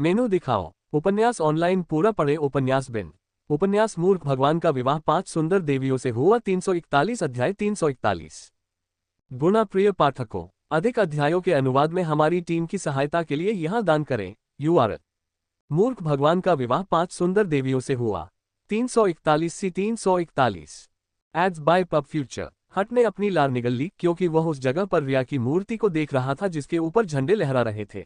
मेनू दिखाओ। उपन्यास ऑनलाइन पूरा पढ़े। उपन्यास बिन। उपन्यास मूर्ख भगवान का विवाह 5 सुंदर देवियों से हुआ। 341 अध्याय। 341। गुणा प्रिय पाठकों, अधिक अध्यायों के अनुवाद में हमारी टीम की सहायता के लिए यहाँ दान करें। URL। मूर्ख भगवान का विवाह 5 सुंदर देवियों से हुआ। 341 से 341। Ads bye pub future. हट ने अपनी लार निगल ली क्योंकि वह उस जगह पर रिया की मूर्ति को देख रहा था जिसके ऊपर झंडे लहरा रहे थे।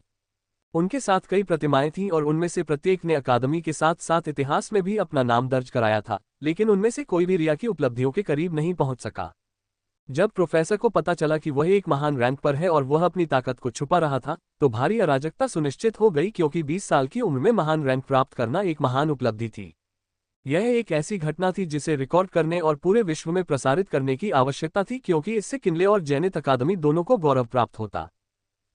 उनके साथ कई प्रतिमाएं थीं और उनमें से प्रत्येक ने अकादमी के साथ साथ इतिहास में भी अपना नाम दर्ज कराया था, लेकिन उनमें से कोई भी रिया की उपलब्धियों के करीब नहीं पहुंच सका। जब प्रोफेसर को पता चला कि वह एक महान रैंक पर है और वह अपनी ताकत को छुपा रहा था, तो भारी अराजकता सुनिश्चित हो गई क्योंकि 20 साल की उम्र में महान रैंक प्राप्त करना एक महान उपलब्धि थी। यह एक ऐसी घटना थी जिसे रिकॉर्ड करने और पूरे विश्व में प्रसारित करने की आवश्यकता थी क्योंकि इससे किनले और जेनिथ अकादमी दोनों को गौरव प्राप्त होता।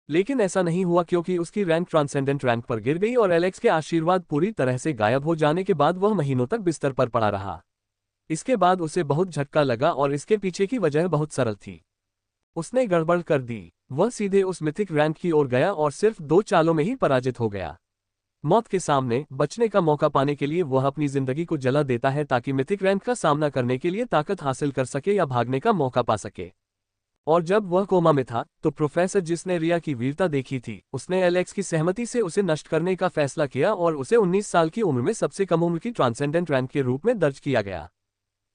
लेकिन ऐसा नहीं हुआ क्योंकि उसकी रैंक ट्रांसेंडेंट रैंक पर गिर गई और एलेक्स के आशीर्वाद पूरी तरह से गायब हो जाने के बाद वह महीनों तक बिस्तर पर पड़ा रहा। इसके बाद उसे बहुत झटका लगा और इसके पीछे की वजह बहुत सरल थी। उसने गड़बड़ कर दी। वह सीधे उस मिथिक रैंक की ओर गया और सिर्फ 2 चालों में ही पराजित हो गया। मौत के सामने बचने का मौका पाने के लिए वह अपनी जिंदगी को जला देता है ताकि मिथिक रैंक का सामना करने के लिए ताकत हासिल कर सके या भागने का मौका पा सके। और जब वह कोमा में था तो प्रोफेसर जिसने रिया की वीरता देखी थी, उसने एलेक्स की सहमति से उसे नष्ट करने का फैसला किया और उसे 19 साल की उम्र में सबसे कम उम्र की ट्रांसेंडेंट रैंक के रूप में दर्ज किया गया।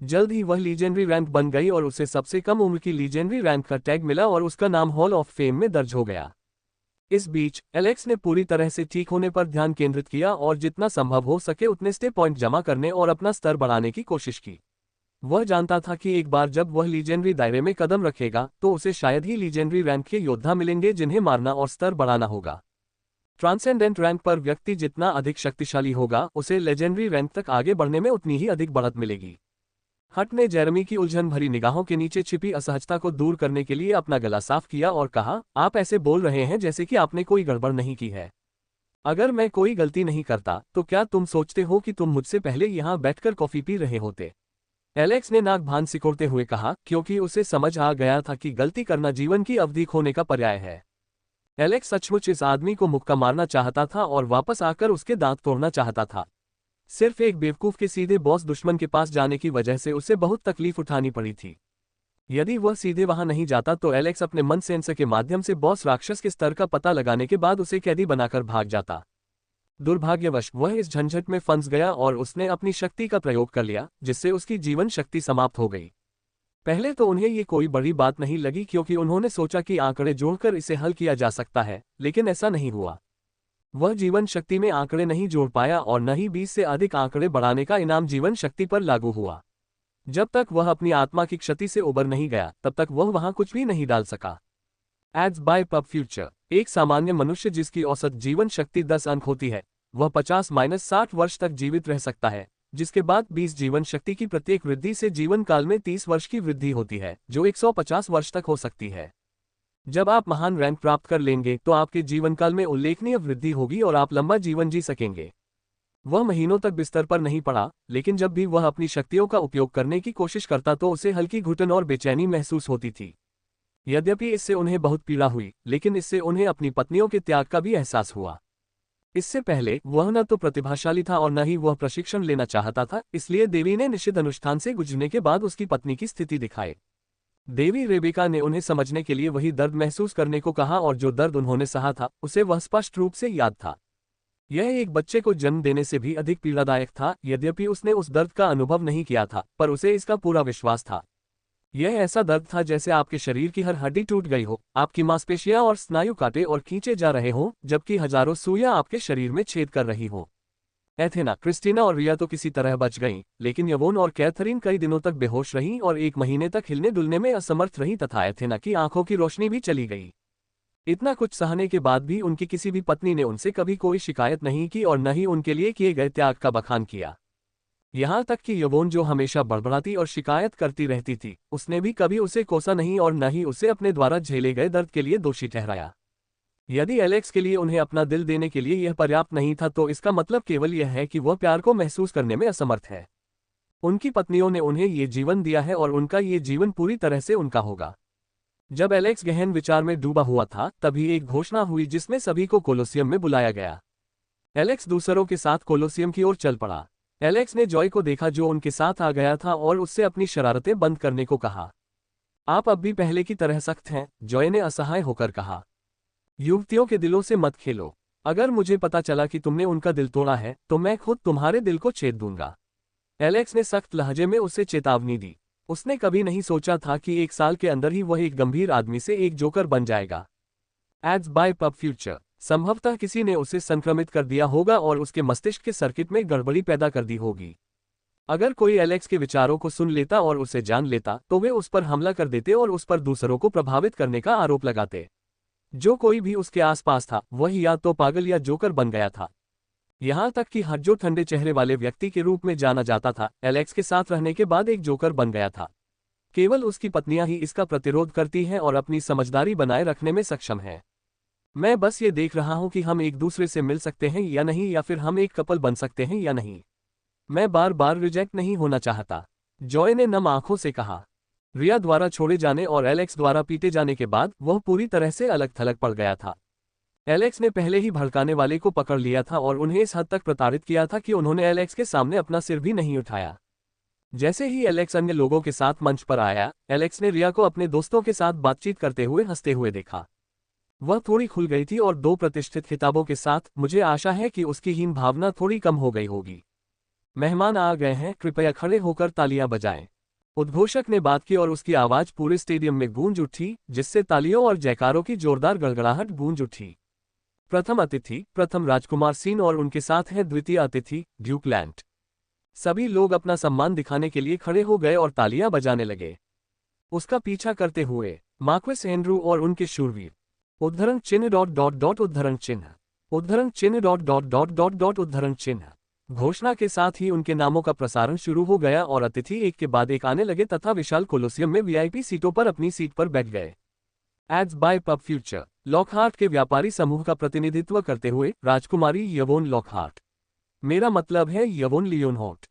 जल्द ही वह लीजेंडरी रैंक बन गई और उसे सबसे कम उम्र की लीजेंडरी रैंक का टैग मिला और उसका नाम हॉल ऑफ फेम में दर्ज हो गया। इस बीच एलेक्स ने पूरी तरह से ठीक होने पर ध्यान केंद्रित किया और जितना संभव हो सके उतने स्टे पॉइंट जमा करने और अपना स्तर बढ़ाने की कोशिश की। वह जानता था कि एक बार जब वह लीजेंडरी दायरे में कदम रखेगा तो उसे शायद ही लीजेंडरी रैंक के योद्धा मिलेंगे जिन्हें मारना और स्तर बढ़ाना होगा। ट्रांसेंडेंट रैंक पर व्यक्ति जितना अधिक शक्तिशाली होगा, उसे लेजेंडरी रैंक तक आगे बढ़ने में उतनी ही अधिक बढ़त मिलेगी। हट ने जेरेमी की उलझन भरी निगाहों के नीचे छिपी असहजता को दूर करने के लिए अपना गला साफ किया और कहा, आप ऐसे बोल रहे हैं जैसे कि आपने कोई गड़बड़ नहीं की है। अगर मैं कोई गलती नहीं करता तो क्या तुम सोचते हो कि तुम मुझसे पहले यहाँ बैठकर कॉफी पी रहे होते? एलेक्स ने नाक भान सिकोड़ते हुए कहा, क्योंकि उसे समझ आ गया था कि गलती करना जीवन की अवधि खोने का पर्याय है। एलेक्स सचमुच इस आदमी को मुक्का मारना चाहता था और वापस आकर उसके दांत तोड़ना चाहता था। सिर्फ एक बेवकूफ के सीधे बॉस दुश्मन के पास जाने की वजह से उसे बहुत तकलीफ उठानी पड़ी थी। यदि वह सीधे वहां नहीं जाता तो एलेक्स अपने मन सेंसर के माध्यम से बॉस राक्षस के स्तर का पता लगाने के बाद उसे कैदी बनाकर भाग जाता। दुर्भाग्यवश वह इस झंझट में फंस गया और उसने अपनी शक्ति का प्रयोग कर लिया, जिससे उसकी जीवन शक्ति समाप्त हो गई। पहले तो उन्हें ये कोई बड़ी बात नहीं लगी क्योंकि उन्होंने सोचा कि आंकड़े जोड़कर इसे हल किया जा सकता है, लेकिन ऐसा नहीं हुआ। वह जीवन शक्ति में आंकड़े नहीं जोड़ पाया और न ही 20 से अधिक आंकड़े बढ़ाने का इनाम जीवन शक्ति पर लागू हुआ। जब तक वह अपनी आत्मा की क्षति से उबर नहीं गया तब तक वह वहां कुछ भी नहीं डाल सका। Ads bye pub future. एक सामान्य मनुष्य जिसकी औसत जीवन शक्ति 10 अंक होती है, वह 50-60 वर्ष तक जीवित रह सकता है, जिसके बाद 20 जीवन शक्ति की प्रत्येक वृद्धि से जीवन काल में 30 वर्ष की वृद्धि होती है, जो 150 वर्ष तक हो सकती है। जब आप महान रैंक प्राप्त कर लेंगे तो आपके जीवन काल में उल्लेखनीय वृद्धि होगी और आप लंबा जीवन जी सकेंगे। वह महीनों तक बिस्तर पर नहीं पड़ा, लेकिन जब भी वह अपनी शक्तियों का उपयोग करने की कोशिश करता तो उसे हल्की घुटन और बेचैनी महसूस होती थी। यद्यपि इससे उन्हें बहुत पीड़ा हुई, लेकिन इससे उन्हें अपनी पत्नियों के त्याग का भी एहसास हुआ। इससे पहले वह न तो प्रतिभाशाली था और न ही वह प्रशिक्षण लेना चाहता था, इसलिए देवी ने निषिद्ध अनुष्ठान से गुजरने के बाद उसकी पत्नी की स्थिति दिखाई। देवी रेबिका ने उन्हें समझने के लिए वही दर्द महसूस करने को कहा और जो दर्द उन्होंने सहा था उसे वह स्पष्ट रूप से याद था। यह एक बच्चे को जन्म देने से भी अधिक पीड़ादायक था। यद्यपि उसने उस दर्द का अनुभव नहीं किया था, पर उसे इसका पूरा विश्वास था। यह ऐसा दर्द था जैसे आपके शरीर की हर हड्डी टूट गई हो, आपकी मांसपेशियां और स्नायु काटे और खींचे जा रहे हों, जबकि हजारों सुइयां आपके शरीर में छेद कर रही हों। एथेना, क्रिस्टीना और रिया तो किसी तरह बच गईं, लेकिन यवोन और कैथरीन कई दिनों तक बेहोश रहीं और 1 महीने तक हिलने डुलने में असमर्थ रहीं तथा एथेना की आंखों की रोशनी भी चली गई। इतना कुछ सहने के बाद भी उनकी किसी भी पत्नी ने उनसे कभी कोई शिकायत नहीं की और न ही उनके लिए किए गए त्याग का बखान किया। यहाँ तक कि यवोन जो हमेशा बड़बड़ाती और शिकायत करती रहती थी, उसने भी कभी उसे कोसा नहीं और न ही उसे अपने द्वारा झेले गए दर्द के लिए दोषी ठहराया। यदि एलेक्स के लिए उन्हें अपना दिल देने के लिए यह पर्याप्त नहीं था तो इसका मतलब केवल यह है कि वह प्यार को महसूस करने में असमर्थ है। उनकी पत्नियों ने उन्हें ये जीवन दिया है और उनका ये जीवन पूरी तरह से उनका होगा। जब एलेक्स गहन विचार में डूबा हुआ था, तभी एक घोषणा हुई जिसमें सभी को कोलोसियम में बुलाया गया। एलेक्स दूसरों के साथ कोलोसियम की ओर चल पड़ा। एलेक्स ने जॉय को देखा जो उनके साथ आ गया था और उससे अपनी शरारतें बंद करने को कहा। आप अब भी पहले की तरह सख्त हैं, जॉय ने असहाय होकर कहा। युवतियों के दिलों से मत खेलो। अगर मुझे पता चला कि तुमने उनका दिल तोड़ा है तो मैं खुद तुम्हारे दिल को छेद दूंगा। एलेक्स ने सख्त लहजे में उसे चेतावनी दी। उसने कभी नहीं सोचा था कि 1 साल के अंदर ही वह एक गंभीर आदमी से एक जोकर बन जाएगा। Ads bye pub future. संभवतः किसी ने उसे संक्रमित कर दिया होगा और उसके मस्तिष्क के सर्किट में गड़बड़ी पैदा कर दी होगी। अगर कोई एलेक्स के विचारों को सुन लेता और उसे जान लेता तो वे उस पर हमला कर देते और उस पर दूसरों को प्रभावित करने का आरोप लगाते। जो कोई भी उसके आसपास था वह या तो पागल या जोकर बन गया था। यहां तक कि हर जो ठंडे चेहरे वाले व्यक्ति के रूप में जाना जाता था एलेक्स के साथ रहने के बाद एक जोकर बन गया था। केवल उसकी पत्नियां ही इसका प्रतिरोध करती हैं और अपनी समझदारी बनाए रखने में सक्षम हैं। मैं बस ये देख रहा हूं कि हम एक दूसरे से मिल सकते हैं या नहीं, या फिर हम एक कपल बन सकते हैं या नहीं। मैं बार बार रिजेक्ट नहीं होना चाहता, जॉय ने नम आंखों से कहा। रिया द्वारा छोड़े जाने और एलेक्स द्वारा पीटे जाने के बाद वह पूरी तरह से अलग थलग पड़ गया था। एलेक्स ने पहले ही भड़काने वाले को पकड़ लिया था और उन्हें इस हद तक प्रताड़ित किया था कि उन्होंने एलेक्स के सामने अपना सिर भी नहीं उठाया। जैसे ही एलेक्स अन्य लोगों के साथ मंच पर आया, एलेक्स ने रिया को अपने दोस्तों के साथ बातचीत करते हुए हंसते हुए देखा। वह थोड़ी खुल गई थी और 2 प्रतिष्ठित खिताबों के साथ मुझे आशा है कि उसकी हीन भावना थोड़ी कम हो गई होगी। मेहमान आ गए हैं, कृपया खड़े होकर तालियां बजाएं। उद्घोषक ने बात की और उसकी आवाज पूरे स्टेडियम में गूंज उठी, जिससे तालियों और जयकारों की जोरदार गड़गड़ाहट गूंज उठी। प्रथम अतिथि प्रथम राजकुमार सीन और उनके साथ है द्वितीय अतिथि ड्यूक लैंट। सभी लोग अपना सम्मान दिखाने के लिए खड़े हो गए और तालियां बजाने लगे। उसका पीछा करते हुए मार्क्वेस एंड्रू और उनके शूरवीर। उद्धरण चिन्ह डॉट डॉट डॉट उद्धरण चिन्ह उद्धरण चिन्ह dot dot dot dot dot उद्धरण चिन्ह। घोषणा के साथ ही उनके नामों का प्रसारण शुरू हो गया और अतिथि एक के बाद एक आने लगे तथा विशाल कोलोसियम में वीआईपी सीटों पर अपनी सीट पर बैठ गए। Ads bye pub future. Lockhart के व्यापारी समूह का प्रतिनिधित्व करते हुए राजकुमारी यवोन लॉकहार्ट। मेरा मतलब है यवोन लियोनहॉर्ट।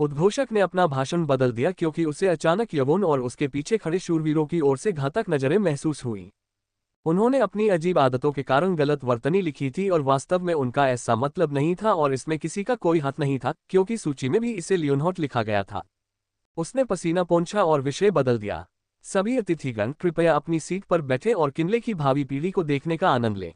उद्घोषक ने अपना भाषण बदल दिया क्योंकि उसे अचानक यवोन और उसके पीछे खड़े शूरवीरों की ओर से घातक नजरें महसूस हुई। उन्होंने अपनी अजीब आदतों के कारण गलत वर्तनी लिखी थी और वास्तव में उनका ऐसा मतलब नहीं था और इसमें किसी का कोई हाथ नहीं था क्योंकि सूची में भी इसे लियोनहॉर्ट लिखा गया था। उसने पसीना पोंछा और विषय बदल दिया। सभी अतिथिगण कृपया अपनी सीट पर बैठे और किनले की भावी पीढ़ी को देखने का आनंद लें।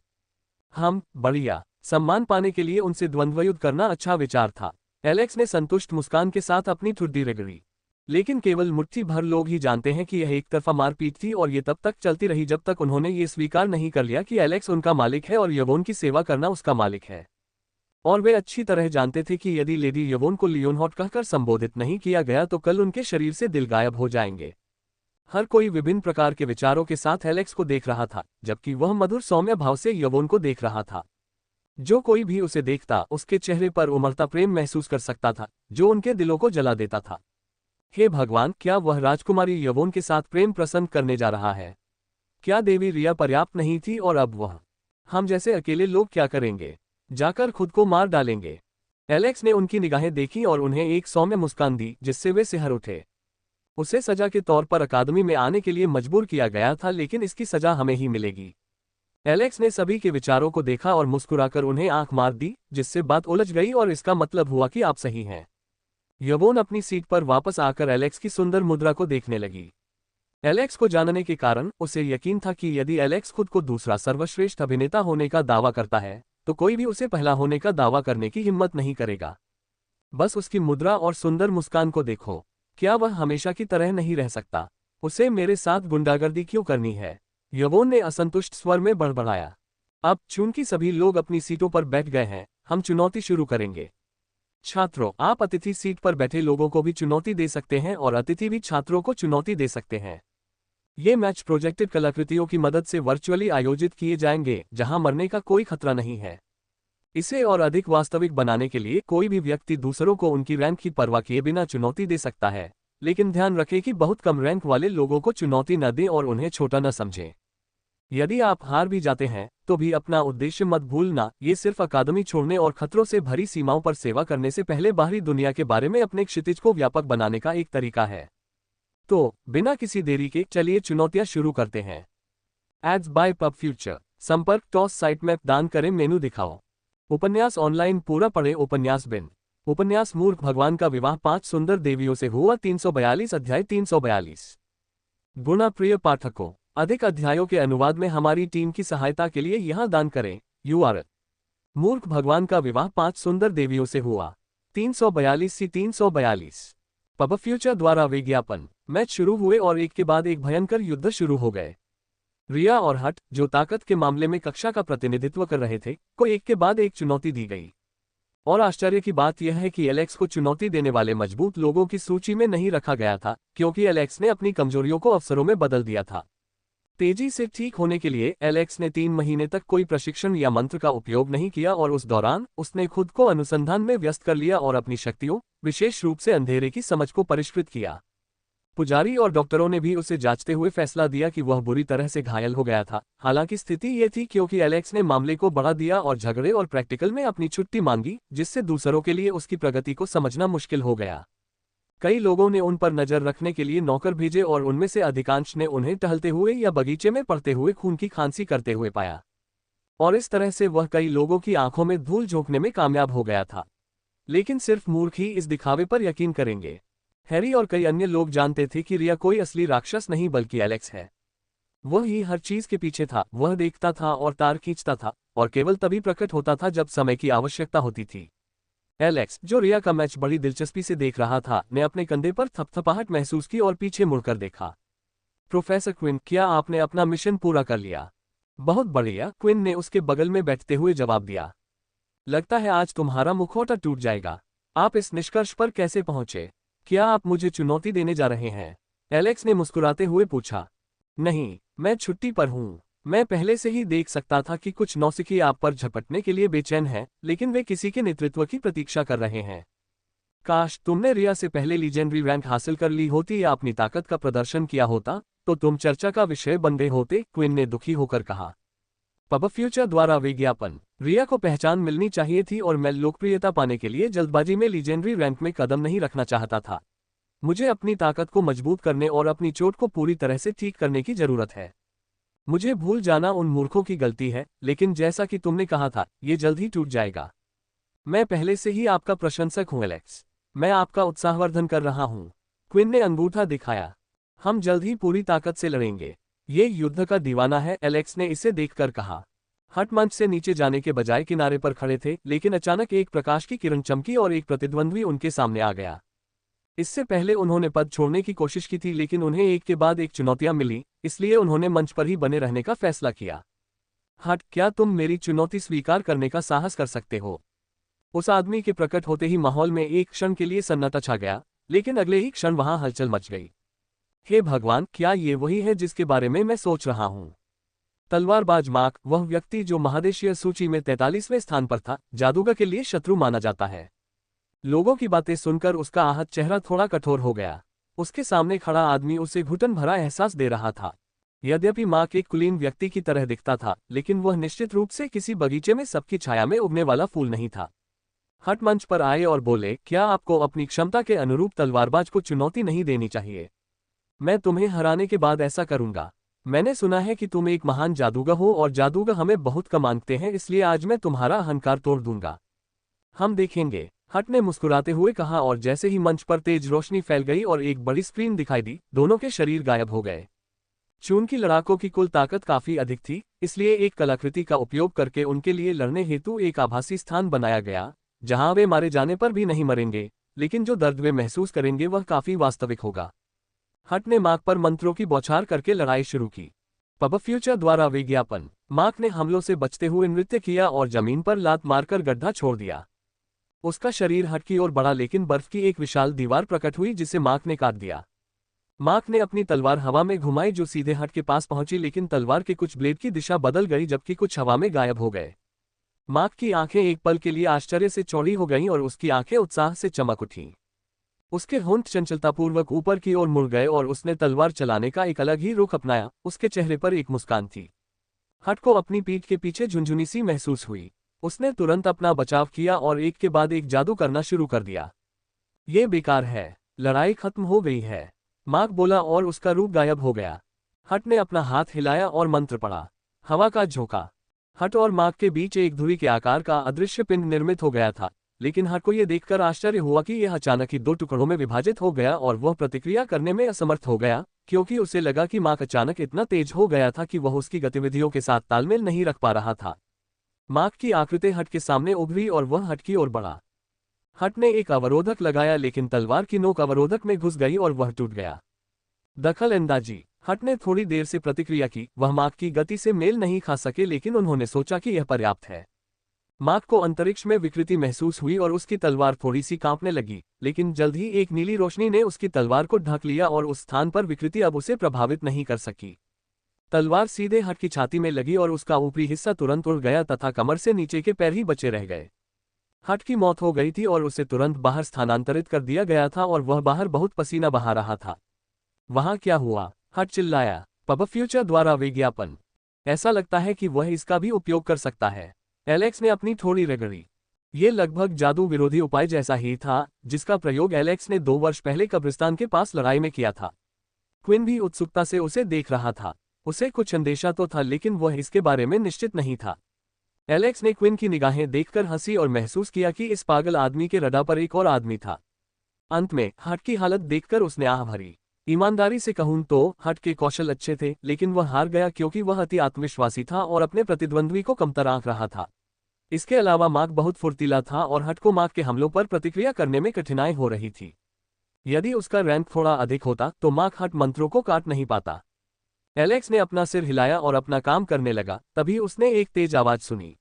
हम बढ़िया। सम्मान पाने के लिए उनसे द्वंद्वयुद्ध करना अच्छा विचार था। एलेक्स ने संतुष्ट मुस्कान के साथ अपनी ठुड्डी रगड़ी। लेकिन केवल मुट्ठी भर लोग ही जानते हैं कि यह एक तरफा मारपीट थी और ये तब तक चलती रही जब तक उन्होंने ये स्वीकार नहीं कर लिया कि एलेक्स उनका मालिक है और यवोन की सेवा करना उसका मालिक है। और वे अच्छी तरह जानते थे कि यदि लेडी यवोन को लियोनहॉर्ट कहकर संबोधित नहीं किया गया तो कल उनके शरीर से दिल गायब हो जाएंगे। हर कोई विभिन्न प्रकार के विचारों के साथ एलेक्स को देख रहा था, जबकि वह मधुर सौम्य भाव से यवोन को देख रहा था। जो कोई भी उसे देखता उसके चेहरे पर उमड़ता प्रेम महसूस कर सकता था, जो उनके दिलों को जला देता था। हे भगवान, क्या वह राजकुमारी यवोन के साथ प्रेम प्रसन्न करने जा रहा है? क्या देवी रिया पर्याप्त नहीं थी और अब वह? हम जैसे अकेले लोग क्या करेंगे? जाकर खुद को मार डालेंगे। एलेक्स ने उनकी निगाहें देखी और उन्हें एक सौम्य मुस्कान दी जिससे वे सिहर उठे। उसे सजा के तौर पर अकादमी में आने के लिए मजबूर किया गया था, लेकिन इसकी सजा हमें ही मिलेगी। एलेक्स ने सभी के विचारों को देखा और मुस्कुराकर उन्हें आंख मार दी, जिससे बात उलझ गई और इसका मतलब हुआ कि आप सही हैं। यवोन अपनी सीट पर वापस आकर एलेक्स की सुंदर मुद्रा को देखने लगी। एलेक्स को जानने के कारण उसे यकीन था कि यदि एलेक्स खुद को दूसरा सर्वश्रेष्ठ अभिनेता होने का दावा करता है तो कोई भी उसे पहला होने का दावा करने की हिम्मत नहीं करेगा। बस उसकी मुद्रा और सुंदर मुस्कान को देखो। क्या वह हमेशा की तरह नहीं रह सकता? उसे मेरे साथ गुंडागर्दी क्यों करनी है? यवोन ने असंतुष्ट स्वर में बड़बड़ाया। अब चूंकि सभी लोग अपनी सीटों पर बैठ गए हैं, हम चुनौती शुरू करेंगे। छात्रों, आप अतिथि सीट पर बैठे लोगों को भी चुनौती दे सकते हैं और अतिथि भी छात्रों को चुनौती दे सकते हैं। ये मैच प्रोजेक्टेड कलाकृतियों की मदद से वर्चुअली आयोजित किए जाएंगे, जहां मरने का कोई खतरा नहीं है। इसे और अधिक वास्तविक बनाने के लिए कोई भी व्यक्ति दूसरों को उनकी रैंक की परवाह किए बिना चुनौती दे सकता है, लेकिन ध्यान रखें कि बहुत कम रैंक वाले लोगों को चुनौती न दें और उन्हें छोटा न समझें। यदि आप हार भी जाते हैं तो भी अपना उद्देश्य मत भूलना। ये सिर्फ अकादमी छोड़ने और खतरों से भरी सीमाओं पर सेवा करने से पहले बाहरी दुनिया के बारे में अपने क्षितिज को व्यापक बनाने का एक तरीका है। तो बिना किसी देरी के चलिए चुनौतियां शुरू करते हैं। Ads bye pub future. संपर्क टॉस साइट मैप दान करें मेनू दिखाओ। उपन्यास ऑनलाइन पूरा पढ़े उपन्यास बिन। उपन्यास मूर्ख भगवान का विवाह 5 सुंदर देवियों से हुआ 342 अध्याय 342। गुणा प्रिय पाठकों, अधिक अध्यायों के अनुवाद में हमारी टीम की सहायता के लिए यहाँ दान करें। URL: मूर्ख भगवान का विवाह 5 सुंदर देवियों से हुआ 342 से 342। पब फ्यूचर द्वारा विज्ञापन। मैच शुरू हुए और एक के बाद एक भयंकर युद्ध शुरू हो गए। रिया और हट, जो ताकत के मामले में कक्षा का प्रतिनिधित्व कर रहे थे, को एक के बाद एक चुनौती दी गई। और आश्चर्य की बात यह है कि एलेक्स को चुनौती देने वाले मजबूत लोगों की सूची में नहीं रखा गया था, क्योंकि एलेक्स ने अपनी कमजोरियों को अवसरों में बदल दिया था। तेजी से ठीक होने के लिए एलेक्स ने 3 महीने तक कोई प्रशिक्षण या मंत्र का उपयोग नहीं किया और उस दौरान उसने खुद को अनुसंधान में व्यस्त कर लिया और अपनी शक्तियों, विशेष रूप से अंधेरे की समझ को परिष्कृत किया। पुजारी और डॉक्टरों ने भी उसे जांचते हुए फैसला दिया कि वह बुरी तरह से घायल हो गया था। हालांकि स्थिति ये थी क्योंकि एलेक्स ने मामले को बढ़ा दिया और झगड़े और प्रैक्टिकल में अपनी छुट्टी मांगी, जिससे दूसरों के लिए उसकी प्रगति को समझना मुश्किल हो गया। कई लोगों ने उन पर नजर रखने के लिए नौकर भेजे और उनमें से अधिकांश ने उन्हें टहलते हुए या बगीचे में पड़ते हुए खून की खांसी करते हुए पाया। और इस तरह से वह कई लोगों की आंखों में धूल झोंकने में कामयाब हो गया था। लेकिन सिर्फ मूर्ख ही इस दिखावे पर यकीन करेंगे। हैरी और कई अन्य लोग जानते थे कि रिया कोई असली राक्षस नहीं बल्कि एलेक्स है। वह ही हर चीज के पीछे था। वह देखता था और तार खींचता था, और केवल तभी प्रकट होता था जब समय की आवश्यकता होती थी। एलेक्स, जो रिया का मैच बड़ी दिलचस्पी से देख रहा था, ने अपने कंधे पर थपथपाहट महसूस की और पीछे मुड़कर देखा। प्रोफेसर क्विन, क्या आपने अपना मिशन पूरा कर लिया? बहुत बढ़िया, क्विन ने उसके बगल में बैठते हुए जवाब दिया। लगता है आज तुम्हारा मुखौटा टूट जाएगा। आप इस निष्कर्ष पर कैसे पहुंचे? क्या आप मुझे चुनौती देने जा रहे हैं? एलेक्स ने मुस्कुराते हुए पूछा। नहीं, मैं छुट्टी पर हूं। मैं पहले से ही देख सकता था कि कुछ नौसिखी आप पर झपटने के लिए बेचैन हैं, लेकिन वे किसी के नेतृत्व की प्रतीक्षा कर रहे हैं। काश तुमने रिया से पहले लीजेंडरी रैंक हासिल कर ली होती या अपनी ताकत का प्रदर्शन किया होता, तो तुम चर्चा का विषय बन गए होते, क्विन ने दुखी होकर कहा। पब फ्यूचर द्वारा विज्ञापन। रिया को पहचान मिलनी चाहिए थी और मैं लोकप्रियता पाने के लिए जल्दबाजी में लीजेंडरी रैंक में कदम नहीं रखना चाहता था। मुझे अपनी ताकत को मजबूत करने और अपनी चोट को पूरी तरह से ठीक करने की जरूरत है। मुझे भूल जाना उन मूर्खों की गलती है, लेकिन जैसा कि तुमने कहा था, ये जल्द ही टूट जाएगा। मैं पहले से ही आपका प्रशंसक हूं एलेक्स। मैं आपका उत्साहवर्धन कर रहा हूं। क्विन ने अंगूठा दिखाया। हम जल्द ही पूरी ताकत से लड़ेंगे। ये युद्ध का दीवाना है, एलेक्स ने इसे देखकर कहा। हट मंच से नीचे जाने के बजाय किनारे पर खड़े थे, लेकिन अचानक एक प्रकाश की किरण चमकी और एक प्रतिद्वंद्वी उनके सामने आ गया। इससे पहले उन्होंने पद छोड़ने की कोशिश की थी, लेकिन उन्हें एक के बाद एक चुनौतियां मिली, इसलिए उन्होंने मंच पर ही बने रहने का फैसला किया। हट, क्या तुम मेरी चुनौती स्वीकार करने का साहस कर सकते हो? उस आदमी के प्रकट होते ही माहौल में एक क्षण के लिए सन्नाटा छा गया, लेकिन अगले ही क्षण वहां हलचल मच गई। हे भगवान, क्या ये वही है जिसके बारे में मैं सोच रहा हूं? तलवारबाज मार्क, वह व्यक्ति जो महादेशीय सूची में 43वें स्थान पर था, जादूगर के लिए शत्रु माना जाता है। लोगों की बातें सुनकर उसका आहत चेहरा थोड़ा कठोर हो गया। उसके सामने खड़ा आदमी उसे घुटन भरा एहसास दे रहा था। यद्यपि मार्क एक कुलीन व्यक्ति की तरह दिखता था, लेकिन वह निश्चित रूप से किसी बगीचे में सबकी छाया में उगने वाला फूल नहीं था। हट मंच पर आए और बोले, क्या आपको अपनी क्षमता के अनुरूप तलवारबाज को चुनौती नहीं देनी चाहिए? मैं तुम्हें हराने के बाद ऐसा करूंगा। मैंने सुना है कि तुम एक महान जादूगर हो और जादूगर हमें बहुत कम मानते हैं, इसलिए आज मैं तुम्हारा अहंकार तोड़ दूंगा। हम देखेंगे, हट ने मुस्कुराते हुए कहा, और जैसे ही मंच पर तेज रोशनी फैल गई और एक बड़ी स्क्रीन दिखाई दी, दोनों के शरीर गायब हो गए। चून की लड़ाकों की कुल ताकत काफी अधिक थी, इसलिए एक कलाकृति का उपयोग करके उनके लिए लड़ने हेतु एक आभासी स्थान बनाया गया, जहां वे मारे जाने पर भी नहीं मरेंगे, लेकिन जो दर्द वे महसूस करेंगे वह काफी वास्तविक होगा। हट ने मार्क पर मंत्रों की बौछार करके लड़ाई शुरू की। पब फ्यूचर द्वारा विज्ञापन। मार्क ने हमलों से बचते हुए नृत्य किया और जमीन पर लात मारकर गड्ढा छोड़ दिया। उसका शरीर हट की ओर बढ़ा, लेकिन बर्फ की एक विशाल दीवार प्रकट हुई जिसे मार्क ने काट दिया। मार्क ने अपनी तलवार हवा में घुमाई जो सीधे हट के पास पहुंची, लेकिन तलवार के कुछ ब्लेड की दिशा बदल गई जबकि कुछ हवा में गायब हो गए। मार्क की आंखें एक पल के लिए आश्चर्य से चौड़ी हो गईं और उसकी आंखें उत्साह से चमक उठीं। उसके होंठ चंचलतापूर्वक ऊपर की ओर मुड़ गए और उसने तलवार चलाने का एक अलग ही रुख अपनाया। उसके चेहरे पर एक मुस्कान थी। हट को अपनी पीठ के पीछे झुंझुनी सी महसूस हुई। उसने तुरंत अपना बचाव किया और एक के बाद एक जादू करना शुरू कर दिया। ये बेकार है, लड़ाई खत्म हो गई है, मार्क बोला और उसका रूप गायब हो गया। हट ने अपना हाथ हिलाया और मंत्र पढ़ा। हवा का झोंका। हट और मार्क के बीच एक धुरी के आकार का अदृश्य पिंड निर्मित हो गया था, लेकिन हट को यह देखकर आश्चर्य हुआ कि यह अचानक ही दो टुकड़ों में विभाजित हो गया और वह प्रतिक्रिया करने में असमर्थ हो गया, क्योंकि उसे लगा कि मार्क अचानक इतना तेज हो गया था कि वह उसकी गतिविधियों के साथ तालमेल नहीं रख पा रहा था। मार्क की आकृति हट के सामने उभरी और वह हट की ओर बढ़ा। हट ने एक अवरोधक लगाया, लेकिन तलवार की नोक अवरोधक में घुस गई और वह टूट गया। दखल अंदाजी। हट ने थोड़ी देर से प्रतिक्रिया की, वह मार्क की गति से मेल नहीं खा सके, लेकिन उन्होंने सोचा कि यह पर्याप्त है। मार्क को अंतरिक्ष में विकृति महसूस हुई और उसकी तलवार थोड़ी सी कांपने लगी, लेकिन जल्द ही एक नीली रोशनी ने उसकी तलवार को ढक लिया और उस स्थान पर विकृति अब उसे प्रभावित नहीं कर सकी। तलवार सीधे हट की छाती में लगी और उसका ऊपरी हिस्सा तुरंत उड़ गया तथा कमर से नीचे के पैर ही बचे रह गए। हट की मौत हो गई थी और उसे तुरंत बाहर स्थानांतरित कर दिया गया था और वह बाहर बहुत पसीना बहा रहा था। वहां क्या हुआ? हट चिल्लाया। पब फ्यूचर द्वारा विज्ञापन। ऐसा लगता है कि वह इसका भी उपयोग कर सकता है। एलेक्स ने अपनी थोड़ी रगड़ी। ये लगभग जादू विरोधी उपाय जैसा ही था, जिसका प्रयोग एलेक्स ने 2 वर्ष पहले कब्रिस्तान के पास लड़ाई में किया था। क्विन भी उत्सुकता से उसे देख रहा था। उसे कुछ अंदेशा तो था, लेकिन वह इसके बारे में निश्चित नहीं था। एलेक्स ने क्विन की निगाहें देखकर हंसी और महसूस किया कि इस पागल आदमी के रडा पर एक और आदमी था। अंत में हट की हालत देखकर उसने आह भरी। ईमानदारी से कहूं तो हट के कौशल अच्छे थे, लेकिन वह हार गया क्योंकि वह अति आत्मविश्वासी था और अपने प्रतिद्वंद्वी को कमतर आंक रहा था। इसके अलावा मार्क बहुत फुर्तीला था और हट को मार्क के हमलों पर प्रतिक्रिया करने में कठिनाई हो रही थी। यदि उसका रैंक थोड़ा अधिक होता तो मार्क हट मंत्रों को काट नहीं पाता। एलेक्स ने अपना सिर हिलाया और अपना काम करने लगा। तभी उसने एक तेज आवाज सुनी।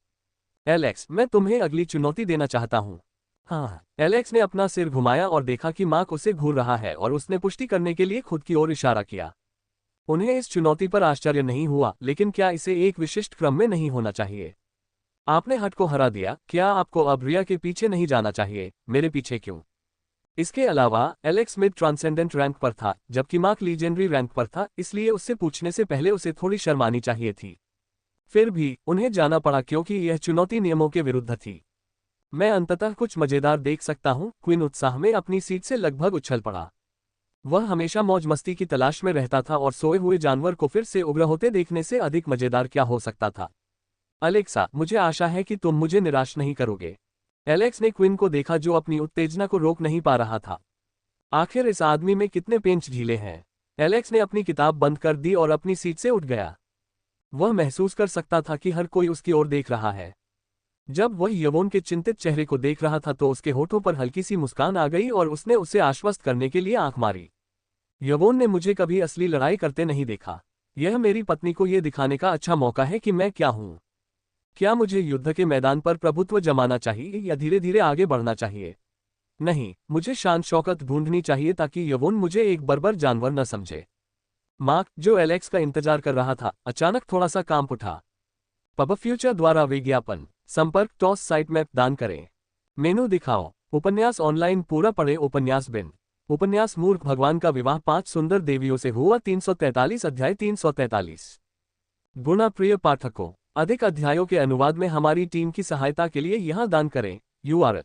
एलेक्स, मैं तुम्हें अगली चुनौती देना चाहता हूं। हाँ। एलेक्स ने अपना सिर घुमाया और देखा कि मार्क उसे घूर रहा है और उसने पुष्टि करने के लिए खुद की ओर इशारा किया। उन्हें इस चुनौती पर आश्चर्य नहीं हुआ, लेकिन क्या इसे एक विशिष्ट क्रम में नहीं होना चाहिए? आपने हट को हरा दिया, क्या आपको अब रिया के पीछे नहीं जाना चाहिए? मेरे पीछे क्यों? इसके अलावा एलेक्स मिड ट्रांसेंडेंट रैंक पर था, जबकि मार्क लीजेंडरी रैंक पर था, इसलिए उससे पूछने से पहले उसे थोड़ी शर्म आनी चाहिए थी। फिर भी उन्हें जाना पड़ा क्योंकि यह चुनौती नियमों के विरुद्ध थी। मैं अंततः कुछ मजेदार देख सकता हूं। क्विन उत्साह में अपनी सीट से लगभग उछल पड़ा। वह हमेशा मौज मस्ती की तलाश में रहता था और सोए हुए जानवर को फिर से उग्र होते देखने से अधिक मजेदार क्या हो सकता था। अलेक्सा, मुझे आशा है कि तुम मुझे निराश नहीं करोगे। एलेक्स ने क्विन को देखा जो अपनी उत्तेजना को रोक नहीं पा रहा था। आखिर इस आदमी में कितने पेंच ढीले हैं। एलेक्स ने अपनी किताब बंद कर दी और अपनी सीट से उठ गया। वह महसूस कर सकता था कि हर कोई उसकी ओर देख रहा है। जब वह यवोन के चिंतित चेहरे को देख रहा था तो उसके होठों पर हल्की सी मुस्कान आ गई और उसने उसे आश्वस्त करने के लिए आंख मारी। यवोन ने मुझे कभी असली लड़ाई करते नहीं देखा। यह मेरी पत्नी को यह दिखाने का अच्छा मौका है कि मैं क्या हूं। क्या मुझे युद्ध के मैदान पर प्रभुत्व जमाना चाहिए या धीरे धीरे आगे बढ़ना चाहिए? नहीं, मुझे शान शौकत ढूंढनी चाहिए ताकि यवोन मुझे एक बर्बर जानवर न समझे। मार्क, जो एलेक्स का इंतजार कर रहा था, अचानक थोड़ा सा कांप उठा। पब फ्यूचर द्वारा विज्ञापन। संपर्क टॉस साइट मैप दान करें। मेनू दिखाओ। उपन्यास ऑनलाइन पूरा पढ़े। उपन्यास बिन। उपन्यास मूर्ख भगवान का विवाह 5 सुंदर देवियों से हुआ 343 अध्याय 343। गुणा प्रिय पाठकों, अधिक अध्यायों के अनुवाद में हमारी टीम की सहायता के लिए यहां दान करें। URL।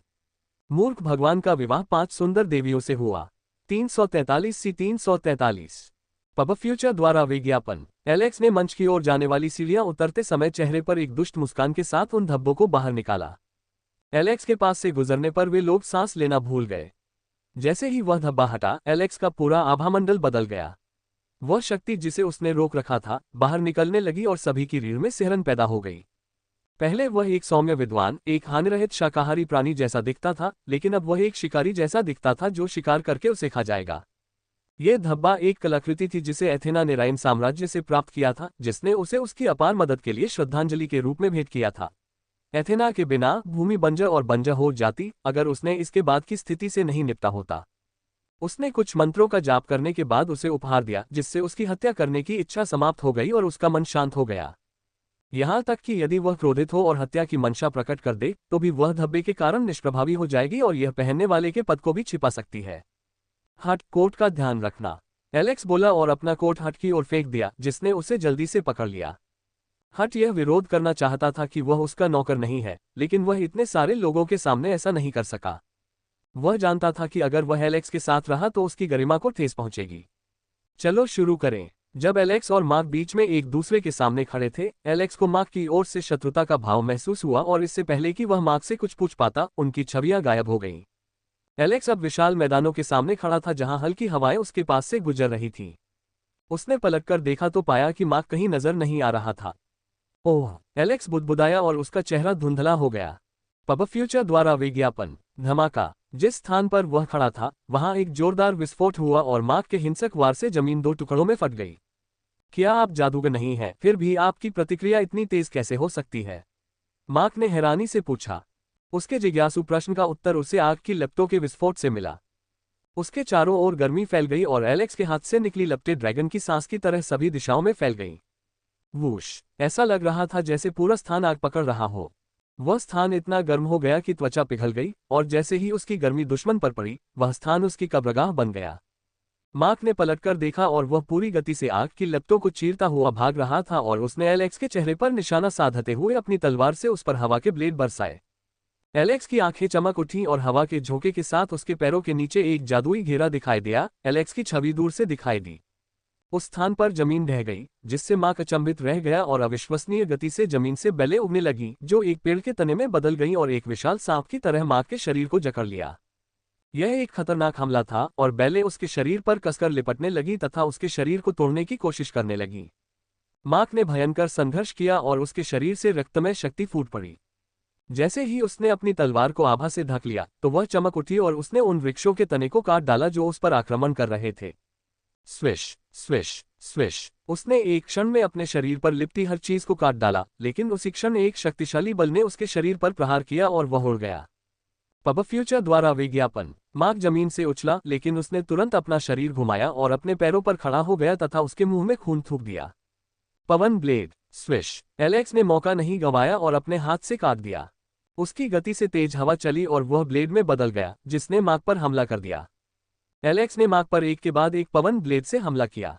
मूर्ख भगवान का विवाह 5 सुंदर देवियों से हुआ 343 सी 343। पब फ्यूचर द्वारा विज्ञापन। एलेक्स ने मंच की ओर जाने वाली सीढ़ियां उतरते समय चेहरे पर एक दुष्ट मुस्कान के साथ उन धब्बों को बाहर निकाला। एलेक्स के पास से गुजरने पर वे लोग सांस लेना भूल गए। जैसे ही वह धब्बा हटा, एलेक्स का पूरा आभामंडल बदल गया। वह शक्ति जिसे उसने रोक रखा था बाहर निकलने लगी और सभी की रीढ़ में सिहरन पैदा हो गई। पहले वह एक सौम्य विद्वान, एक हानिरहित शाकाहारी प्राणी जैसा दिखता था, लेकिन अब वह एक शिकारी जैसा दिखता था जो शिकार करके उसे खा जाएगा। यह धब्बा एक कलाकृति थी जिसे एथेना ने राइम साम्राज्य से प्राप्त किया था, जिसने उसे उसकी अपार मदद के लिए श्रद्धांजलि के रूप में भेंट किया था। एथेना के बिना भूमि बंजर और बंजर हो जाती अगर उसने इसके बाद की स्थिति से नहीं निपटा होता। उसने कुछ मंत्रों का जाप करने के बाद उसे उपहार दिया, जिससे उसकी हत्या करने की इच्छा समाप्त हो गई और उसका मन शांत हो गया। यहाँ तक कि यदि वह क्रोधित हो और हत्या की मंशा प्रकट कर दे तो भी वह धब्बे के कारण निष्प्रभावी हो जाएगी और यह पहनने वाले के पद को भी छिपा सकती है। हट, कोट का ध्यान रखना, एलेक्स बोला और अपना कोट हट की ओर फेंक दिया, जिसने उसे जल्दी से पकड़ लिया। हट यह विरोध करना चाहता था कि वह उसका नौकर नहीं है, लेकिन वह इतने सारे लोगों के सामने ऐसा नहीं कर सका। वह जानता था कि अगर वह एलेक्स के साथ रहा तो उसकी गरिमा को ठेस पहुंचेगी। चलो शुरू करें। जब एलेक्स और मार्क बीच में एक दूसरे के सामने खड़े थे, एलेक्स को मार्क की ओर से शत्रुता का भाव महसूस हुआ और इससे पहले कि वह मार्क से कुछ पूछ पाता, उनकी छवियां गायब हो गईं। एलेक्स अब विशाल मैदानों के सामने खड़ा था जहां हल्की हवाएं उसके पास से गुजर रही थीं। उसने पलटकर देखा तो पाया कि मार्क कहीं नजर नहीं आ रहा था। ओह! एलेक्स बुदबुदाया और उसका चेहरा धुंधला हो गया। पब फ्यूचर द्वारा विज्ञापन धमाका। जिस स्थान पर वह खड़ा था, वहां एक जोरदार विस्फोट हुआ और मार्क के हिंसक वार से जमीन 2 टुकड़ों में फट गई। क्या आप जादूगर नहीं हैं? फिर भी आपकी प्रतिक्रिया इतनी तेज कैसे हो सकती है? मार्क ने हैरानी से पूछा। उसके जिज्ञासु प्रश्न का उत्तर उसे आग की लपटों के विस्फोट से मिला। उसके चारों ओर गर्मी फैल गई और एलेक्स के हाथ से निकली लपटें ड्रैगन की सांस की तरह सभी दिशाओं में फैल गईं। वूश! ऐसा लग रहा था जैसे पूरा स्थान आग पकड़ रहा हो। वह स्थान इतना गर्म हो गया कि त्वचा पिघल गई और जैसे ही उसकी गर्मी दुश्मन पर पड़ी, वह स्थान उसकी कब्रगाह बन गया। मार्क ने पलटकर देखा और वह पूरी गति से आग की लपटों को चीरता हुआ भाग रहा था और उसने एलेक्स के चेहरे पर निशाना साधते हुए अपनी तलवार से उस पर हवा के ब्लेड बरसाए। एलेक्स की आंखें चमक उठीं और हवा के झोंके के साथ उसके पैरों के नीचे एक जादुई घेरा दिखाई दिया। एलेक्स की छवि दूर से दिखाई दी। उस स्थान पर जमीन ढह गई, जिससे मार्क अचंभित रह गया और अविश्वसनीय गति से जमीन से बेलें उगने लगीं, जो एक पेड़ के तने में बदल गईं और एक विशाल सांप की तरह मार्क के शरीर को जकड़ लिया। यह एक खतरनाक हमला था और बेलें उसके शरीर पर कसकर लिपटने लगी तथा उसके शरीर को तोड़ने की कोशिश करने लगी। मार्क ने भयंकर संघर्ष किया और उसके शरीर से रक्तमय शक्ति फूट पड़ी। जैसे ही उसने अपनी तलवार को आभा से ढक लिया, तो वह चमक उठी और उसने उन वृक्षों के तने को काट डाला जो उस पर आक्रमण कर रहे थे। Swish, swish, swish! उसने एक क्षण में अपने शरीर पर लिपटी हर चीज को काट डाला, लेकिन उसी क्षण एक शक्तिशाली बल ने उसके शरीर पर प्रहार किया और वह उड़ गया। पब फ्यूचर द्वारा विज्ञापन। मार्क जमीन से उछला, लेकिन उसने तुरंत अपना शरीर घुमाया और अपने पैरों पर खड़ा हो गया तथा उसके मुंह में खून थूक दिया। पवन ब्लेड। स्विश! एलेक्स ने मौका नहीं गंवाया और अपने हाथ से काट दिया। उसकी गति से तेज हवा चली और वह ब्लेड में बदल गया, जिसने मार्क पर हमला कर दिया। एलेक्स ने मार्क पर एक के बाद एक पवन ब्लेड से हमला किया।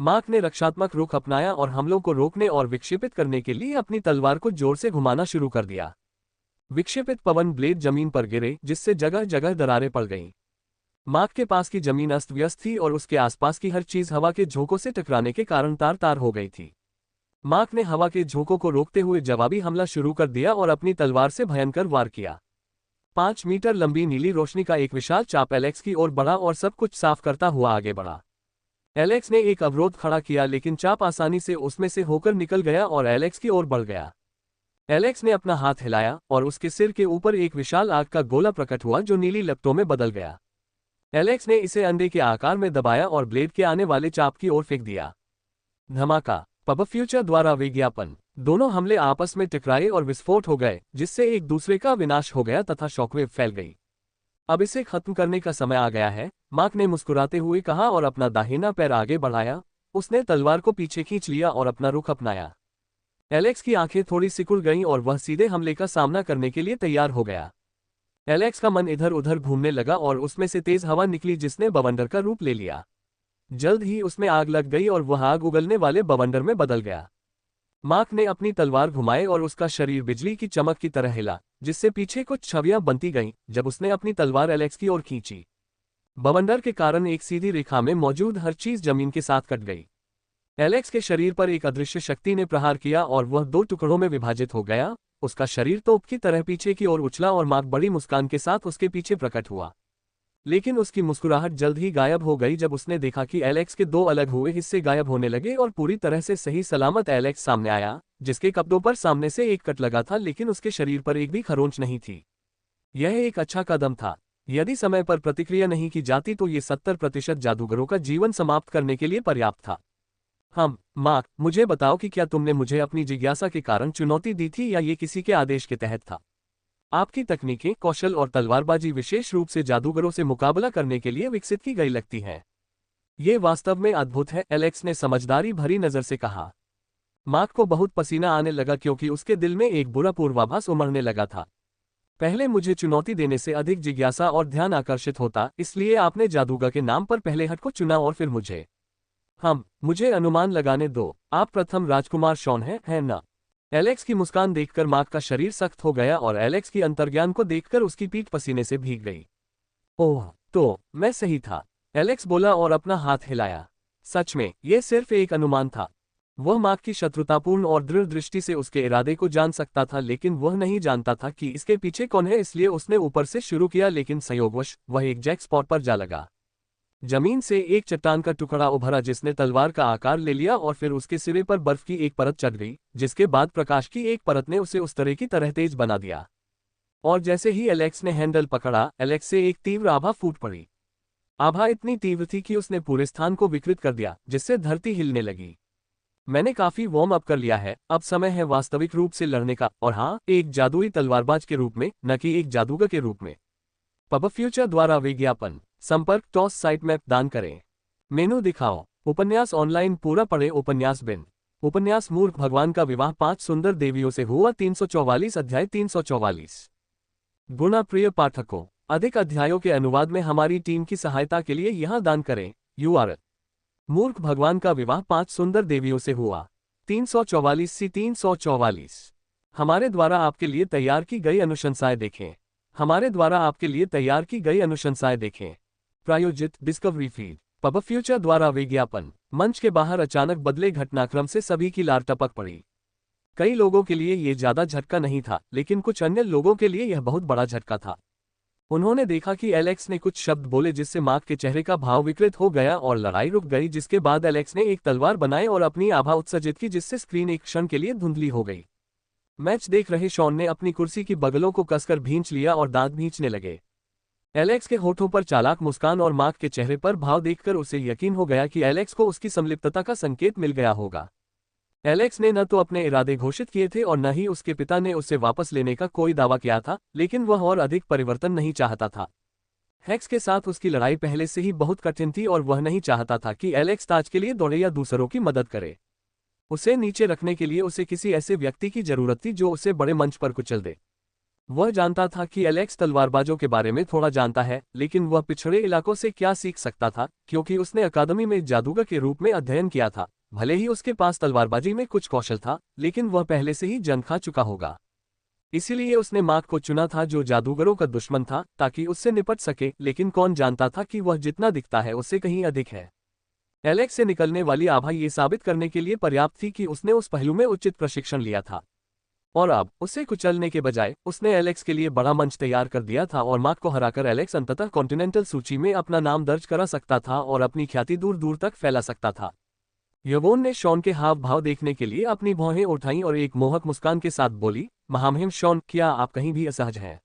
मार्क ने रक्षात्मक रुख अपनाया और हमलों को रोकने और विक्षेपित करने के लिए अपनी तलवार को जोर से घुमाना शुरू कर दिया। विक्षेपित पवन ब्लेड जमीन पर गिरे, जिससे जगह जगह दरारें पड़ गईं। मार्क के पास की जमीन अस्त व्यस्त थी और उसके आसपास की हर चीज हवा के झोंकों से टकराने के कारण तार तार हो गई थी। मार्क ने हवा के झोंकों को रोकते हुए जवाबी हमला शुरू कर दिया और अपनी तलवार से भयंकर वार किया। 5 मीटर लंबी नीली रोशनी का एक विशाल चाप एलेक्स की ओर बढ़ा और सब कुछ साफ करता हुआ आगे बढ़ा। एलेक्स ने एक अवरोध खड़ा किया, लेकिन चाप आसानी से उसमें से होकर निकल गया और एलेक्स की ओर बढ़ गया। एलेक्स ने अपना हाथ हिलाया और उसके सिर के ऊपर एक विशाल आग का गोला प्रकट हुआ जो नीली लपटों में बदल गया। एलेक्स ने इसे अंडे के आकार में दबाया और ब्लेड के आने वाले चाप की ओर फेंक दिया। धमाका। पब फ्यूचर द्वारा विज्ञापन। दोनों हमले आपस में टकराए और विस्फोट हो गए, जिससे एक दूसरे का विनाश हो गया तथा शॉकवेव फैल गई। अब इसे खत्म करने का समय आ गया है, मार्क ने मुस्कुराते हुए कहा और अपना दाहिना पैर आगे बढ़ाया। उसने तलवार को पीछे खींच लिया और अपना रुख अपनाया। एलेक्स की आंखें थोड़ी सिकुड़ गईं और वह सीधे हमले का सामना करने के लिए तैयार हो गया। एलेक्स का मन इधर उधर घूमने लगा और उसमें से तेज हवा निकली जिसने बवंडर का रूप ले लिया। जल्द ही उसमें आग लग गई और वह आग उगलने वाले बवंडर में बदल गया। मार्क ने अपनी तलवार घुमाई और उसका शरीर बिजली की चमक की तरह हिला, जिससे पीछे कुछ छवियां बनती गईं जब उसने अपनी तलवार एलेक्स की ओर खींची। बवंडर के कारण एक सीधी रेखा में मौजूद हर चीज जमीन के साथ कट गई। एलेक्स के शरीर पर एक अदृश्य शक्ति ने प्रहार किया और वह 2 टुकड़ों में विभाजित हो गया। उसका शरीर तोप की तरह पीछे की ओर उछला और मार्क बड़ी मुस्कान के साथ उसके पीछे प्रकट हुआ। लेकिन उसकी मुस्कुराहट जल्द ही गायब हो गई जब उसने देखा कि एलेक्स के 2 अलग हुए हिस्से गायब होने लगे और पूरी तरह से सही सलामत एलेक्स सामने आया, जिसके कपड़ों पर सामने से एक कट लगा था, लेकिन उसके शरीर पर एक भी खरोंच नहीं थी। यह एक अच्छा कदम था। यदि समय पर प्रतिक्रिया नहीं की जाती तो ये 70% जादूगरों का जीवन समाप्त करने के लिए पर्याप्त था। मार्क, मुझे बताओ कि क्या तुमने मुझे अपनी जिज्ञासा के कारण चुनौती दी थी या ये किसी के आदेश के तहत था? आपकी तकनीकें, कौशल और तलवारबाजी विशेष रूप से जादूगरों से मुकाबला करने के लिए विकसित की गई लगती है। ये वास्तव में अद्भुत है, एलेक्स ने समझदारी भरी नजर से कहा। मार्क को बहुत पसीना आने लगा क्योंकि उसके दिल में एक बुरा पूर्वाभास उमड़ने लगा था। पहले मुझे चुनौती देने से अधिक जिज्ञासा और ध्यान आकर्षित होता, इसलिए आपने जादूगर के नाम पर पहले हट को चुना और फिर मुझे। मुझे अनुमान लगाने दो, आप प्रथम राजकुमार शॉन हैं, है ना? एलेक्स की मुस्कान देखकर मार्क का शरीर सख्त हो गया और एलेक्स की अंतर्ज्ञान को देखकर उसकी पीठ पसीने से भीग गई। ओह, तो मैं सही था, एलेक्स बोला और अपना हाथ हिलाया। सच में यह सिर्फ एक अनुमान था। वह मार्क की शत्रुतापूर्ण और दृढ़ दृष्टि से उसके इरादे को जान सकता था, लेकिन वह नहीं जानता था कि इसके पीछे कौन है। इसलिए उसने ऊपर से शुरू किया, लेकिन संयोगवश वह एक जैक स्पॉट पर जा लगा। जमीन से एक चट्टान का टुकड़ा उभरा जिसने तलवार का आकार ले लिया और फिर उसके सिरे पर बर्फ की एक परत चढ़ गई, जिसके बाद प्रकाश की एक परत ने उसे उस तरह की तरह तेज बना दिया। और जैसे ही एलेक्स ने हैंडल पकड़ा, एलेक्स से एक तीव्र आभा फूट पड़ी। आभा इतनी तीव्र थी कि उसने पूरे स्थान को विकृत कर दिया, जिससे धरती हिलने लगी। मैंने काफी वार्म अप कर लिया है, अब समय है वास्तविक रूप से लड़ने का, और हाँ, एक जादुई तलवारबाज के रूप में, न कि एक जादूगर के रूप में। पब फ्यूचर द्वारा विज्ञापन। संपर्क टॉस साइट मैप दान करें। मेनू दिखाओ। उपन्यास ऑनलाइन पूरा पढ़े। उपन्यास बिन। उपन्यास मूर्ख भगवान का विवाह 5 सुंदर देवियों से हुआ 344 अध्याय 344। गुणा प्रिय पाठकों, अधिक अध्यायों के अनुवाद में हमारी टीम की सहायता के लिए यहां दान करें। URL। मूर्ख भगवान का विवाह 5 सुंदर देवियों से हुआ 344 से 344। हमारे द्वारा आपके लिए तैयार की गई अनुशंसाएं देखें। हमारे द्वारा आपके लिए तैयार की गई अनुशंसाएं देखें। प्रायोजित डिस्कवरी फीड। पब फ्यूचर द्वारा विज्ञापन। मंच के बाहर अचानक बदले घटनाक्रम से सभी की लार टपक पड़ी। कई लोगों के लिए यह ज्यादा झटका नहीं था, लेकिन कुछ अन्य लोगों के लिए यह बहुत बड़ा झटका था। उन्होंने देखा कि एलेक्स ने कुछ शब्द बोले जिससे मार्क के चेहरे का भाव विकृत हो गया और लड़ाई रुक गई, जिसके बाद एलेक्स ने एक तलवार बनाई और अपनी आभा उत्सर्जित की, जिससे स्क्रीन एक क्षण के लिए धुंधली हो गई। मैच देख रहे शॉन ने अपनी कुर्सी की बगलों को कसकर भींच लिया और दांत भींचने लगे। एलेक्स के होठों पर चालाक मुस्कान और मार्क के चेहरे पर भाव देखकर उसे यकीन हो गया कि एलेक्स को उसकी संलिप्तता का संकेत मिल गया होगा। एलेक्स ने न तो अपने इरादे घोषित किए थे और न ही उसके पिता ने उसे वापस लेने का कोई दावा किया था, लेकिन वह और अधिक परिवर्तन नहीं चाहता था। हेक्स के साथ उसकी लड़ाई पहले से ही बहुत कठिन थी और वह नहीं चाहता था कि एलेक्स ताज के लिए दौड़े या दूसरों की मदद करे। उसे नीचे रखने के लिए उसे किसी ऐसे व्यक्ति की जरूरत थी जो उसे बड़े मंच पर कुचल दे। वह जानता था कि एलेक्स तलवारबाजों के बारे में थोड़ा जानता है, लेकिन वह पिछड़े इलाकों से क्या सीख सकता था, क्योंकि उसने अकादमी में जादूगर के रूप में अध्ययन किया था। भले ही उसके पास तलवारबाजी में कुछ कौशल था, लेकिन वह पहले से ही जंग खा चुका होगा। इसीलिए उसने मार्क को चुना था, जो जादूगरों का दुश्मन था, ताकि उससे निपट सके, लेकिन कौन जानता था कि वह जितना दिखता है उससे कहीं अधिक है। एलेक्स से निकलने वाली आभा ये साबित करने के लिए पर्याप्त थी कि उसने उस पहलू में उचित प्रशिक्षण लिया था। और अब उसे कुचलने के बजाय उसने एलेक्स के लिए बड़ा मंच तैयार कर दिया था और मार्क को हराकर एलेक्स अंततः कॉन्टिनेंटल सूची में अपना नाम दर्ज करा सकता था और अपनी ख्याति दूर दूर तक फैला सकता था। यवोन ने शॉन के हाव भाव देखने के लिए अपनी भौहें उठाईं और एक मोहक मुस्कान के साथ बोली, महामहिम शॉन, क्या आप कहीं भी असहज हैं?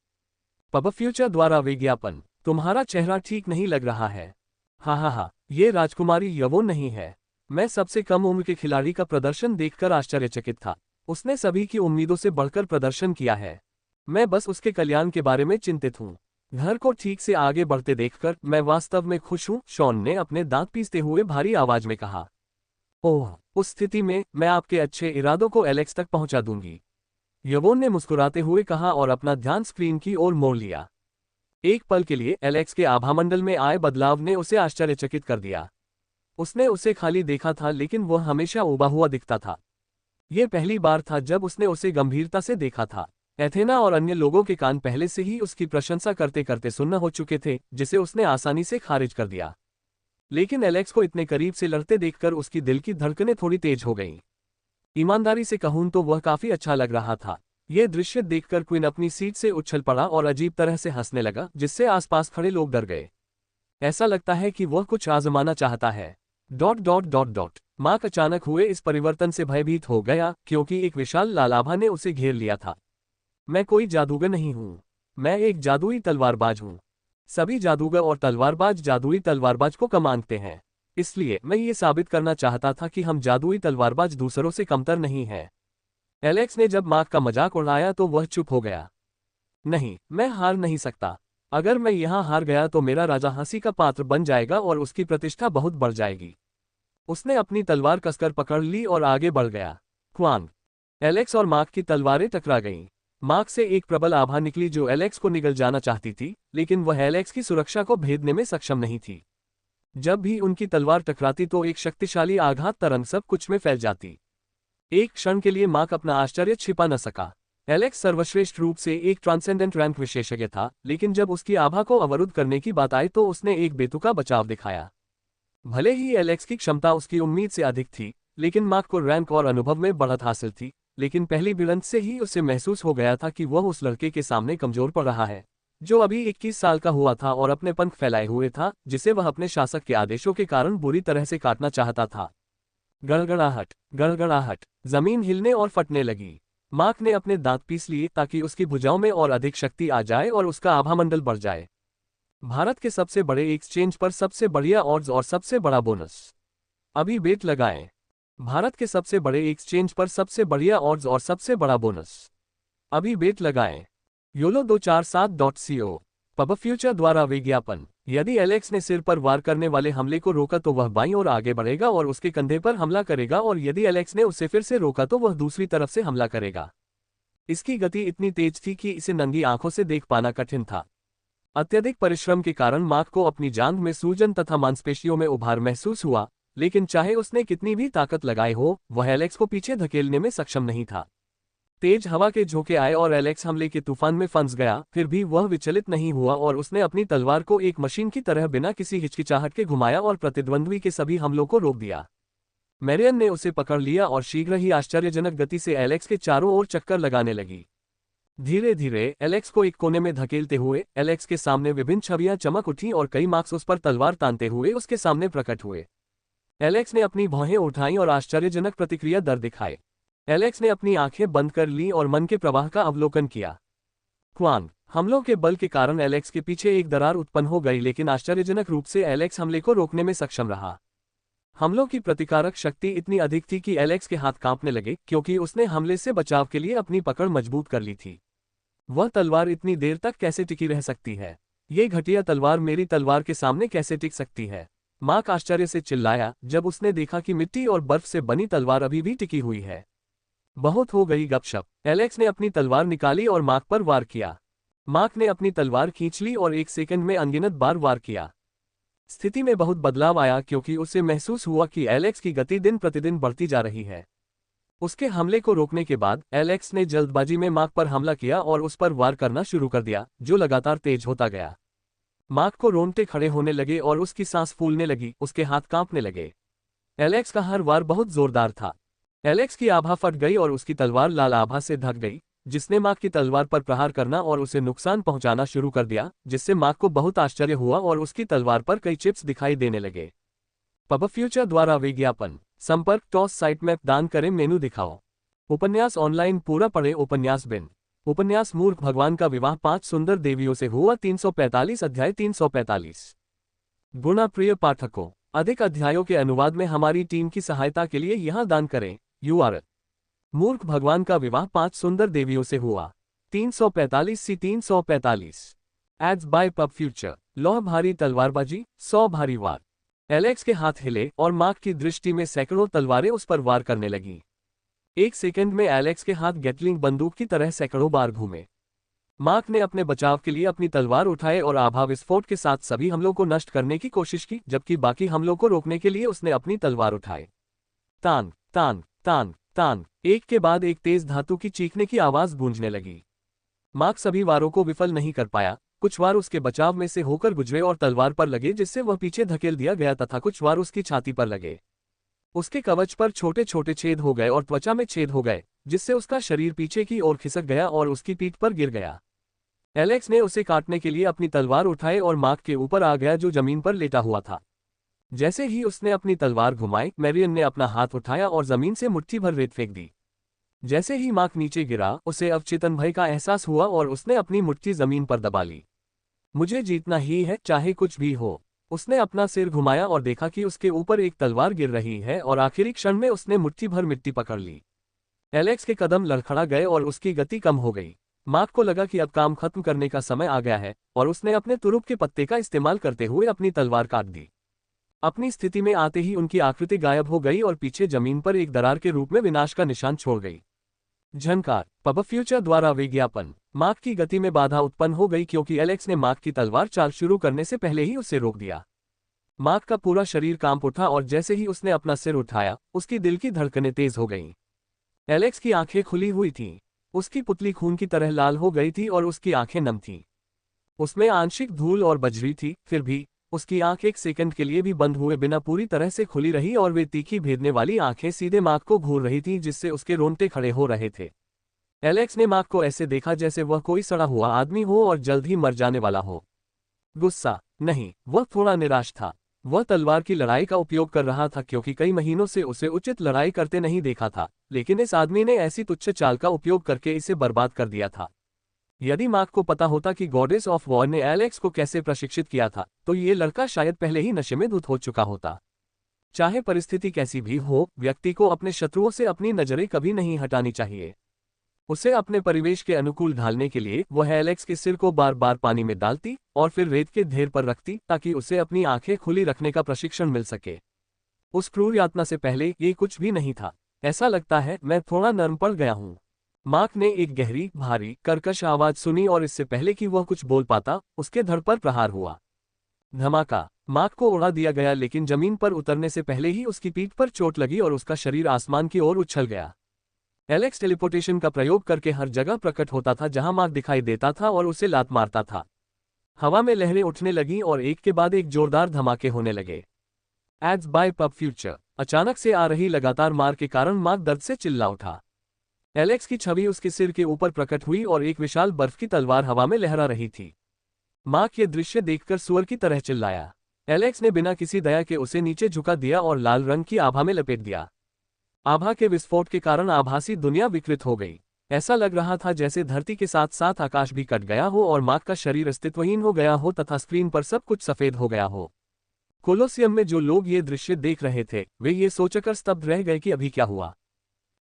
पब फ्यूचर द्वारा विज्ञापन। तुम्हारा चेहरा ठीक नहीं लग रहा है। हा, ये राजकुमारी यवोन नहीं है। मैं सबसे कम उम्र के खिलाड़ी का प्रदर्शन देखकर आश्चर्यचकित था। उसने सभी की उम्मीदों से बढ़कर प्रदर्शन किया है। मैं बस उसके कल्याण के बारे में चिंतित हूँ। घर को ठीक से आगे बढ़ते देखकर मैं वास्तव में खुश हूँ, शॉन ने अपने दांत पीसते हुए भारी आवाज में कहा। ओह, उस स्थिति में मैं आपके अच्छे इरादों को एलेक्स तक पहुंचा दूंगी, यवोन ने मुस्कुराते हुए कहा और अपना ध्यान स्क्रीन की ओर मोड़ लिया। एक पल के लिए एलेक्स के आभामंडल में आए बदलाव ने उसे आश्चर्यचकित कर दिया। उसने उसे खाली देखा था, लेकिन वह हमेशा उबा हुआ दिखता था। यह पहली बार था जब उसने उसे गंभीरता से देखा था। एथेना और अन्य लोगों के कान पहले से ही उसकी प्रशंसा करते करते सुन्न हो चुके थे, जिसे उसने आसानी से खारिज कर दिया। लेकिन एलेक्स को इतने करीब से लड़ते देखकर उसकी दिल की धड़कनें थोड़ी तेज हो गईं। ईमानदारी से कहूं तो वह काफी अच्छा लग रहा था। यह दृश्य देखकर क्वीन अपनी सीट से उछल पड़ा और अजीब तरह से हंसने लगा, जिससे आसपास खड़े लोग डर गए। ऐसा लगता है कि वह कुछ आजमाना चाहता है। ... मार्क अचानक हुए इस परिवर्तन से भयभीत हो गया, क्योंकि एक विशाल लाल आभा ने उसे घेर लिया था। मैं कोई जादूगर नहीं हूं, मैं एक जादुई तलवारबाज हूं। सभी जादूगर और तलवारबाज जादुई तलवारबाज को कम आंकते हैं, इसलिए मैं ये साबित करना चाहता था कि हम जादुई तलवारबाज दूसरों से कमतर नहीं हैं। एलेक्स ने जब मार्क का मजाक उड़ाया तो वह चुप हो गया। नहीं, मैं हार नहीं सकता। अगर मैं यहां हार गया तो मेरा राजा हंसी का पात्र बन जाएगा और उसकी प्रतिष्ठा बहुत बढ़ जाएगी। उसने अपनी तलवार कसकर पकड़ ली और आगे बढ़ गया। क्वांग। एलेक्स और मार्क की तलवारें टकरा गईं। मार्क से एक प्रबल आभा निकली जो एलेक्स को निगल जाना चाहती थी, लेकिन वह एलेक्स की सुरक्षा को भेदने में सक्षम नहीं थी। जब भी उनकी तलवार टकराती तो एक शक्तिशाली आघात तरंग सब कुछ में फैल जाती। एक क्षण के लिए मार्क अपना आश्चर्य छिपा न सका। एलेक्स सर्वश्रेष्ठ रूप से एक ट्रांसेंडेंट रैंक विशेषज्ञ था, लेकिन जब उसकी आभा को अवरुद्ध करने की बात आई तो उसने एक बेतुका बचाव दिखाया। भले ही एलेक्स की क्षमता उसकी उम्मीद से अधिक थी, लेकिन मार्क को रैंक और अनुभव में बढ़त हासिल थी, लेकिन पहली भिड़ंत से ही उसे महसूस हो गया था कि वह उस लड़के के सामने कमजोर पड़ रहा है, जो अभी 21 साल का हुआ था और अपने पंख फैलाए हुए था, जिसे वह अपने शासक के आदेशों के कारण बुरी तरह से काटना चाहता था। गड़गड़ाहट, गड़गड़ाहट, जमीन हिलने और फटने लगी। मार्क ने अपने दांत पीस लिए ताकि उसकी भुजाओं में और अधिक शक्ति आ जाए और उसका आभामंडल बढ़ जाए। भारत के सबसे बड़े एक्सचेंज पर सबसे बढ़िया ऑड्स और सबसे बड़ा बोनस। अभी बेट लगाएं। भारत के सबसे बड़े एक्सचेंज पर सबसे बढ़िया ऑड्स और सबसे बड़ा बोनस। अभी बेट लगाएं। YOLO247.co। पब फ्यूचर द्वारा विज्ञापन। यदि एलेक्स ने सिर पर वार करने वाले हमले को रोका तो वह बाईं ओर आगे बढ़ेगा और उसके कंधे पर हमला करेगा, और यदि एलेक्स ने उसे फिर से रोका तो वह दूसरी तरफ से हमला करेगा। इसकी गति इतनी तेज थी कि इसे नंगी आंखों से देख पाना कठिन था। अत्यधिक परिश्रम के कारण मार्क को अपनी जांघ में सूजन तथा मांसपेशियों में उभार महसूस हुआ, लेकिन चाहे उसने कितनी भी ताकत लगाई हो, वह एलेक्स को पीछे धकेलने में सक्षम नहीं था। तेज हवा के झोंके आए और एलेक्स हमले के तूफान में फंस गया, फिर भी वह विचलित नहीं हुआ और उसने अपनी तलवार को एक मशीन की तरह बिना किसी हिचकिचाहट के घुमाया और प्रतिद्वंद्वी के सभी हमलों को रोक दिया। मैरियन ने उसे पकड़ लिया और शीघ्र ही आश्चर्यजनक गति से एलेक्स के चारों ओर चक्कर लगाने लगी। धीरे धीरे एलेक्स को एक कोने में धकेलते हुए एलेक्स के सामने विभिन्न छवियां चमक उठीं और कई मार्क्स उस पर तलवार तानते हुए उसके सामने प्रकट हुए। एलेक्स ने अपनी भौहें उठाईं और आश्चर्यजनक प्रतिक्रिया दर दिखाए। एलेक्स ने अपनी आंखें बंद कर लीं और मन के प्रवाह का अवलोकन किया। क्वांग हमलों के बल के कारण एलेक्स के पीछे एक दरार उत्पन्न हो गई, लेकिन आश्चर्यजनक रूप से एलेक्स हमले को रोकने में सक्षम रहा। हमलों की प्रतिकारक शक्ति इतनी अधिक थी कि एलेक्स के हाथ कांपने लगे, क्योंकि उसने हमले से बचाव के लिए अपनी पकड़ मजबूत कर ली थी। वह तलवार इतनी देर तक कैसे टिकी रह सकती है? ये घटिया तलवार मेरी तलवार के सामने कैसे टिक सकती है? मार्क आश्चर्य से चिल्लाया जब उसने देखा कि मिट्टी और बर्फ से बनी तलवार अभी भी टिकी हुई है। बहुत हो गई गपशप। एलेक्स ने अपनी तलवार निकाली और मार्क पर वार किया। मार्क ने अपनी तलवार खींच ली और 1 सेकंड में अनगिनत बार वार किया। स्थिति में बहुत बदलाव आया, क्योंकि उसे महसूस हुआ कि एलेक्स की गति दिन प्रतिदिन बढ़ती जा रही है। उसके हमले को रोकने के बाद एलेक्स ने जल्दबाजी में मार्क पर हमला किया और उस पर वार करना शुरू कर दिया, जो लगातार तेज होता गया। मार्क को रोंगटे खड़े होने लगे और उसकी सांस फूलने लगी, उसके हाथ कांपने लगे। एलेक्स का हर वार बहुत जोरदार था। एलेक्स की आभा फट गई और उसकी तलवार लाल आभा से ढक गई, जिसने मार्क की तलवार पर प्रहार करना और उसे नुकसान पहुंचाना शुरू कर दिया, जिससे मार्क को बहुत आश्चर्य हुआ और उसकी तलवार पर कई चिप्स दिखाई देने लगे। पब फ्यूचर द्वारा विज्ञापन। संपर्क टॉस साइट मैप दान करें मेनू दिखाओ। उपन्यास ऑनलाइन पूरा पढ़े। उपन्यास बिन। उपन्यास मूर्ख भगवान का विवाह 5 सुंदर देवियों से हुआ 345 अध्याय 345। गुणा प्रिय पाठकों, अधिक अध्यायों के अनुवाद में हमारी टीम की सहायता के लिए यहां दान करें। URL। मूर्ख भगवान का विवाह 5 सुंदर देवियों से हुआ 345 सी 345। Ads bye pub future. लौह भारी तलवारबाजी, 100 भारी वार। एलेक्स के हाथ हिले और मार्क की दृष्टि में सैकड़ों तलवारें उस पर वार करने लगीं। 1 सेकंड में एलेक्स के हाथ गैटलिंग बंदूक की तरह सैकड़ों बार घूमे। मार्क ने अपने बचाव के लिए अपनी तलवार उठाए और आभा विस्फोट के साथ सभी हमलों को नष्ट करने की कोशिश की, जबकि बाकी हमलों को रोकने के लिए उसने अपनी तलवार उठाए। तान तान तान तान, एक के बाद एक तेज धातु की चीखने की आवाज गूंजने लगी। मार्क सभी वारों को विफल नहीं कर पाया। कुछ वार उसके बचाव में से होकर गुजरे और तलवार पर लगे, जिससे वह पीछे धकेल दिया गया, तथा कुछ वार उसकी छाती पर लगे। उसके कवच पर छोटे छोटे छेद हो गए और त्वचा में छेद हो गए, जिससे उसका शरीर पीछे की ओर खिसक गया और उसकी पीठ पर गिर गया। एलेक्स ने उसे काटने के लिए अपनी तलवार उठाए और मार्क के ऊपर आ गया, जो जमीन पर लेटा हुआ था। जैसे ही उसने अपनी तलवार घुमाई, मैरियन ने अपना हाथ उठाया और जमीन से मुट्ठी भर रेत फेंक दी। जैसे ही मार्क नीचे गिरा, उसे अवचेतन भय का एहसास हुआ और उसने अपनी मुट्ठी जमीन पर दबा ली। मुझे जीतना ही है, चाहे कुछ भी हो। उसने अपना सिर घुमाया और देखा कि उसके ऊपर एक तलवार गिर रही है, और आखिरी क्षण में उसने मुट्ठी भर मिट्टी पकड़ ली। एलेक्स के कदम लड़खड़ा गए और उसकी गति कम हो गई। मार्क को लगा कि अब काम खत्म करने का समय आ गया है, और उसने अपने तुरुप के पत्ते का इस्तेमाल करते हुए अपनी तलवार काट दी। अपनी स्थिति में आते ही उनकी आकृति गायब हो गई और पीछे जमीन पर एक दरार के रूप में विनाश का निशान छोड़ गई। झनकार। पब फ्यूचर द्वारा विज्ञापन। मार्क की गति में बाधा उत्पन्न हो गई, क्योंकि एलेक्स ने मार्क की तलवार चाल शुरू करने से पहले ही उसे रोक दिया। मार्क का पूरा शरीर कांप उठा और जैसे ही उसने अपना सिर उठाया, उसकी दिल की धड़कनें तेज हो गईं। एलेक्स की आंखें खुली हुई थीं। उसकी पुतली खून की तरह लाल हो गई थी और उसकी आंखें नम थीं। उसमें आंशिक धूल और बजरी थी, फिर भी उसकी आंख एक सेकंड के लिए भी बंद हुए बिना पूरी तरह से खुली रही और वे तीखी भेदने वाली आंखें सीधे मार्क को घूर रही थीं, जिससे उसके रोंगटे खड़े हो रहे थे। एलेक्स ने मार्क को ऐसे देखा जैसे वह कोई सड़ा हुआ आदमी हो और जल्द ही मर जाने वाला हो। गुस्सा नहीं, वह थोड़ा निराश था। वह तलवार की लड़ाई का उपयोग कर रहा था क्योंकि कई महीनों से उसे उचित लड़ाई करते नहीं देखा था, लेकिन इस आदमी ने ऐसी तुच्छ चाल का उपयोग करके इसे बर्बाद कर दिया था। यदि मार्क को पता होता कि गॉडेस ऑफ वॉर ने एलेक्स को कैसे प्रशिक्षित किया था, तो ये लड़का शायद पहले ही नशे में धुत हो चुका होता। चाहे परिस्थिति कैसी भी हो, व्यक्ति को अपने शत्रुओं से अपनी नजरें कभी नहीं हटानी चाहिए। उसे अपने परिवेश के अनुकूल ढालने के लिए वह एलेक्स के सिर को बार बार पानी में डालती और फिर रेत के ढेर पर रखती ताकि उसे अपनी आंखें खुली रखने का प्रशिक्षण मिल सके। उस क्रूर यातना से पहले ये कुछ भी नहीं था। ऐसा लगता है मैं थोड़ा नर्म पड़ गया हूँ। मार्क ने एक गहरी, भारी, कर्कश आवाज सुनी और इससे पहले कि वह कुछ बोल पाता, उसके धड़ पर प्रहार हुआ। धमाका। मार्क को उड़ा दिया गया, लेकिन जमीन पर उतरने से पहले ही उसकी पीठ पर चोट लगी और उसका शरीर आसमान की ओर उछल गया। एलेक्स टेलीपोर्टेशन का प्रयोग करके हर जगह प्रकट होता था जहां मार्क दिखाई देता था और उसे लात मारता था। हवा में लहरें उठने लगीं और एक के बाद एक जोरदार धमाके होने लगे। Ads bye pub future. अचानक से आ रही लगातार मार के कारण मार्क दर्द से चिल्ला उठा। एलेक्स की छवि उसके सिर के ऊपर प्रकट हुई और एक विशाल बर्फ की तलवार हवा में लहरा रही थी। मार्क ये दृश्य देखकर सुअर की तरह चिल्लाया। एलेक्स ने बिना किसी दया के उसे नीचे झुका दिया और लाल रंग की आभा में लपेट दिया। आभा के विस्फोट के कारण आभासी दुनिया विकृत हो गई। ऐसा लग रहा था जैसे धरती के साथ साथ आकाश भी कट गया हो और मार्क का शरीर अस्तित्वहीन हो गया हो तथा स्क्रीन पर सब कुछ सफेद हो गया हो। कोलोसियम में जो लोग ये दृश्य देख रहे थे, वे ये सोचकर स्तब्ध रह गए कि अभी क्या हुआ।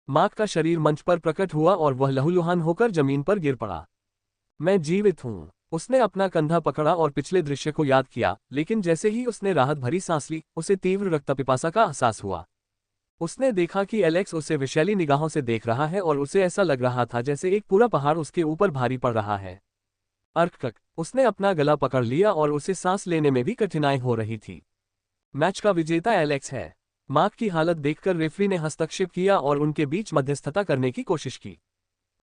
मार्क का शरीर मंच पर प्रकट हुआ और वह लहूलुहान होकर जमीन पर गिर पड़ा। मैं जीवित हूँ। उसने अपना कंधा पकड़ा और पिछले दृश्य को याद किया, लेकिन जैसे ही उसने राहत भरी सांस ली, उसे तीव्र रक्तपिपासा का एहसास हुआ। उसने देखा कि एलेक्स उसे विषैली निगाहों से देख रहा है और उसे ऐसा लग रहा था जैसे एक पूरा पहाड़ उसके ऊपर भारी पड़ रहा है। अर्क। उसने अपना गला पकड़ लिया और उसे सांस लेने में भी कठिनाई हो रही थी। मैच का विजेता एलेक्स है। मार्क की हालत देखकर रेफरी ने हस्तक्षेप किया और उनके बीच मध्यस्थता करने की कोशिश की।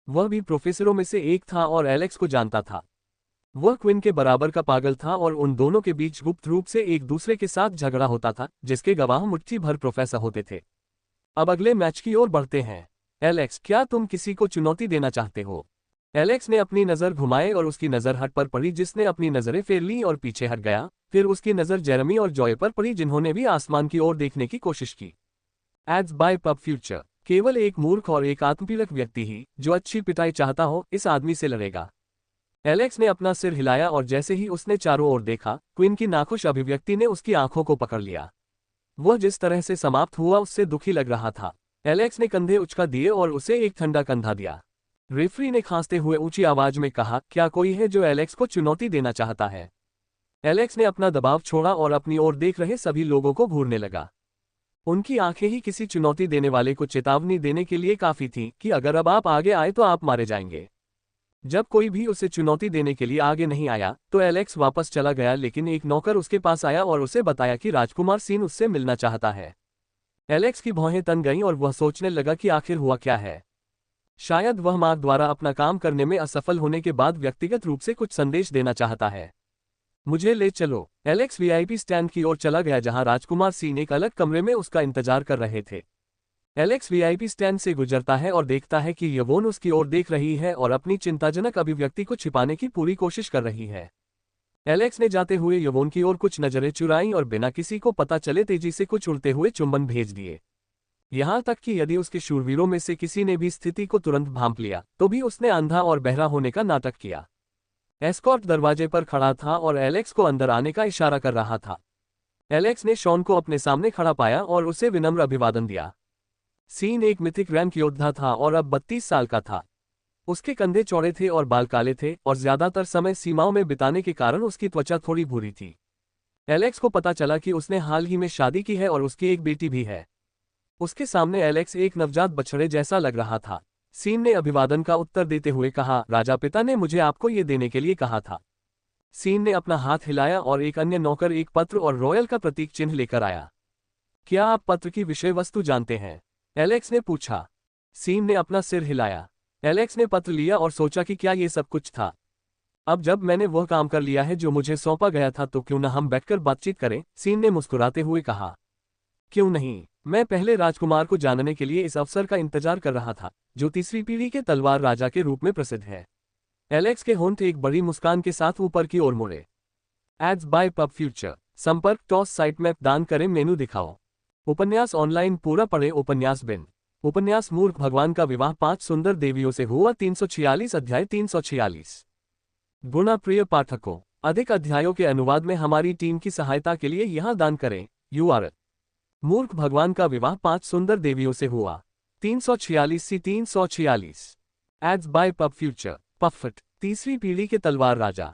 वह भी प्रोफेसरों में से एक था और एलेक्स को जानता था। वह क्विन के बराबर का पागल था और उन दोनों के बीच गुप्त रूप से एक दूसरे के साथ झगड़ा होता था, जिसके गवाह मुट्ठी भर प्रोफेसर होते थे। अब अगले मैच की ओर बढ़ते हैं। एलेक्स, क्या तुम किसी को चुनौती देना चाहते हो? एलेक्स ने अपनी नज़र घुमाई और उसकी नज़र हट पर पड़ी, जिसने अपनी नज़रें फेर ली और पीछे हट गया। फिर उसकी नज़र जेरेमी और जॉय पर पड़ी, जिन्होंने भी आसमान की ओर देखने की कोशिश की। Ads bye pub future. केवल एक मूर्ख और एक आत्मपीड़क व्यक्ति ही, जो अच्छी पिटाई चाहता हो, इस आदमी से लड़ेगा। एलेक्स ने अपना सिर हिलाया और जैसे ही उसने चारों ओर देखा, क्वीन की नाखुश अभिव्यक्ति ने उसकी आंखों को पकड़ लिया। वह जिस तरह से समाप्त हुआ उससे दुखी लग रहा था। एलेक्स ने कंधे उचका दिए और उसे एक ठंडा कंधा दिया। रेफरी ने खांसते हुए ऊंची आवाज में कहा, क्या कोई है जो एलेक्स को चुनौती देना चाहता है? एलेक्स ने अपना दबाव छोड़ा और अपनी ओर देख रहे सभी लोगों को घूरने लगा। उनकी आंखें ही किसी चुनौती देने वाले को चेतावनी देने के लिए काफी थीं कि अगर अब आप आगे आए तो आप मारे जाएंगे। जब कोई भी उसे चुनौती देने के लिए आगे नहीं आया, तो एलेक्स वापस चला गया, लेकिन एक नौकर उसके पास आया और उसे बताया कि राजकुमार सीन उससे मिलना चाहता है। एलेक्स की भौहें तन गईं और वह सोचने लगा कि आखिर हुआ क्या है। शायद वह मार्क द्वारा अपना काम करने में असफल होने के बाद व्यक्तिगत रूप से कुछ संदेश देना चाहता है। मुझे ले चलो। एलेक्स वीआईपी स्टैंड की ओर चला गया, जहां राजकुमार सीन एक अलग कमरे में उसका इंतजार कर रहे थे। एलेक्स वीआईपी स्टैंड से गुजरता है और देखता है कि यवोन उसकी ओर देख रही है और अपनी चिंताजनक अभिव्यक्ति को छिपाने की पूरी कोशिश कर रही है। एलेक्स ने जाते हुए यवोन की ओर कुछ नजरें चुराईं और बिना किसी को पता चले तेजी से कुछ उड़ते हुए चुंबन भेज दिए। यहां तक कि यदि उसके शूरवीरों में से किसी ने भी स्थिति को तुरंत भांप लिया, तो भी उसने अंधा और बहरा होने का नाटक किया। एस्कॉर्ट दरवाजे पर खड़ा था और एलेक्स को अंदर आने का इशारा कर रहा था। एलेक्स ने शॉन को अपने सामने खड़ा पाया और उसे विनम्र अभिवादन दिया। सीन एक मिथिक रैंक योद्धा था और अब 32 साल का था। उसके कंधे चौड़े थे और बाल काले थे और ज्यादातर समय सीमाओं में बिताने के कारण उसकी त्वचा थोड़ी भूरी थी। एलेक्स को पता चला कि उसने हाल ही में शादी की है और उसकी एक बेटी भी है। उसके सामने एलेक्स एक नवजात बछड़े जैसा लग रहा था। सीन ने अभिवादन का उत्तर देते हुए कहा, राजा पिता ने मुझे आपको ये देने के लिए कहा था। सीन ने अपना हाथ हिलाया और एक अन्य नौकर एक पत्र और रॉयल का प्रतीक चिन्ह लेकर आया। क्या आप पत्र की विषय वस्तु जानते हैं? एलेक्स ने पूछा। सीन ने अपना सिर हिलाया। एलेक्स ने पत्र लिया और सोचा कि क्या ये सब कुछ था। अब जब मैंने वह काम कर लिया है जो मुझे सौंपा गया था तो क्यों न हम बैठकर बातचीत करें, सीन ने मुस्कुराते हुए कहा। क्यों नहीं, मैं पहले राजकुमार को जानने के लिए इस अवसर का इंतजार कर रहा था, जो तीसरी पीढ़ी के तलवार राजा के रूप में प्रसिद्ध है। एलेक्स के होंठ एक बड़ी मुस्कान के साथ ऊपर की ओर मुड़े। Ads bye pub future. संपर्क टॉस साइट मैप दान करें मेनू दिखाओ। उपन्यास ऑनलाइन पूरा पढ़े। उपन्यास बिन। उपन्यास मूर्ख भगवान का विवाह 5 सुंदर देवियों से हुआ 346 अध्याय 346। गुणा प्रिय पाठकों, अधिक अध्यायों के अनुवाद में हमारी टीम की सहायता के लिए यहां दान करें। URL। मूर्ख भगवान का विवाह 5 सुंदर देवियों से हुआ 346 से 346। एड्स बाय पब फ्यूचर। पफट, तीसरी पीढ़ी के तलवार राजा।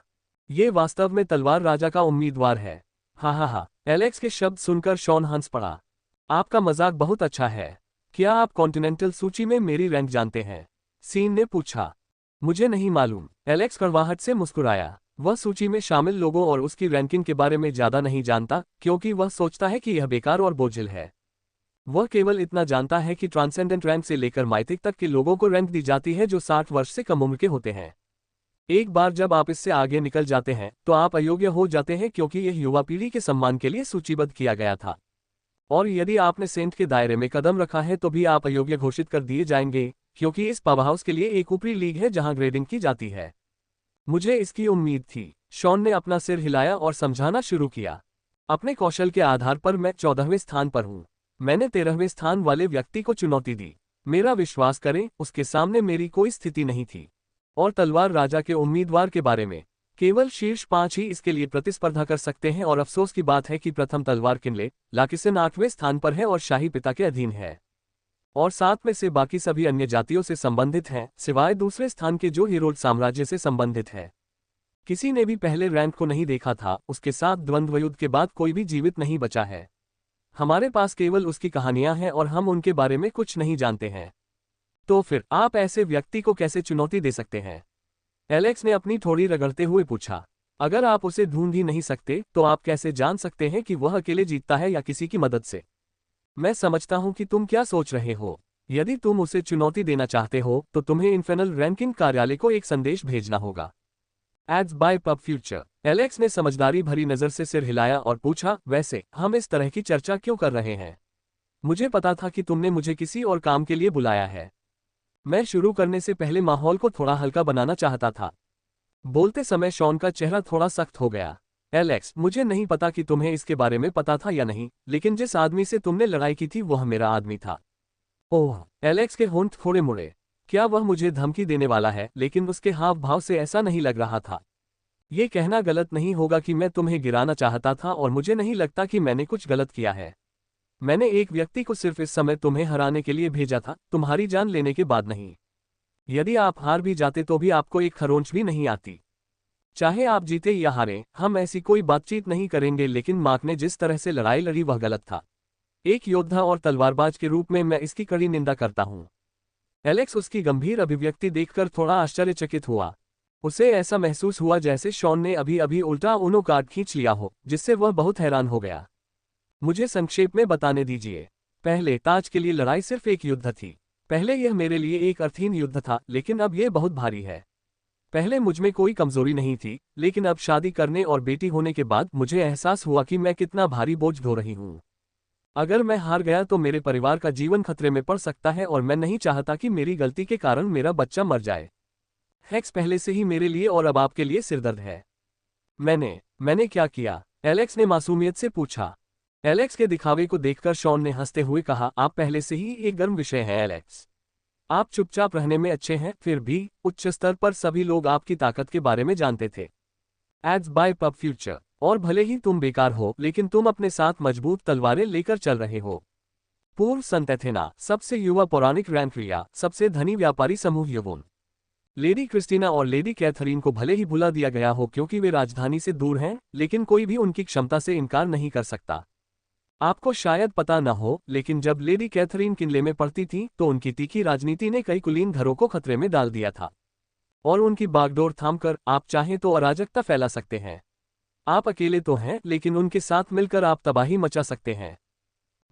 ये वास्तव में तलवार राजा का उम्मीदवार है। हा। एलेक्स के शब्द सुनकर शॉन हंस पड़ा। आपका मजाक बहुत अच्छा है। क्या आप कॉन्टिनेंटल सूची में मेरी रैंक जानते हैं? सीन ने पूछा। मुझे नहीं मालूम, एलेक्स कड़वाहट से मुस्कुराया। वह सूची में शामिल लोगों और उसकी रैंकिंग के बारे में ज्यादा नहीं जानता, क्योंकि वह सोचता है कि यह बेकार और बोझिल है। वह केवल इतना जानता है कि ट्रांसेंडेंट रैंक से लेकर माइथिक तक के लोगों को रैंक दी जाती है जो 60 वर्ष से कम उम्र के होते हैं। एक बार जब आप इससे आगे निकल जाते हैं तो आप अयोग्य हो जाते हैं, क्योंकि यह युवा पीढ़ी के सम्मान के लिए सूचीबद्ध किया गया था। और यदि आपने सेंट के दायरे में कदम रखा है तो भी आप अयोग्य घोषित कर दिए जाएंगे, क्योंकि इस पब हाउस के लिए एक ऊपरी लीग है जहां ग्रेडिंग की जाती है। मुझे इसकी उम्मीद थी। शॉन ने अपना सिर हिलाया और समझाना शुरू किया। अपने कौशल के आधार पर मैं 14वें स्थान पर हूं। मैंने 13वें स्थान वाले व्यक्ति को चुनौती दी। मेरा विश्वास करें, उसके सामने मेरी कोई स्थिति नहीं थी। और तलवार राजा के उम्मीदवार के बारे में, केवल शीर्ष 5 ही इसके लिए प्रतिस्पर्धा कर सकते हैं। और अफसोस की बात है कि प्रथम तलवार किनले लाकिसन 8वें स्थान पर है और शाही पिता के अधीन है। और 7 में से बाकी सभी अन्य जातियों से संबंधित हैं, सिवाय दूसरे स्थान के जो हिरोल्ड साम्राज्य से संबंधित है। किसी ने भी पहले रैंक को नहीं देखा था। उसके साथ द्वंद्व युद्ध के बाद कोई भी जीवित नहीं बचा है। हमारे पास केवल उसकी कहानियां हैं और हम उनके बारे में कुछ नहीं जानते हैं। तो फिर आप ऐसे व्यक्ति को कैसे चुनौती दे सकते हैं? एलेक्स ने अपनी ठोड़ी रगड़ते हुए पूछा। अगर आप उसे ढूंढ ही नहीं सकते तो आप कैसे जान सकते हैं कि वह अकेले जीतता है या किसी की मदद से? मैं समझता हूं कि तुम क्या सोच रहे हो। यदि तुम उसे चुनौती देना चाहते हो तो तुम्हें इन्फेनल रैंकिंग कार्यालय को एक संदेश भेजना होगा। Ads bye pub future. Alex ने समझदारी भरी नजर से सिर हिलाया और पूछा, वैसे हम इस तरह की चर्चा क्यों कर रहे हैं? मुझे पता था कि तुमने मुझे किसी और काम के लिए बुलाया है। मैं शुरू करने से पहले माहौल को थोड़ा हल्का बनाना चाहता था। बोलते समय शॉन का चेहरा थोड़ा सख्त हो गया। एलेक्स, मुझे नहीं पता कि तुम्हें इसके बारे में पता था या नहीं, लेकिन जिस आदमी से तुमने लड़ाई की थी वह मेरा आदमी था। ओह, एलेक्स के होंठ थोड़े मुड़े। क्या वह मुझे धमकी देने वाला है? लेकिन उसके हाव भाव से ऐसा नहीं लग रहा था। ये कहना गलत नहीं होगा कि मैं तुम्हें गिराना चाहता था और मुझे नहीं लगता कि मैंने कुछ गलत किया है। मैंने एक व्यक्ति को सिर्फ इस समय तुम्हें हराने के लिए भेजा था, तुम्हारी जान लेने के बाद नहीं। यदि आप हार भी जाते तो भी आपको एक खरोंच भी नहीं आती। चाहे आप जीते या हारें, हम ऐसी कोई बातचीत नहीं करेंगे। लेकिन मार्क ने जिस तरह से लड़ाई लड़ी वह गलत था। एक योद्धा और तलवारबाज के रूप में मैं इसकी कड़ी निंदा करता हूं। एलेक्स उसकी गंभीर अभिव्यक्ति देखकर थोड़ा आश्चर्यचकित हुआ। उसे ऐसा महसूस हुआ जैसे शॉन ने अभी अभी उल्टा उनो कार्ड खींच लिया हो, जिससे वह बहुत हैरान हो गया। मुझे संक्षेप में बताने दीजिए। पहले ताज के लिए लड़ाई सिर्फ एक युद्ध थी। पहले यह मेरे लिए एक अर्थहीन युद्ध था, लेकिन अब यह बहुत भारी है। पहले मुझमें कोई कमजोरी नहीं थी, लेकिन अब शादी करने और बेटी होने के बाद मुझे एहसास हुआ कि मैं कितना भारी बोझ ढो रही हूं। अगर मैं हार गया तो मेरे परिवार का जीवन खतरे में पड़ सकता है और मैं नहीं चाहता कि मेरी गलती के कारण मेरा बच्चा मर जाए। हेक्स पहले से ही मेरे लिए और अब आपके लिए सिरदर्द है। मैंने क्या किया? एलेक्स ने मासूमियत से पूछा। एलेक्स के दिखावे को देखकर शॉन ने हंसते हुए कहा, आप पहले से ही एक गर्म विषय हैं एलेक्स। आप चुपचाप रहने में अच्छे हैं, फिर भी उच्च स्तर पर सभी लोग आपकी ताकत के बारे में जानते थे। Ads bye pub future. और भले ही तुम बेकार हो, लेकिन तुम अपने साथ मजबूत तलवारें लेकर चल रहे हो। पूर्व संत एथेना, सबसे युवा पौराणिक रैंक्रिया, सबसे धनी व्यापारी समूह यवोन। लेडी क्रिस्टीना और लेडी कैथरीन को भले ही भुला दिया गया हो क्योंकि वे राजधानी से दूर हैं, लेकिन कोई भी उनकी क्षमता से इनकार नहीं कर सकता। आपको शायद पता न हो, लेकिन जब लेडी कैथरीन किले में पड़ती थी तो उनकी तीखी राजनीति ने कई कुलीन घरों को खतरे में डाल दिया था। और उनकी बागडोर थामकर आप चाहें तो अराजकता फैला सकते हैं। आप अकेले तो हैं, लेकिन उनके साथ मिलकर आप तबाही मचा सकते हैं।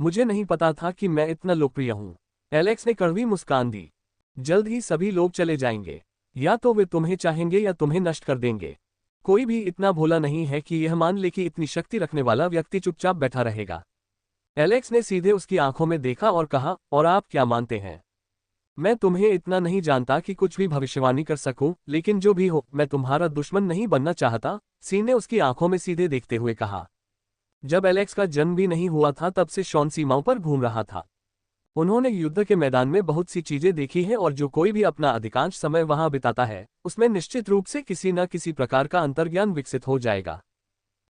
मुझे नहीं पता था कि मैं इतना लोकप्रिय हूं। एलेक्स ने कड़वी मुस्कान दी। जल्द ही सभी लोग चले जाएंगे। या तो वे तुम्हें चाहेंगे या तुम्हें नष्ट कर देंगे। कोई भी इतना भोला नहीं है कि यह मान ले कि इतनी शक्ति रखने वाला व्यक्ति चुपचाप बैठा रहेगा। एलेक्स ने सीधे उसकी आंखों में देखा और कहा, और आप क्या मानते हैं? मैं तुम्हें इतना नहीं जानता कि कुछ भी भविष्यवाणी कर सकूं, लेकिन जो भी हो, मैं तुम्हारा दुश्मन नहीं बनना चाहता, सीन ने उसकी आंखों में सीधे देखते हुए कहा। जब एलेक्स का जन्म भी नहीं हुआ था तब से शॉन सीमाओं पर घूम रहा था। उन्होंने युद्ध के मैदान में बहुत सी चीजें देखी हैं और जो कोई भी अपना अधिकांश समय वहां बिताता है, उसमें निश्चित रूप से किसी न किसी प्रकार का अंतर्ज्ञान विकसित हो जाएगा।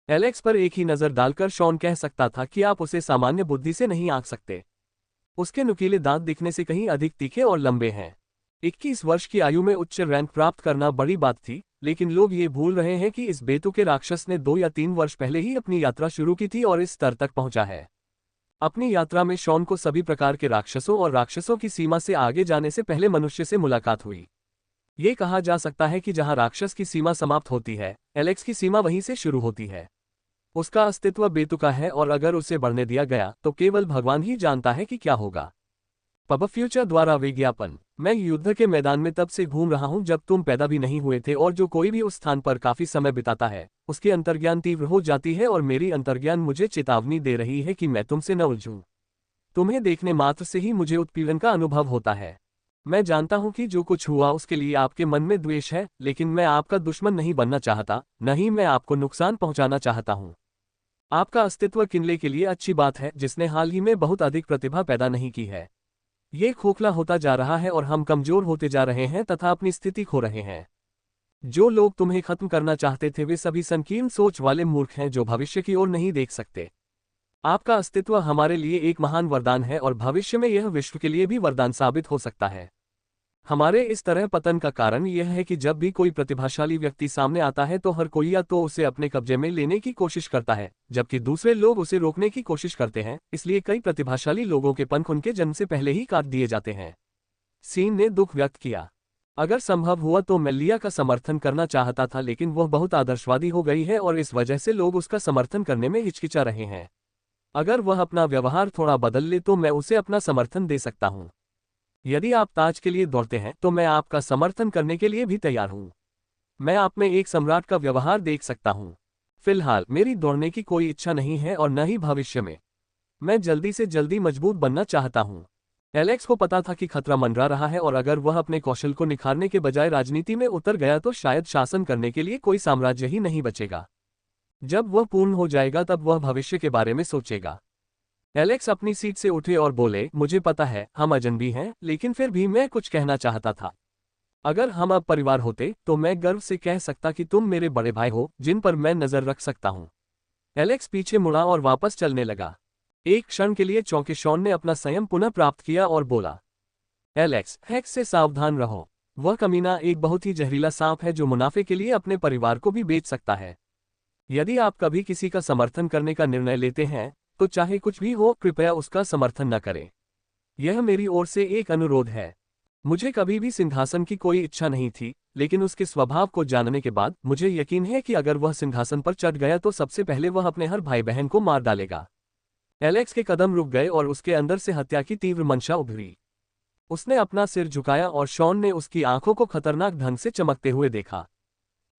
एलेक्स पर एक ही नजर डालकर शॉन कह सकता था कि आप उसे सामान्य बुद्धि से नहीं आंक सकते। उसके नुकीले दांत दिखने से कहीं अधिक तीखे और लंबे हैं। 21 वर्ष की आयु में उच्च रैंक प्राप्त करना बड़ी बात थी, लेकिन लोग ये भूल रहे हैं कि इस बेतुके राक्षस ने 2 या 3 वर्ष पहले ही अपनी यात्रा शुरू की थी और इस स्तर तक पहुंचा है। अपनी यात्रा में शॉन को सभी प्रकार के राक्षसों और राक्षसों की सीमा से आगे जाने से पहले मनुष्य से मुलाकात हुई। ये कहा जा सकता है कि जहां राक्षस की सीमा समाप्त होती है, एलेक्स की सीमा वहीं से शुरू होती है। उसका अस्तित्व बेतुका है और अगर उसे बढ़ने दिया गया तो केवल भगवान ही जानता है कि क्या होगा। पब फ्यूचर द्वारा विज्ञापन। मैं युद्ध के मैदान में तब से घूम रहा हूं जब तुम पैदा भी नहीं हुए थे, और जो कोई भी उस स्थान पर काफी समय बिताता है, उसकी अंतर्ज्ञान तीव्र हो जाती है और मेरी अंतर्ज्ञान मुझे चेतावनी दे रही है कि मैं तुमसे न उलझूं। तुम्हें देखने मात्र से ही मुझे उत्पीड़न का अनुभव होता है। मैं जानता हूं कि जो कुछ हुआ उसके लिए आपके मन में द्वेष है, लेकिन मैं आपका दुश्मन नहीं बनना चाहता, न ही मैं आपको नुकसान पहुंचाना चाहता हूं। आपका अस्तित्व किनले के लिए अच्छी बात है जिसने हाल ही में बहुत अधिक प्रतिभा पैदा नहीं की है। ये खोखला होता जा रहा है और हम कमजोर होते जा रहे हैं तथा अपनी स्थिति खो रहे हैं। जो लोग तुम्हें खत्म करना चाहते थे वे सभी संकीर्ण सोच वाले मूर्ख हैं जो भविष्य की ओर नहीं देख सकते। आपका अस्तित्व हमारे लिए एक महान वरदान है और भविष्य में यह विश्व के लिए भी वरदान साबित हो सकता है। हमारे इस तरह पतन का कारण यह है कि जब भी कोई प्रतिभाशाली व्यक्ति सामने आता है तो हर कोई या तो उसे अपने कब्जे में लेने की कोशिश करता है, जबकि दूसरे लोग उसे रोकने की कोशिश करते हैं। इसलिए कई प्रतिभाशाली लोगों के पंख उनके जन्म से पहले ही काट दिए जाते हैं। सीन ने दुख व्यक्त किया। अगर संभव हुआ तो मैं लिया का समर्थन करना चाहता था, लेकिन वह बहुत आदर्शवादी हो गई है और इस वजह से लोग उसका समर्थन करने में हिचकिचा रहे हैं। अगर वह अपना व्यवहार थोड़ा बदल ले तो मैं उसे अपना समर्थन दे सकता हूं। यदि आप ताज के लिए दौड़ते हैं तो मैं आपका समर्थन करने के लिए भी तैयार हूं। मैं आप में एक सम्राट का व्यवहार देख सकता हूं। फिलहाल मेरी दौड़ने की कोई इच्छा नहीं है और न ही भविष्य में। मैं जल्दी से जल्दी मजबूत बनना चाहता हूं। एलेक्स को पता था कि खतरा मंडरा रहा है और अगर वह अपने कौशल को निखारने के बजाय राजनीति में उतर गया तो शायद शासन करने के लिए कोई साम्राज्य ही नहीं बचेगा। जब वह पूर्ण हो जाएगा तब वह भविष्य के बारे में सोचेगा। एलेक्स अपनी सीट से उठे और बोले, मुझे पता है हम अजनबी हैं, लेकिन फिर भी मैं कुछ कहना चाहता था। अगर हम अब परिवार होते तो मैं गर्व से कह सकता कि तुम मेरे बड़े भाई हो जिन पर मैं नजर रख सकता हूं। एलेक्स पीछे मुड़ा और वापस चलने लगा। एक क्षण के लिए चौंके शॉन ने अपना संयम पुनः प्राप्त किया और बोला, एलेक्स, हैक्स से सावधान रहो। वह कमीना एक बहुत ही जहरीला सांप है जो मुनाफे के लिए अपने परिवार को भी बेच सकता है। यदि आप कभी किसी का समर्थन करने का निर्णय लेते हैं तो चाहे कुछ भी हो, कृपया उसका समर्थन न करें। यह मेरी ओर से एक अनुरोध है। मुझे कभी भी सिंहासन की कोई इच्छा नहीं थी, लेकिन उसके स्वभाव को जानने के बाद मुझे यकीन है कि अगर वह सिंहासन पर चढ़ गया तो सबसे पहले वह अपने हर भाई बहन को मार डालेगा। एलेक्स के कदम रुक गए और उसके अंदर से हत्या की तीव्र मंशा उभरी। उसने अपना सिर झुकाया और शॉन ने उसकी आंखों को खतरनाक ढंग से चमकते हुए देखा।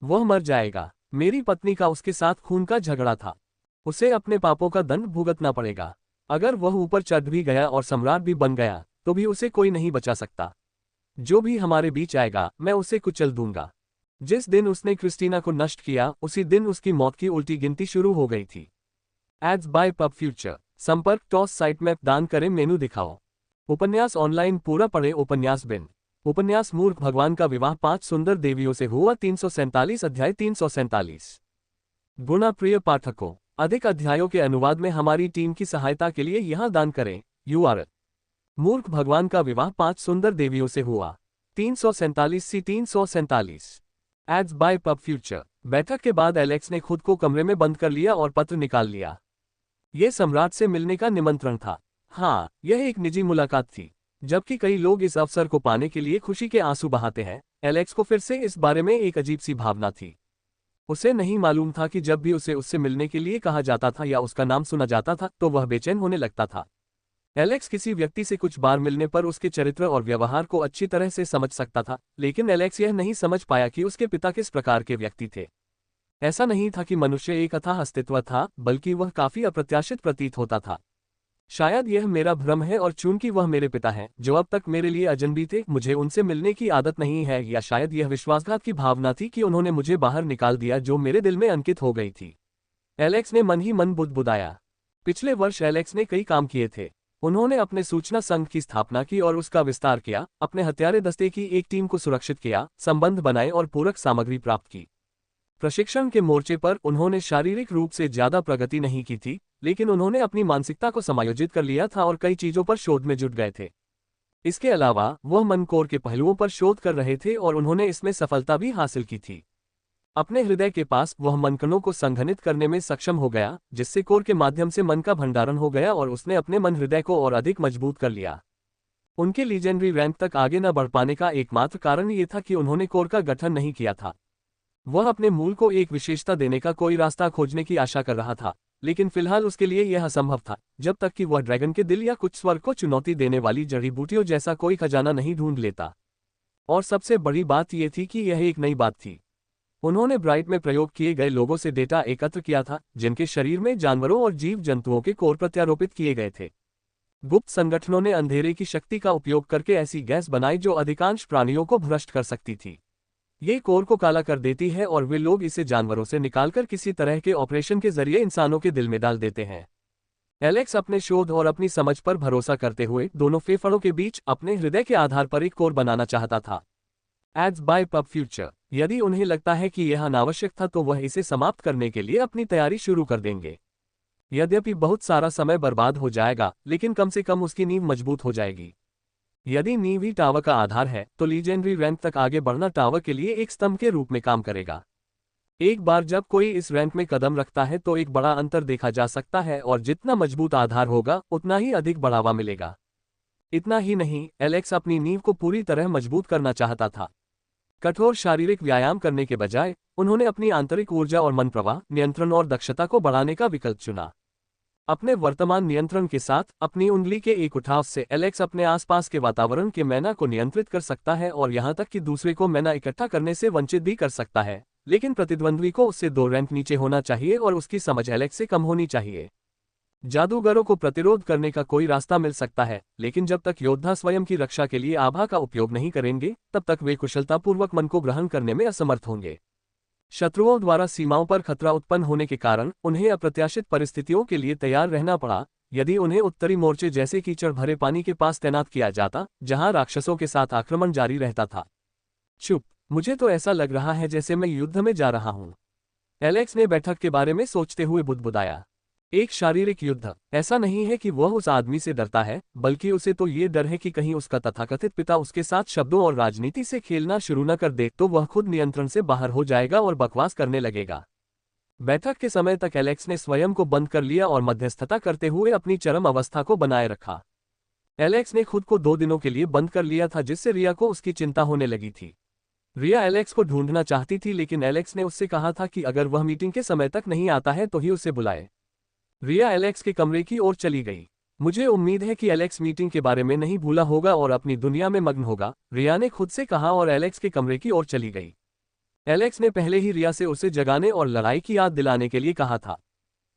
वह मर जाएगा। मेरी पत्नी का उसके साथ खून का झगड़ा था। उसे अपने पापों का दंड भुगतना पड़ेगा। अगर वह ऊपर चढ़ भी गया और सम्राट भी बन गया तो भी उसे कोई नहीं बचा सकता। जो भी हमारे बीच आएगा मैं उसे कुचल दूंगा। जिस दिन उसने क्रिस्टीना को नष्ट किया उसी दिन उसकी मौत की उल्टी गिनती शुरू हो गई थी। Ads bye pub future. संपर्क टॉस साइट मैप दान करें मेनू दिखाओ। उपन्यास ऑनलाइन पूरा पढ़े। उपन्यास बिन। उपन्यास मूर्ख भगवान का विवाह 5 सुंदर देवियों से हुआ 347 अध्याय 347। गुणा प्रिय पाठकों, अधिक अध्यायों के अनुवाद में हमारी टीम की सहायता के लिए यहां दान करें। URL। मूर्ख भगवान का विवाह 5 सुंदर देवियों से हुआ 347 सी 347। Ads bye pub future. बैठक के बाद एलेक्स ने खुद को कमरे में बंद कर लिया और पत्र निकाल लिया। यह सम्राट से मिलने का निमंत्रण था। हाँ, यह एक निजी मुलाकात थी। जबकि कई लोग इस अवसर को पाने के लिए खुशी के आंसू बहाते हैं, एलेक्स को फिर से इस बारे में एक अजीब सी भावना थी। उसे नहीं मालूम था कि जब भी उसे उससे मिलने के लिए कहा जाता था या उसका नाम सुना जाता था तो वह बेचैन होने लगता था। एलेक्स किसी व्यक्ति से कुछ बार मिलने पर उसके चरित्र और व्यवहार को अच्छी तरह से समझ सकता था, लेकिन एलेक्स यह नहीं समझ पाया कि उसके पिता किस प्रकार के व्यक्ति थे। ऐसा नहीं था कि मनुष्य एक अथाह अस्तित्व था, बल्कि वह काफी अप्रत्याशित प्रतीत होता था। शायद यह मेरा भ्रम है, और चूंकि वह मेरे पिता हैं, जो अब तक मेरे लिए अजनबी थे, मुझे उनसे मिलने की आदत नहीं है, या शायद यह विश्वासघात की भावना थी कि उन्होंने मुझे बाहर निकाल दिया जो मेरे दिल में अंकित हो गई थी। एलेक्स ने मन ही मन बुदबुदाया। पिछले वर्ष एलेक्स ने कई काम किए थे। उन्होंने अपने सूचना संघ की स्थापना की और उसका विस्तार किया, अपने हथियारे दस्ते की एक टीम को सुरक्षित किया, संबंध बनाए और पूरक सामग्री प्राप्त की। प्रशिक्षण के मोर्चे पर उन्होंने शारीरिक रूप से ज्यादा प्रगति नहीं की थी, लेकिन उन्होंने अपनी मानसिकता को समायोजित कर लिया था और कई चीजों पर शोध में जुट गए थे। इसके अलावा वह मन कोर के पहलुओं पर शोध कर रहे थे और उन्होंने इसमें सफलता भी हासिल की थी। अपने हृदय के पास वह मनकणों को संघनित करने में सक्षम हो गया, जिससे कोर के माध्यम से मन का भंडारण हो गया और उसने अपने मन हृदय को और अधिक मजबूत कर लिया। उनके लीजेंडरी रैंक तक आगे न बढ़ पाने का एकमात्र कारण ये था कि उन्होंने कोर का गठन नहीं किया था। वह अपने मूल को एक विशेषता देने का कोई रास्ता खोजने की आशा कर रहा था, लेकिन फिलहाल उसके लिए यह असंभव था, जब तक कि वह ड्रैगन के दिल या कुछ स्वर को चुनौती देने वाली जड़ी बूटियों जैसा कोई खजाना नहीं ढूंढ लेता। और सबसे बड़ी बात यह थी कि यह एक नई बात थी। उन्होंने ब्राइट में प्रयोग किए गए लोगों से डेटा एकत्र किया था, जिनके शरीर में जानवरों और जीव जंतुओं के कोर प्रत्यारोपित किए गए थे। गुप्त संगठनों ने अंधेरे की शक्ति का उपयोग करके ऐसी गैस बनाई जो अधिकांश प्राणियों को भ्रष्ट कर सकती थी। ये कोर को काला कर देती है और वे लोग इसे जानवरों से निकालकर किसी तरह के ऑपरेशन के जरिए इंसानों के दिल में डाल देते हैं। एलेक्स अपने शोध और अपनी समझ पर भरोसा करते हुए दोनों फेफड़ों के बीच अपने हृदय के आधार पर एक कोर बनाना चाहता था। Ads bye pub future. यदि उन्हें लगता है कि यह अनावश्यक था तो वह इसे समाप्त करने के लिए अपनी तैयारी शुरू कर देंगे। यद्यपि बहुत सारा समय बर्बाद हो जाएगा, लेकिन कम से कम उसकी नींव मजबूत हो जाएगी। यदि नींव ही टावर का आधार है, तो लीजेंडरी रैंक तक आगे बढ़ना टावर के लिए एक स्तंभ के रूप में काम करेगा। एक बार जब कोई इस रैंक में कदम रखता है तो एक बड़ा अंतर देखा जा सकता है, और जितना मजबूत आधार होगा उतना ही अधिक बढ़ावा मिलेगा। इतना ही नहीं, एलेक्स अपनी नींव को पूरी तरह मजबूत करना चाहता था। कठोर शारीरिक व्यायाम करने के बजाय उन्होंने अपनी आंतरिक ऊर्जा और मन प्रवाह, नियंत्रण और दक्षता को बढ़ाने का विकल्प चुना। अपने वर्तमान नियंत्रण के साथ अपनी उंगली के एक उठाव से एलेक्स अपने आसपास के वातावरण के मैना को नियंत्रित कर सकता है, और यहां तक कि दूसरे को मैना इकट्ठा करने से वंचित भी कर सकता है, लेकिन प्रतिद्वंद्वी को उससे 2 रैंक नीचे होना चाहिए और उसकी समझ एलेक्स से कम होनी चाहिए। जादूगरों को प्रतिरोध करने का कोई रास्ता मिल सकता है, लेकिन जब तक योद्धा स्वयं की रक्षा के लिए आभा का उपयोग नहीं करेंगे, तब तक वे कुशलतापूर्वक मन को ग्रहण करने में असमर्थ होंगे। शत्रुओं द्वारा सीमाओं पर खतरा उत्पन्न होने के कारण उन्हें अप्रत्याशित परिस्थितियों के लिए तैयार रहना पड़ा। यदि उन्हें उत्तरी मोर्चे जैसे कीचड़ भरे पानी के पास तैनात किया जाता, जहां राक्षसों के साथ आक्रमण जारी रहता था। चुप, मुझे तो ऐसा लग रहा है जैसे मैं युद्ध में जा रहा हूं, एलेक्स ने बैठक के बारे में सोचते हुए बुदबुदाया। एक शारीरिक युद्ध। ऐसा नहीं है कि वह उस आदमी से डरता है, बल्कि उसे तो ये डर है कि कहीं उसका तथाकथित पिता उसके साथ शब्दों और राजनीति से खेलना शुरू न कर दे तो वह खुद नियंत्रण से बाहर हो जाएगा और बकवास करने लगेगा। बैठक के समय तक एलेक्स ने स्वयं को बंद कर लिया और मध्यस्थता करते हुए अपनी चरम अवस्था को बनाए रखा। एलेक्स ने खुद को 2 दिनों के लिए बंद कर लिया था, जिससे रिया को उसकी चिंता होने लगी थी। रिया एलेक्स को ढूंढना चाहती थी, लेकिन एलेक्स ने उससे कहा था कि अगर वह मीटिंग के समय तक नहीं आता है तो ही उसे बुलाए। रिया एलेक्स के कमरे की ओर चली गई। मुझे उम्मीद है कि एलेक्स मीटिंग के बारे में नहीं भूला होगा और अपनी दुनिया में मग्न होगा, रिया ने खुद से कहा और एलेक्स के कमरे की ओर चली गई। एलेक्स ने पहले ही रिया से उसे जगाने और लड़ाई की याद दिलाने के लिए कहा था।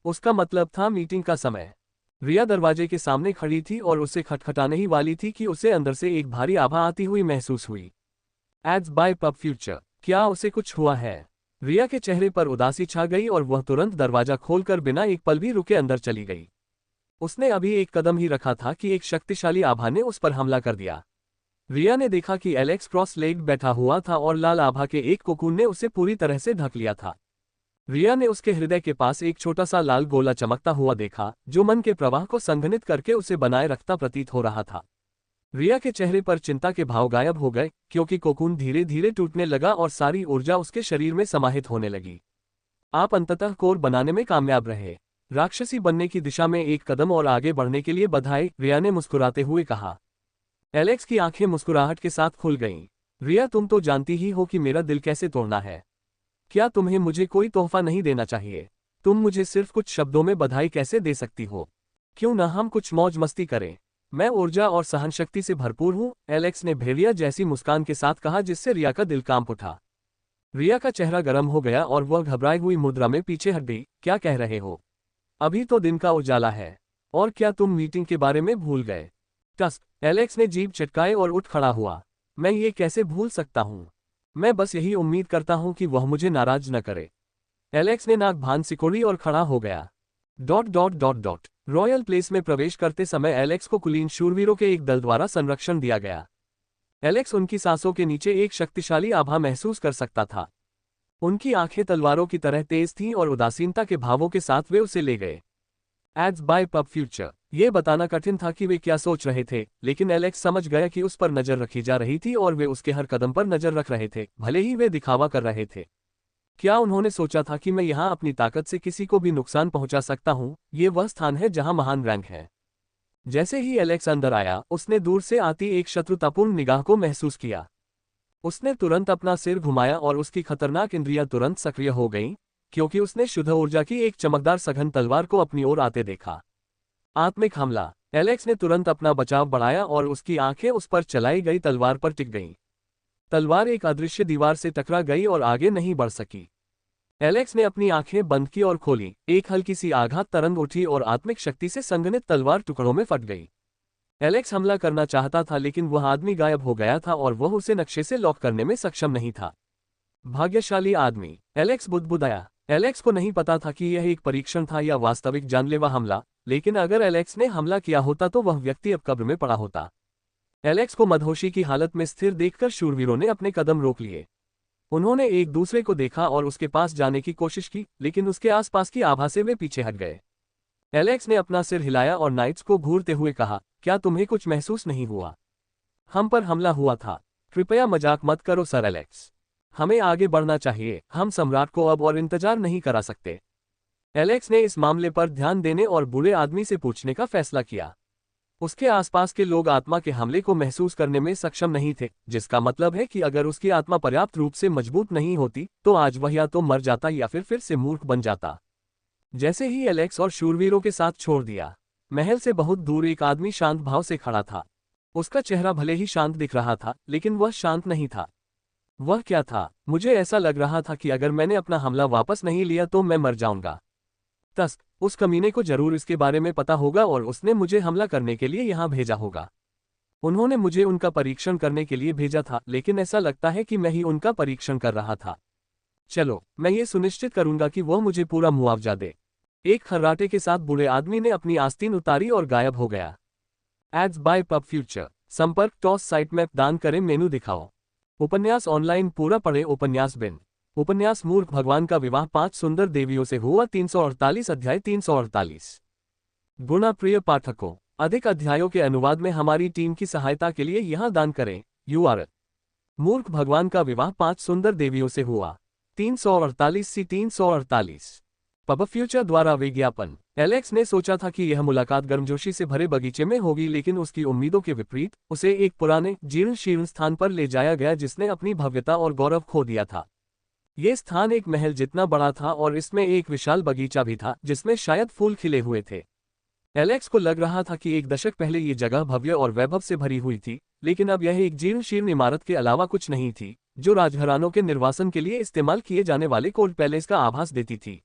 उसका मतलब था मीटिंग का समय। रिया दरवाजे के सामने खड़ी थी और उसे खटखटाने ही वाली थी कि उसे अंदर से एक भारी आभा आती हुई महसूस हुई। Ads bye pub future. क्या उसे कुछ हुआ है? रिया के चेहरे पर उदासी छा गई और वह तुरंत दरवाजा खोलकर बिना एक पल भी रुके अंदर चली गई। उसने अभी एक कदम ही रखा था कि एक शक्तिशाली आभा ने उस पर हमला कर दिया। रिया ने देखा कि एलेक्स क्रॉस लेग्ड बैठा हुआ था और लाल आभा के एक कोकून ने उसे पूरी तरह से ढक लिया था। रिया ने उसके हृदय के पास एक छोटा सा लाल गोला चमकता हुआ देखा, जो मन के प्रवाह को संघनित करके उसे बनाए रखता प्रतीत हो रहा था। रिया के चेहरे पर चिंता के भाव गायब हो गए, क्योंकि कोकून धीरे धीरे टूटने लगा और सारी ऊर्जा उसके शरीर में समाहित होने लगी। आप अंततः कोर बनाने में कामयाब रहे। राक्षसी बनने की दिशा में एक कदम और आगे बढ़ने के लिए बधाई, रिया ने मुस्कुराते हुए कहा। एलेक्स की आंखें मुस्कुराहट के साथ खुल गईं। रिया, तुम तो जानती ही हो कि मेरा दिल कैसे तोड़ना है। क्या तुम्हें मुझे कोई तोहफा नहीं देना चाहिए? तुम मुझे सिर्फ कुछ शब्दों में बधाई कैसे दे सकती हो? क्यों न हम कुछ मौज मस्ती करें? मैं ऊर्जा और सहनशक्ति से भरपूर हूँ, एलेक्स ने भेड़िया जैसी मुस्कान के साथ कहा जिससे रिया का दिल कांप उठा। रिया का चेहरा गर्म हो गया और वह घबराई हुई मुद्रा में पीछे हट गई। क्या कह रहे हो? अभी तो दिन का उजाला है। और क्या तुम मीटिंग के बारे में भूल गए? टस्क, एलेक्स ने जीभ चटकाए और उठ खड़ा हुआ। मैं ये कैसे भूल सकता हूँ? मैं बस यही उम्मीद करता हूँ कि वह मुझे नाराज न करे। एलेक्स ने नाक भान सिकोड़ी और खड़ा हो गया। रॉयल प्लेस में प्रवेश करते समय एलेक्स को कुलीन शूरवीरों के एक दल द्वारा संरक्षण दिया गया। एलेक्स उनकी सांसों के नीचे एक शक्तिशाली आभा महसूस कर सकता था। उनकी आंखें तलवारों की तरह तेज थीं और उदासीनता के भावों के साथ वे उसे ले गए। Ads bye pub future. ये बताना कठिन था कि वे क्या सोच रहे थे, लेकिन एलेक्स समझ गया कि उस पर नजर रखी जा रही थी और वे उसके हर कदम पर नजर रख रहे थे, भले ही वे दिखावा कर रहे थे। क्या उन्होंने सोचा था कि मैं यहाँ अपनी ताकत से किसी को भी नुकसान पहुंचा सकता हूँ? ये वह स्थान है जहाँ महान रैंक है। जैसे ही एलेक्स अंदर आया, उसने दूर से आती एक शत्रुतापूर्ण निगाह को महसूस किया। उसने तुरंत अपना सिर घुमाया और उसकी खतरनाक इंद्रियां तुरंत सक्रिय हो गईं, क्योंकि उसने शुद्ध ऊर्जा की एक चमकदार सघन तलवार को अपनी ओर आते देखा। आत्मिक हमला। एलेक्स ने तुरंत अपना बचाव बढ़ाया और उसकी आंखें उस पर चलाई गई तलवार पर टिक गईं। तलवार एक अदृश्य दीवार से टकरा गई और आगे नहीं बढ़ सकी। एलेक्स ने अपनी आंखें बंद की और खोली। एक हल्की सी आघात तरंग उठी और आत्मिक शक्ति से संघनित तलवार टुकड़ों में फट गई। एलेक्स हमला करना चाहता था, लेकिन वह आदमी गायब हो गया था और वह उसे नक्शे से लॉक करने में सक्षम नहीं था। भाग्यशाली आदमी, एलेक्स बुदबुदाया। एलेक्स को नहीं पता था कि यह एक परीक्षण था या वास्तविक जानलेवा हमला, लेकिन अगर एलेक्स ने हमला किया होता तो वह व्यक्ति अब कब्र में पड़ा होता। एलेक्स को मदहोशी की हालत में स्थिर देखकर शूरवीरों ने अपने कदम रोक लिए। उन्होंने एक दूसरे को देखा और उसके पास जाने की कोशिश की, लेकिन उसके आसपास की आभा से वे पीछे हट गए। एलेक्स ने अपना सिर हिलाया और नाइट्स को घूरते हुए कहा, क्या तुम्हें कुछ महसूस नहीं हुआ? हम पर हमला हुआ था। कृपया मजाक मत करो सर एलेक्स। हमें आगे बढ़ना चाहिए। हम सम्राट को अब और इंतजार नहीं करा सकते। एलेक्स ने इस मामले पर ध्यान देने और बूढ़े आदमी से पूछने का फैसला किया। उसके आसपास के लोग आत्मा के हमले को महसूस करने में सक्षम नहीं थे, जिसका मतलब है कि अगर उसकी आत्मा पर्याप्त रूप से मजबूत नहीं होती तो आज वह या तो मर जाता या फिर से मूर्ख बन जाता। जैसे ही एलेक्स और शूरवीरों के साथ छोड़ दिया, महल से बहुत दूर एक आदमी शांत भाव से खड़ा था। उसका चेहरा भले ही शांत दिख रहा था, लेकिन वह शांत नहीं था। वह क्या था? मुझे ऐसा लग रहा था कि अगर मैंने अपना हमला वापस नहीं लिया तो मैं मर जाऊंगा। टस्क, उस कमीने को जरूर इसके बारे में पता होगा और उसने मुझे हमला करने के लिए यहाँ भेजा होगा। उन्होंने मुझे उनका परीक्षण करने के लिए भेजा था, लेकिन ऐसा लगता है कि मैं ही उनका परीक्षण कर रहा था। चलो, मैं ये सुनिश्चित करूंगा कि वह मुझे पूरा मुआवजा दे। एक खर्राटे के साथ बूढ़े आदमी ने अपनी आस्तीन उतारी और गायब हो गया। Ads bye pub future. संपर्क टॉस साइट मैप दान करें मेनू दिखाओ। उपन्यास ऑनलाइन पूरा पढ़े। उपन्यास बिन। उपन्यास मूर्ख भगवान का विवाह 5 सुंदर देवियों से हुआ 348 अध्याय 348। गुणा प्रिय पाठकों, अधिक अध्यायों के अनुवाद में हमारी टीम की सहायता के लिए यहाँ दान करें। URL: मूर्ख भगवान का विवाह 5 सुंदर देवियों से हुआ 348 से 348। पब फ्यूचर द्वारा विज्ञापन। एलेक्स ने सोचा था कि यह मुलाकात गर्मजोशी से भरे बगीचे में होगी, लेकिन उसकी उम्मीदों के विपरीत उसे एक पुराने जीर्ण शीर्ण स्थान पर ले जाया गया जिसने अपनी भव्यता और गौरव खो दिया था। ये स्थान एक महल जितना बड़ा था और इसमें एक विशाल बगीचा भी था जिसमें शायद फूल खिले हुए थे। एलेक्स को लग रहा था कि एक दशक पहले ये जगह भव्य और वैभव से भरी हुई थी, लेकिन अब यह एक जीर्ण शीर्ण इमारत के अलावा कुछ नहीं थी, जो राजघरानों के निर्वासन के लिए इस्तेमाल किए जाने वाले कोर्ट पैलेस का आभास देती थी।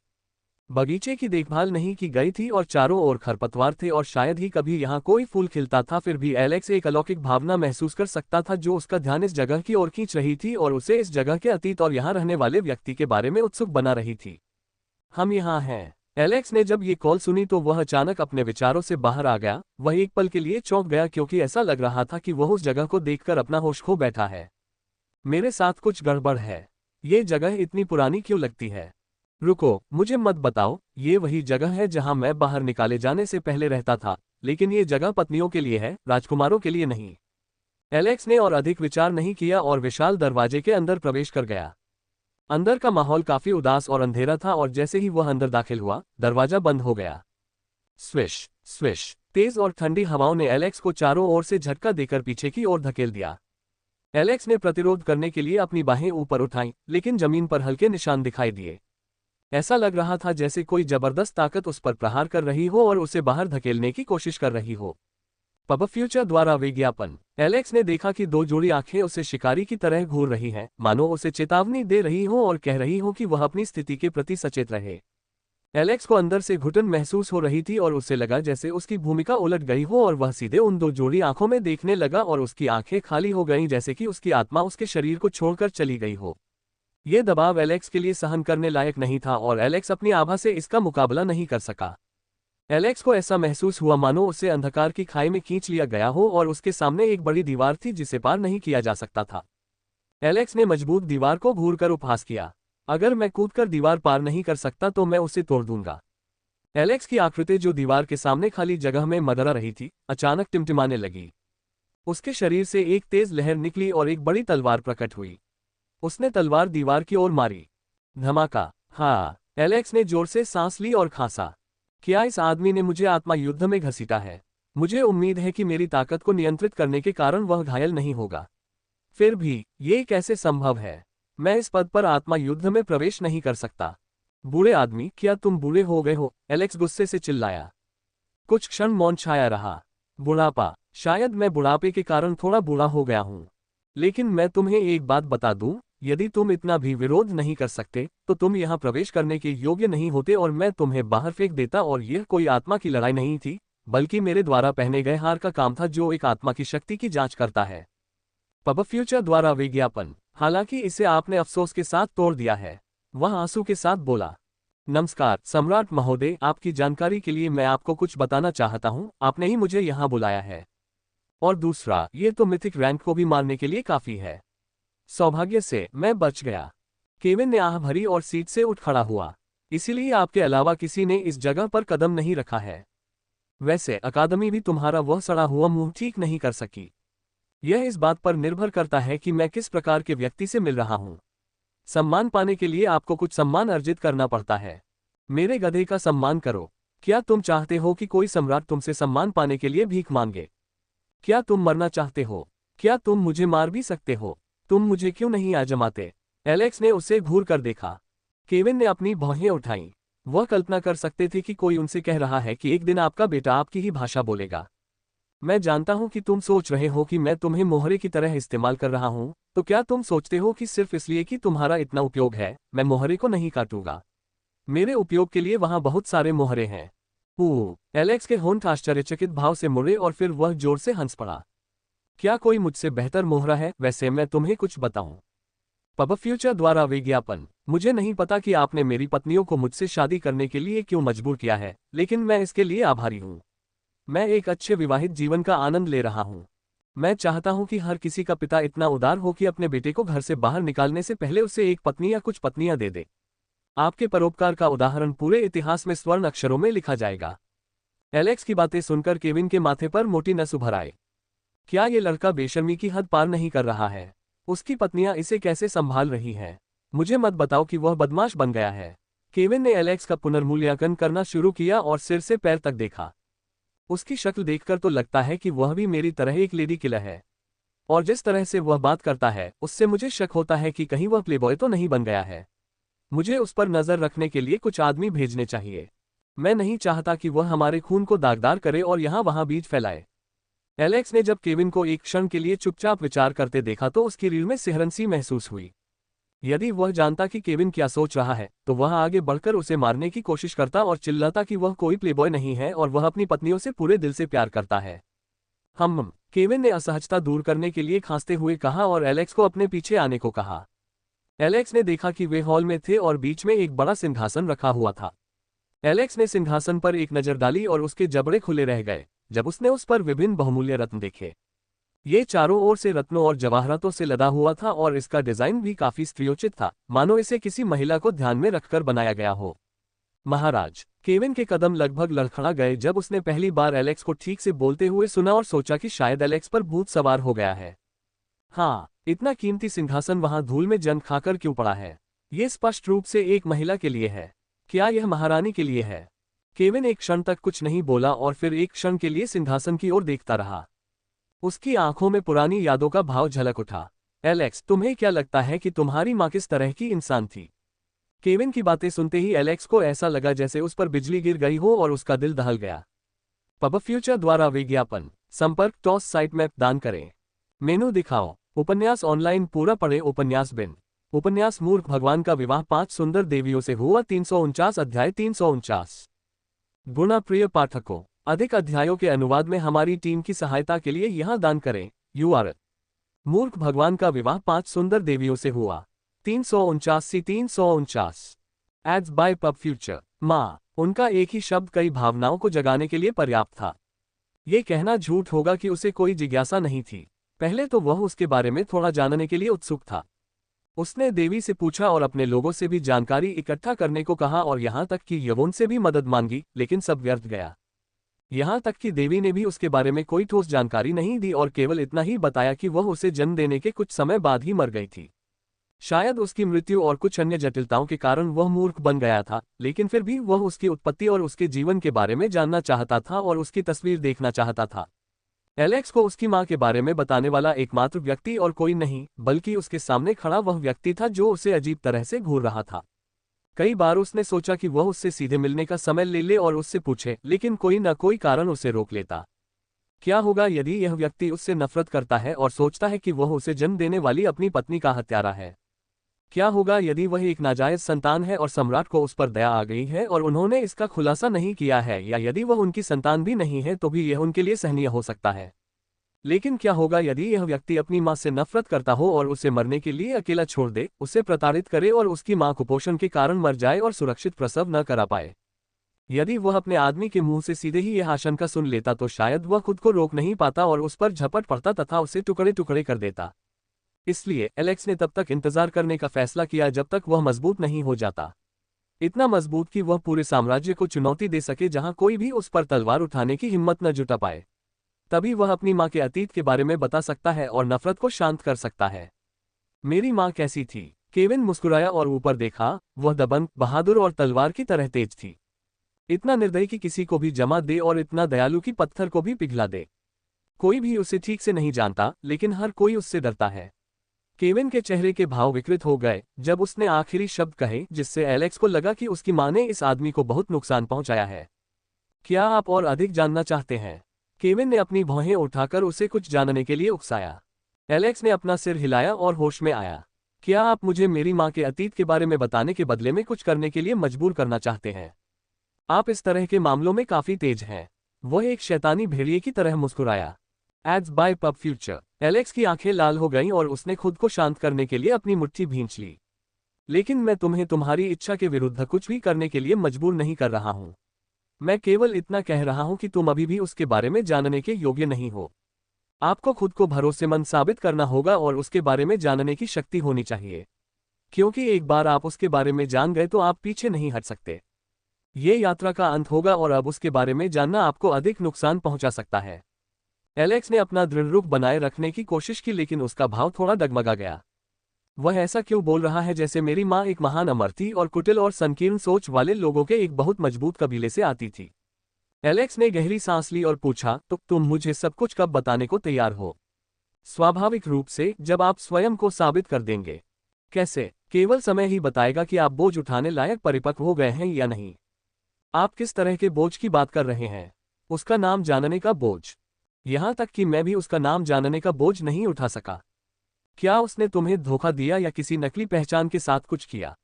बगीचे की देखभाल नहीं की गई थी और चारों ओर खरपतवार थे और शायद ही कभी यहाँ कोई फूल खिलता था। फिर भी एलेक्स एक अलौकिक भावना महसूस कर सकता था जो उसका ध्यान इस जगह की ओर खींच रही थी और उसे इस जगह के अतीत और यहाँ रहने वाले व्यक्ति के बारे में उत्सुक बना रही थी। हम यहाँ हैं। एलेक्स ने जब ये कॉल सुनी तो वह अचानक अपने विचारों से बाहर आ गया। वह एक पल के लिए चौंक गया क्योंकि ऐसा लग रहा था कि वह उस जगह को देखकर अपना होश खो बैठा है। मेरे साथ कुछ गड़बड़ है। ये जगह इतनी पुरानी क्यों लगती है? रुको, मुझे मत बताओ। ये वही जगह है जहां मैं बाहर निकाले जाने से पहले रहता था, लेकिन ये जगह पत्नियों के लिए है, राजकुमारों के लिए नहीं। एलेक्स ने और अधिक विचार नहीं किया और विशाल दरवाजे के अंदर प्रवेश कर गया। अंदर का माहौल काफी उदास और अंधेरा था और जैसे ही वह अंदर दाखिल हुआ, दरवाजा बंद हो गया। Swish swish. तेज और ठंडी हवाओं ने एलेक्स को चारों ओर से झटका देकर पीछे की ओर धकेल दिया। एलेक्स ने प्रतिरोध करने के लिए अपनी बाहें ऊपर उठाईं, लेकिन जमीन पर हल्के निशान दिखाई दिए। ऐसा लग रहा था जैसे कोई जबरदस्त ताकत उस पर प्रहार कर रही हो और उसे बाहर धकेलने की कोशिश कर रही हो। पब फ्यूचर द्वारा विज्ञापन। एलेक्स ने देखा कि दो जोड़ी आंखें उसे शिकारी की तरह घूर रही हैं, मानो उसे चेतावनी दे रही हो और कह रही हो कि वह अपनी स्थिति के प्रति सचेत रहे। एलेक्स को अंदर से घुटन महसूस हो रही थी और उसे लगा जैसे उसकी भूमिका उलट गई हो और वह सीधे उन दो जोड़ी आंखों में देखने लगा और उसकी आंखें खाली हो गईं, जैसे कि उसकी आत्मा उसके शरीर को छोड़कर चली गई हो। यह दबाव एलेक्स के लिए सहन करने लायक नहीं था और एलेक्स अपनी आभा से इसका मुकाबला नहीं कर सका। एलेक्स को ऐसा महसूस हुआ मानो उसे अंधकार की खाई में खींच लिया गया हो और उसके सामने एक बड़ी दीवार थी जिसे पार नहीं किया जा सकता था। एलेक्स ने मजबूत दीवार को घूरकर उपहास किया। अगर मैं कूदकर दीवार पार नहीं कर सकता तो मैं उसे तोड़ दूंगा। एलेक्स की आकृति जो दीवार के सामने खाली जगह में मदरा रही थी, अचानक टिमटिमाने लगी। उसके शरीर से एक तेज लहर निकली और एक बड़ी तलवार प्रकट हुई। उसने तलवार दीवार की ओर मारी। धमाका। हाँ, एलेक्स ने जोर से सांस ली और खांसा। क्या इस आदमी ने मुझे आत्मा युद्ध में घसीटा है? मुझे उम्मीद है कि मेरी ताकत को नियंत्रित करने के कारण वह घायल नहीं होगा। फिर भी ये कैसे संभव है? मैं इस पद पर आत्मा युद्ध में प्रवेश नहीं कर सकता। बूढ़े आदमी, क्या तुम बूढ़े हो गए हो? एलेक्स गुस्से से चिल्लाया। कुछ क्षण मौन छाया रहा। बुढ़ापा। शायद मैं बुढ़ापे के कारण थोड़ा बूढ़ा हो गया हूं। लेकिन मैं तुम्हें एक बात बता दूं, यदि तुम इतना भी विरोध नहीं कर सकते तो तुम यहां प्रवेश करने के योग्य नहीं होते और मैं तुम्हें बाहर फेंक देता। और यह कोई आत्मा की लड़ाई नहीं थी, बल्कि मेरे द्वारा पहने गए हार का काम था जो एक आत्मा की शक्ति की जांच करता है। पब फ्यूचर द्वारा विज्ञापन। हालांकि इसे आपने अफसोस के साथ तोड़ दिया है। वह आंसू के साथ बोला। नमस्कार सम्राट महोदय, आपकी जानकारी के लिए मैं आपको कुछ बताना चाहता हूं। आपने ही मुझे यहां बुलाया है। और दूसरा, ये तो मिथिक रैंक को भी मारने के लिए काफी है। सौभाग्य से मैं बच गया। केविन ने आह भरी और सीट से उठ खड़ा हुआ। इसीलिए आपके अलावा किसी ने इस जगह पर कदम नहीं रखा है। वैसे अकादमी भी तुम्हारा वह सड़ा हुआ मुंह ठीक नहीं कर सकी। यह इस बात पर निर्भर करता है कि मैं किस प्रकार के व्यक्ति से मिल रहा हूं। सम्मान पाने के लिए आपको कुछ सम्मान अर्जित करना पड़ता है। मेरे गधे का सम्मान करो। क्या तुम चाहते हो कि कोई सम्राट तुमसे सम्मान पाने के लिए भीख मांगे? क्या तुम मरना चाहते हो? क्या तुम मुझे मार भी सकते हो? तुम मुझे क्यों नहीं आजमाते? एलेक्स ने उसे घूर कर देखा। केविन ने अपनी भौहें उठाईं। वह कल्पना कर सकते थे कि कोई उनसे कह रहा है कि एक दिन आपका बेटा आपकी ही भाषा बोलेगा। मैं जानता हूं कि तुम सोच रहे हो कि मैं तुम्हें मोहरे की तरह इस्तेमाल कर रहा हूं, तो क्या तुम सोचते हो कि सिर्फ इसलिए कि तुम्हारा इतना उपयोग है, मैं मोहरे को नहीं काटूंगा? मेरे उपयोग के लिए वहां बहुत सारे मोहरे हैं। एलेक्स के होंठ आश्चर्यचकित भाव से मुड़े और फिर वह जोर से हंस पड़ा। क्या कोई मुझसे बेहतर मोहरा है? वैसे मैं तुम्हें कुछ बताऊं। पब फ्यूचर द्वारा विज्ञापन। मुझे नहीं पता कि आपने मेरी पत्नियों को मुझसे शादी करने के लिए क्यों मजबूर किया है, लेकिन मैं इसके लिए आभारी हूं। मैं एक अच्छे विवाहित जीवन का आनंद ले रहा हूं। मैं चाहता हूं कि हर किसी का पिता इतना उदार हो कि अपने बेटे को घर से बाहर निकालने से पहले उसे एक पत्नी या कुछ पत्नियां दे दे। आपके परोपकार का उदाहरण पूरे इतिहास में स्वर्ण अक्षरों में लिखा जाएगा। एलेक्स की बातें सुनकर केविन के माथे पर मोटी नस उभर आए। क्या ये लड़का बेशर्मी की हद पार नहीं कर रहा है? उसकी पत्नियां इसे कैसे संभाल रही हैं? मुझे मत बताओ कि वह बदमाश बन गया है। केविन ने एलेक्स का पुनर्मूल्यांकन करना शुरू किया और सिर से पैर तक देखा। उसकी शक्ल देखकर तो लगता है कि वह भी मेरी तरह एक लेडी किलर है। और जिस तरह से वह बात करता है उससे मुझे शक होता है कि कहीं वह प्लेबॉय तो नहीं बन गया है। मुझे उस पर नजर रखने के लिए कुछ आदमी भेजने चाहिए। मैं नहीं चाहता कि वह हमारे खून को दागदार करे और यहाँ वहाँ बीज फैलाए। एलेक्स ने जब केविन को एक क्षण के लिए चुपचाप विचार करते देखा तो उसकी रीढ़ में सिहरन सी महसूस हुई। यदि वह जानता कि केविन क्या सोच रहा है तो वह आगे बढ़कर उसे मारने की कोशिश करता और चिल्लाता कि वह कोई प्लेबॉय नहीं है और वह अपनी पत्नियों से पूरे दिल से प्यार करता है। केविन ने असहजता दूर करने के लिए खांसते हुए कहा और एलेक्स को अपने पीछे आने को कहा। एलेक्स ने देखा कि वे हॉल में थे और बीच में एक बड़ा सिंहासन रखा हुआ था। एलेक्स ने सिंहासन पर एक नजर डाली और उसके जबड़े खुले रह गए जब उसने उस पर विभिन्न बहुमूल्य रत्न देखे। ये चारों ओर से रत्नों और जवाहरातों से लदा हुआ था और इसका डिजाइन भी काफी स्त्रीयोचित था, मानो इसे किसी महिला को ध्यान में रखकर बनाया गया हो। महाराज। केविन के कदम लगभग लड़खड़ा गए जब उसने पहली बार एलेक्स को ठीक से बोलते हुए सुना और सोचा कि शायद एलेक्स पर भूत सवार हो गया है। हाँ, इतना कीमती सिंहासन वहां धूल में जंग खाकर क्यों पड़ा है? ये स्पष्ट रूप से एक महिला के लिए है। क्या यह महारानी के लिए है? केविन एक क्षण तक कुछ नहीं बोला और फिर एक क्षण के लिए सिंहासन की ओर देखता रहा। उसकी आंखों में पुरानी यादों का भाव झलक उठा। एलेक्स, तुम्हें क्या लगता है कि तुम्हारी माँ किस तरह की इंसान थी? केविन की बातें सुनते ही एलेक्स को ऐसा लगा जैसे उस पर बिजली गिर गई हो और उसका दिल दहल गया। पब फ्यूचर द्वारा विज्ञापन। संपर्क टॉस साइट मैप दान करें। मेनू दिखाओ। उपन्यास ऑनलाइन पूरा पढ़े। उपन्यास बिन। उपन्यास मूर्ख भगवान का विवाह 5 सुंदर देवियों से हुआ 349 अध्याय 349। गुणा प्रिय पाठकों, अधिक अध्यायों के अनुवाद में हमारी टीम की सहायता के लिए यहाँ दान करें। URL। मूर्ख भगवान का विवाह 5 सुंदर देवियों से हुआ 349 से 349। Ads bye pub future. माँ, उनका एक ही शब्द कई भावनाओं को जगाने के लिए पर्याप्त था। ये कहना झूठ होगा कि उसे कोई जिज्ञासा नहीं थी। पहले तो वह उसके बारे में थोड़ा जानने के लिए उत्सुक था। उसने देवी से पूछा और अपने लोगों से भी जानकारी इकट्ठा करने को कहा और यहाँ तक कि यवोन से भी मदद मांगी, लेकिन सब व्यर्थ गया। यहाँ तक कि देवी ने भी उसके बारे में कोई ठोस जानकारी नहीं दी और केवल इतना ही बताया कि वह उसे जन्म देने के कुछ समय बाद ही मर गई थी। शायद उसकी मृत्यु और कुछ अन्य जटिलताओं के कारण वह मूर्ख बन गया था, लेकिन फिर भी वह उसकी उत्पत्ति और उसके जीवन के बारे में जानना चाहता था और उसकी तस्वीर देखना चाहता था। एलेक्स को उसकी माँ के बारे में बताने वाला एकमात्र व्यक्ति और कोई नहीं, बल्कि उसके सामने खड़ा वह व्यक्ति था जो उसे अजीब तरह से घूर रहा था। कई बार उसने सोचा कि वह उससे सीधे मिलने का समय ले ले और उससे पूछे, लेकिन कोई न कोई कारण उसे रोक लेता। क्या होगा यदि यह व्यक्ति उससे नफरत करता है और सोचता है कि वह उसे जन्म देने वाली अपनी पत्नी का हत्यारा है? क्या होगा यदि वह एक नाजायज संतान है और सम्राट को उस पर दया आ गई है और उन्होंने इसका खुलासा नहीं किया है, या यदि वह उनकी संतान भी नहीं है तो भी यह उनके लिए सहनीय हो सकता है? लेकिन क्या होगा यदि यह व्यक्ति अपनी मां से नफरत करता हो और उसे मरने के लिए अकेला छोड़ दे, उसे प्रताड़ित करे और उसकी मां कुपोषण के कारण मर जाए और सुरक्षित प्रसव न करा पाए? यदि वह अपने आदमी के मुंह से सीधे ही यह आशंका सुन लेता तो शायद वह खुद को रोक नहीं पाता और उस पर झपट पड़ता तथा उसे टुकड़े टुकड़े कर देता। इसलिए एलेक्स ने तब तक इंतजार करने का फैसला किया जब तक वह मजबूत नहीं हो जाता, इतना मजबूत कि वह पूरे साम्राज्य को चुनौती दे सके जहां कोई भी उस पर तलवार उठाने की हिम्मत न जुटा पाए। तभी वह अपनी मां के अतीत के बारे में बता सकता है और नफरत को शांत कर सकता है। मेरी मां कैसी थी? केविन मुस्कुराया और ऊपर देखा। वह दबंग, बहादुर और तलवार की तरह तेज थी। इतना निर्दयी कि किसी को भी जमा दे और इतना दयालु कि पत्थर को भी पिघला दे। कोई भी उसे ठीक से नहीं जानता, लेकिन हर कोई उससे डरता है। केविन के चेहरे के भाव विकृत हो गए जब उसने आखिरी शब्द कहे, जिससे एलेक्स को लगा कि उसकी मां ने इस आदमी को बहुत नुकसान पहुंचाया है। क्या आप और अधिक जानना चाहते हैं? केविन ने अपनी भौहें उठाकर उसे कुछ जानने के लिए उकसाया। एलेक्स ने अपना सिर हिलाया और होश में आया। क्या आप मुझे मेरी मां के अतीत के बारे में बताने के बदले में कुछ करने के लिए मजबूर करना चाहते हैं? आप इस तरह के मामलों में काफी तेज हैं। वह एक शैतानी भेड़िए की तरह मुस्कुराया। Ads bye pub future. Alex की आंखें लाल हो गईं और उसने खुद को शांत करने के लिए अपनी मुट्ठी भींच ली। लेकिन मैं तुम्हें तुम्हारी इच्छा के विरुद्ध कुछ भी करने के लिए मजबूर नहीं कर रहा हूं। मैं केवल इतना कह रहा हूं कि तुम अभी भी उसके बारे में जानने के योग्य नहीं हो। आपको खुद को भरोसेमंद साबित करना होगा और उसके बारे में जानने की शक्ति होनी चाहिए, क्योंकि एक बार आप उसके बारे में जान गए तो आप पीछे नहीं हट सकते। ये यात्रा का अंत होगा और अब उसके बारे में जानना आपको अधिक नुकसान पहुंचा सकता है। एलेक्स ने अपना दृढ़ रुख बनाए रखने की कोशिश की, लेकिन उसका भाव थोड़ा डगमगा गया। वह ऐसा क्यों बोल रहा है जैसे मेरी मां एक महान अमर थी और कुटिल और संकीर्ण सोच वाले लोगों के एक बहुत मजबूत कबीले से आती थी। एलेक्स ने गहरी सांस ली और पूछा, तो तुम मुझे सब कुछ कब बताने को तैयार हो? स्वाभाविक रूप से, जब आप स्वयं को साबित कर देंगे। कैसे? केवल समय ही बताएगा कि आप बोझ उठाने लायक परिपक्व हो गए हैं या नहीं। आप किस तरह के बोझ की बात कर रहे हैं? उसका नाम जानने का बोझ। यहां तक कि मैं भी उसका नाम जानने का बोझ नहीं उठा सका। क्या उसने तुम्हें धोखा दिया या किसी नकली पहचान के साथ कुछ किया?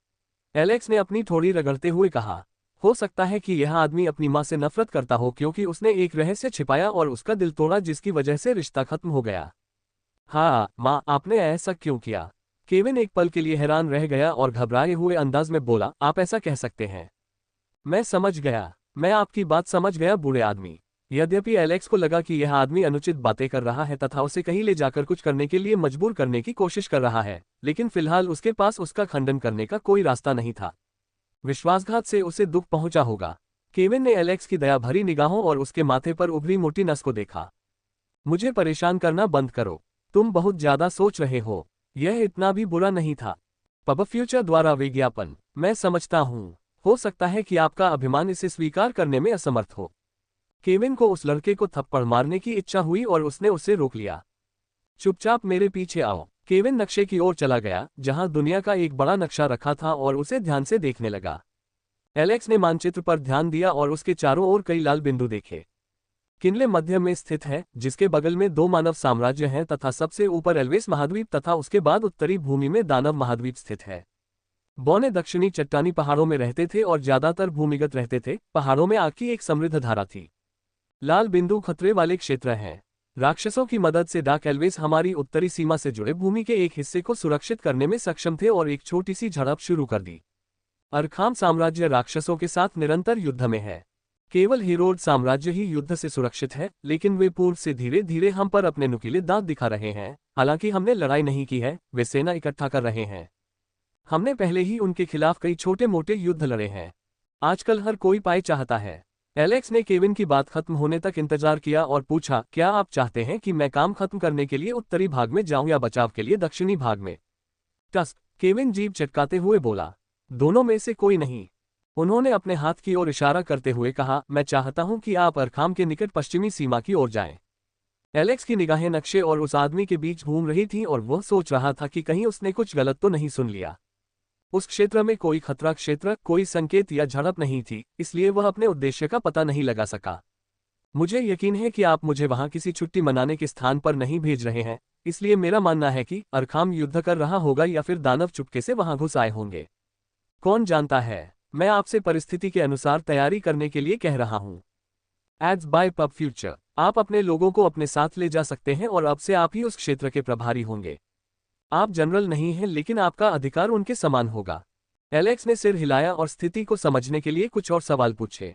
एलेक्स ने अपनी ठोड़ी रगड़ते हुए कहा। हो सकता है कि यह आदमी अपनी मां से नफरत करता हो क्योंकि उसने एक रहस्य छिपाया और उसका दिल तोड़ा, जिसकी वजह से रिश्ता खत्म हो गया। हाँ मां, आपने ऐसा क्यों किया? केविन एक पल के लिए हैरान रह गया और घबराए हुए अंदाज में बोला, आप ऐसा कह सकते हैं। मैं समझ गया, मैं आपकी बात समझ गया, बूढ़े आदमी। यद्यपि एलेक्स को लगा कि यह आदमी अनुचित बातें कर रहा है तथा उसे कहीं ले जाकर कुछ करने के लिए मजबूर करने की कोशिश कर रहा है, लेकिन फिलहाल उसके पास उसका खंडन करने का कोई रास्ता नहीं था। विश्वासघात से उसे दुख पहुंचा होगा। केविन ने एलेक्स की दया भरी निगाहों और उसके माथे पर उभरी मोटी नस को देखा। मुझे परेशान करना बंद करो, तुम बहुत ज्यादा सोच रहे हो। यह इतना भी बुरा नहीं था। पब फ्यूचर द्वारा विज्ञापन। मैं समझता हूं, हो सकता है कि आपका अभिमान इसे स्वीकार करने में असमर्थ हो। केविन को उस लड़के को थप्पड़ मारने की इच्छा हुई और उसने उसे रोक लिया। चुपचाप मेरे पीछे आओ। केविन नक्शे की ओर चला गया जहां दुनिया का एक बड़ा नक्शा रखा था और उसे ध्यान से देखने लगा। एलेक्स ने मानचित्र पर ध्यान दिया और उसके चारों ओर कई लाल बिंदु देखे। किनले मध्य में स्थित है, जिसके बगल में 2 मानव साम्राज्य हैं तथा सबसे ऊपर एल्वेस महाद्वीप तथा उसके बाद उत्तरी भूमि में दानव महाद्वीप स्थित है। बौने दक्षिणी चट्टानी पहाड़ों में रहते थे और ज्यादातर भूमिगत रहते थे। पहाड़ों में आग की एक समृद्ध धारा थी। लाल बिंदु खतरे वाले क्षेत्र हैं। राक्षसों की मदद से डार्क एल्वेस हमारी उत्तरी सीमा से जुड़े भूमि के एक हिस्से को सुरक्षित करने में सक्षम थे और एक छोटी सी झड़प शुरू कर दी। अरखाम साम्राज्य राक्षसों के साथ निरंतर युद्ध में है। केवल हिरोड साम्राज्य ही युद्ध से सुरक्षित है, लेकिन वे पूर्व से धीरे धीरे हम पर अपने नुकीले दांत दिखा रहे हैं। हालांकि हमने लड़ाई नहीं की है, वे सेना इकट्ठा कर रहे हैं। हमने पहले ही उनके खिलाफ कई छोटे मोटे युद्ध लड़े हैं। आजकल हर कोई पाए चाहता है। एलेक्स ने केविन की बात खत्म होने तक इंतजार किया और पूछा, क्या आप चाहते हैं कि मैं काम खत्म करने के लिए उत्तरी भाग में जाऊं या बचाव के लिए दक्षिणी भाग में? टस्क, केविन जीभ चटकाते हुए बोला, दोनों में से कोई नहीं। उन्होंने अपने हाथ की ओर इशारा करते हुए कहा, मैं चाहता हूं कि आप अरखाम के निकट पश्चिमी सीमा की ओर जाएं। एलेक्स की निगाहें नक्शे और उस आदमी के बीच घूम रही थीं और वह सोच रहा था कि कहीं उसने कुछ गलत तो नहीं सुन लिया। उस क्षेत्र में कोई खतरा क्षेत्र, कोई संकेत या झड़प नहीं थी, इसलिए वह अपने उद्देश्य का पता नहीं लगा सका। मुझे यकीन है कि आप मुझे वहां किसी छुट्टी मनाने के स्थान पर नहीं भेज रहे हैं, इसलिए मेरा मानना है कि अरखाम युद्ध कर रहा होगा या फिर दानव चुपके से वहां घुस आए होंगे। कौन जानता है? मैं आपसे परिस्थिति के अनुसार तैयारी करने के लिए कह रहा हूं। Ads bye pub future. आप अपने लोगों को अपने साथ ले जा सकते हैं और अब से आप ही उस क्षेत्र के प्रभारी होंगे। आप जनरल नहीं हैं, लेकिन आपका अधिकार उनके समान होगा। एलेक्स ने सिर हिलाया और स्थिति को समझने के लिए कुछ और सवाल पूछे।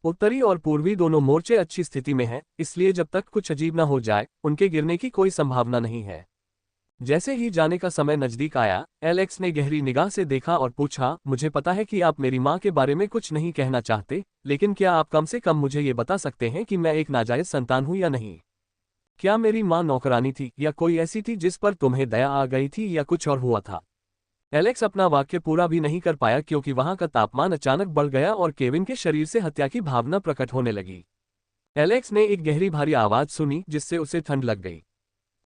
उत्तरी और पूर्वी दोनों मोर्चे अच्छी स्थिति में हैं, इसलिए जब तक कुछ अजीब न हो जाए, उनके गिरने की कोई संभावना नहीं है। जैसे ही जाने का समय नजदीक आया, एलेक्स ने गहरी निगाह से देखा और पूछा, मुझे पता है कि आप मेरी माँ के बारे में कुछ नहीं कहना चाहते, लेकिन क्या आप कम से कम मुझे ये बता सकते हैं कि मैं एक नाजायज संतान हूँ या नहीं? क्या मेरी माँ नौकरानी थी या कोई ऐसी थी जिस पर तुम्हें दया आ गई थी या कुछ और हुआ था? एलेक्स अपना वाक्य पूरा भी नहीं कर पाया क्योंकि वहां का तापमान अचानक बढ़ गया और केविन के शरीर से हत्या की भावना प्रकट होने लगी। एलेक्स ने एक गहरी भारी आवाज सुनी जिससे उसे ठंड लग गई।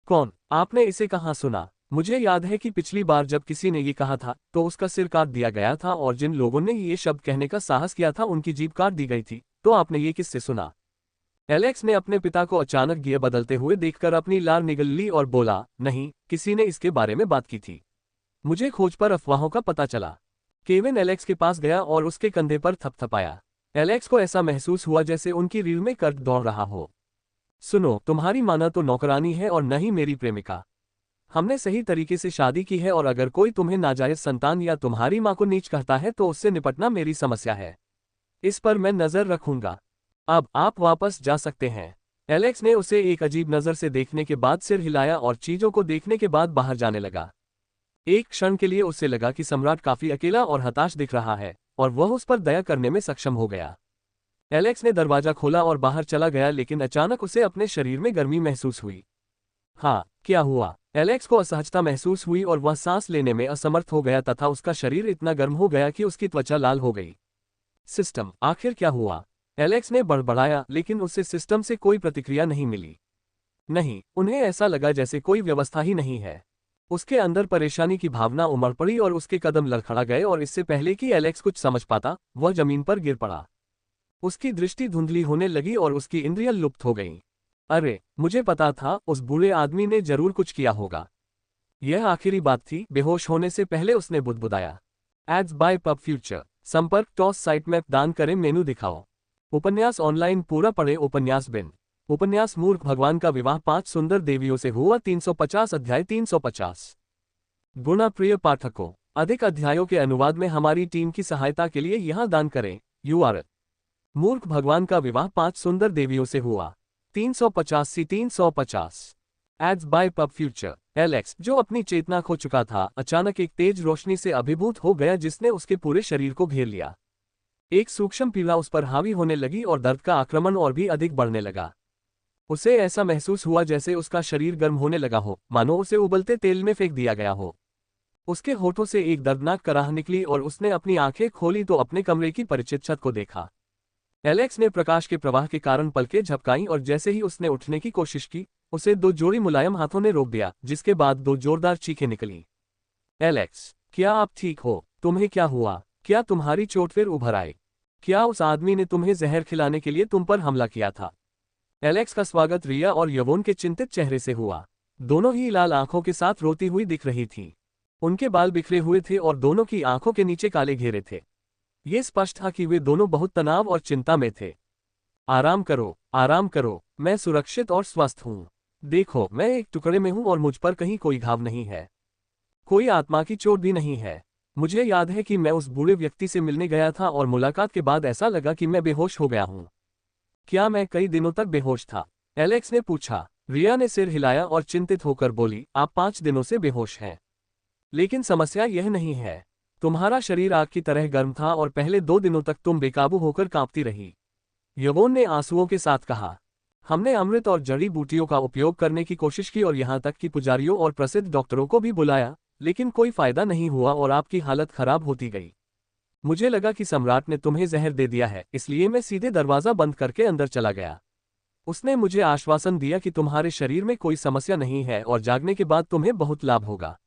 कौन? आपने इसे कहाँ सुना? मुझे याद है कि पिछली बार जब किसी ने ये कहा था तो उसका सिर काट दिया गया था और जिन लोगों ने ये शब्द कहने का साहस किया था उनकी जीभ काट दी गई थी। तो आपने ये किससे सुना? एलेक्स ने अपने पिता को अचानक गियर बदलते हुए देखकर अपनी लार निगल ली और बोला, नहीं, किसी ने इसके बारे में बात की थी। मुझे खोज पर अफवाहों का पता चला। केविन एलेक्स के पास गया और उसके कंधे पर थपथपाया। एलेक्स को ऐसा महसूस हुआ जैसे उनकी रीढ़ में कर्क दौड़ रहा हो। सुनो, तुम्हारी माँ न तो नौकरानी है और न ही मेरी प्रेमिका। हमने सही तरीके से शादी की है और अगर कोई तुम्हें नाजायज संतान या तुम्हारी माँ को नीच कहता है तो उससे निपटना मेरी समस्या है। इस पर मैं नजर रखूंगा। अब आप वापस जा सकते हैं। एलेक्स ने उसे एक अजीब नजर से देखने के बाद सिर हिलाया और चीजों को देखने के बाद बाहर जाने लगा। एक क्षण के लिए उसे लगा कि सम्राट काफी अकेला और हताश दिख रहा है और वह उस पर दया करने में सक्षम हो गया। एलेक्स ने दरवाजा खोला और बाहर चला गया, लेकिन अचानक उसे अपने शरीर में गर्मी महसूस हुई। हाँ, क्या हुआ? एलेक्स को असहजता महसूस हुई और वह सांस लेने में असमर्थ हो गया तथा उसका शरीर इतना गर्म हो गया कि उसकी त्वचा लाल हो गई। सिस्टम, आखिर क्या हुआ? एलेक्स ने बड़बड़ाया, लेकिन उससे सिस्टम से कोई प्रतिक्रिया नहीं मिली। नहीं, उन्हें ऐसा लगा जैसे कोई व्यवस्था ही नहीं है। उसके अंदर परेशानी की भावना उमड़ पड़ी और उसके कदम लड़खड़ा गए और इससे पहले कि एलेक्स कुछ समझ पाता, वह जमीन पर गिर पड़ा। उसकी दृष्टि धुंधली होने लगी और उसकी इंद्रियां लुप्त हो गईं। अरे, मुझे पता था, उस बूढ़े आदमी ने जरूर कुछ किया होगा। यह आखिरी बात थी। बेहोश होने से पहले उसने बुदबुदाया। Ads bye pub future. संपर्क टॉस साइट मैप दान करें मेनू दिखाओ। उपन्यास ऑनलाइन पूरा पढ़े। उपन्यास बिन। उपन्यास मूर्ख भगवान का विवाह 5 सुंदर देवियों से हुआ 350 अध्याय 350। गुणा प्रिय पाठकों, अधिक अध्यायों के अनुवाद में हमारी टीम की सहायता के लिए यहाँ दान करें। URL: मूर्ख भगवान का विवाह 5 सुंदर देवियों से हुआ 350 से 350। Ads bye pub future. Alex, जो अपनी चेतना खो चुका था, अचानक एक तेज रोशनी से अभिभूत हो गया जिसने उसके पूरे शरीर को घेर लिया। एक सूक्ष्म पीड़ा उस पर हावी होने लगी और दर्द का आक्रमण और भी अधिक बढ़ने लगा। उसे ऐसा महसूस हुआ जैसे उसका शरीर गर्म होने लगा हो, मानो उसे उबलते तेल में फेंक दिया गया हो। उसके होठों से एक दर्दनाक कराह निकली और उसने अपनी आंखें खोली तो अपने कमरे की परिचित छत को देखा। एलेक्स ने प्रकाश के प्रवाह के कारण पलकें झपकाईं और जैसे ही उसने उठने की कोशिश की, उसे 2 जोड़ी मुलायम हाथों ने रोक दिया, जिसके बाद 2 जोरदार चीखें निकली। एलेक्स, क्या आप ठीक हो? तुम्हें क्या हुआ? क्या तुम्हारी चोट फिर उभर आई? क्या उस आदमी ने तुम्हें जहर खिलाने के लिए तुम पर हमला किया था? एलेक्स का स्वागत रिया और यवोन के चिंतित चेहरे से हुआ। दोनों ही लाल आंखों के साथ रोती हुई दिख रही थी। उनके बाल बिखरे हुए थे और दोनों की आंखों के नीचे काले घेरे थे। ये स्पष्ट था कि वे दोनों बहुत तनाव और चिंता में थे। आराम करो, मैं सुरक्षित और स्वस्थ हूँ। देखो, मैं एक टुकड़े में हूँ और मुझ पर कहीं कोई घाव नहीं है। कोई आत्मा की चोट भी नहीं है। मुझे याद है कि मैं उस बूढ़े व्यक्ति से मिलने गया था और मुलाकात के बाद ऐसा लगा कि मैं बेहोश हो गया हूँ। क्या मैं कई दिनों तक बेहोश था? एलेक्स ने पूछा। रिया ने सिर हिलाया और चिंतित होकर बोली, आप 5 दिनों से बेहोश हैं। लेकिन समस्या यह नहीं है। तुम्हारा शरीर आग की तरह गर्म था और पहले 2 दिनों तक तुम बेकाबू होकर कांपती रही। यवोन ने आंसुओं के साथ कहा। हमने अमृत और जड़ी बूटियों का उपयोग करने की कोशिश की और यहाँ तक कि पुजारियों और प्रसिद्ध डॉक्टरों को भी बुलाया, लेकिन कोई फायदा नहीं हुआ और आपकी हालत खराब होती गई। मुझे लगा कि सम्राट ने तुम्हें जहर दे दिया है, इसलिए मैं सीधे दरवाजा बंद करके अंदर चला गया। उसने मुझे आश्वासन दिया कि तुम्हारे शरीर में कोई समस्या नहीं है और जागने के बाद तुम्हें बहुत लाभ होगा।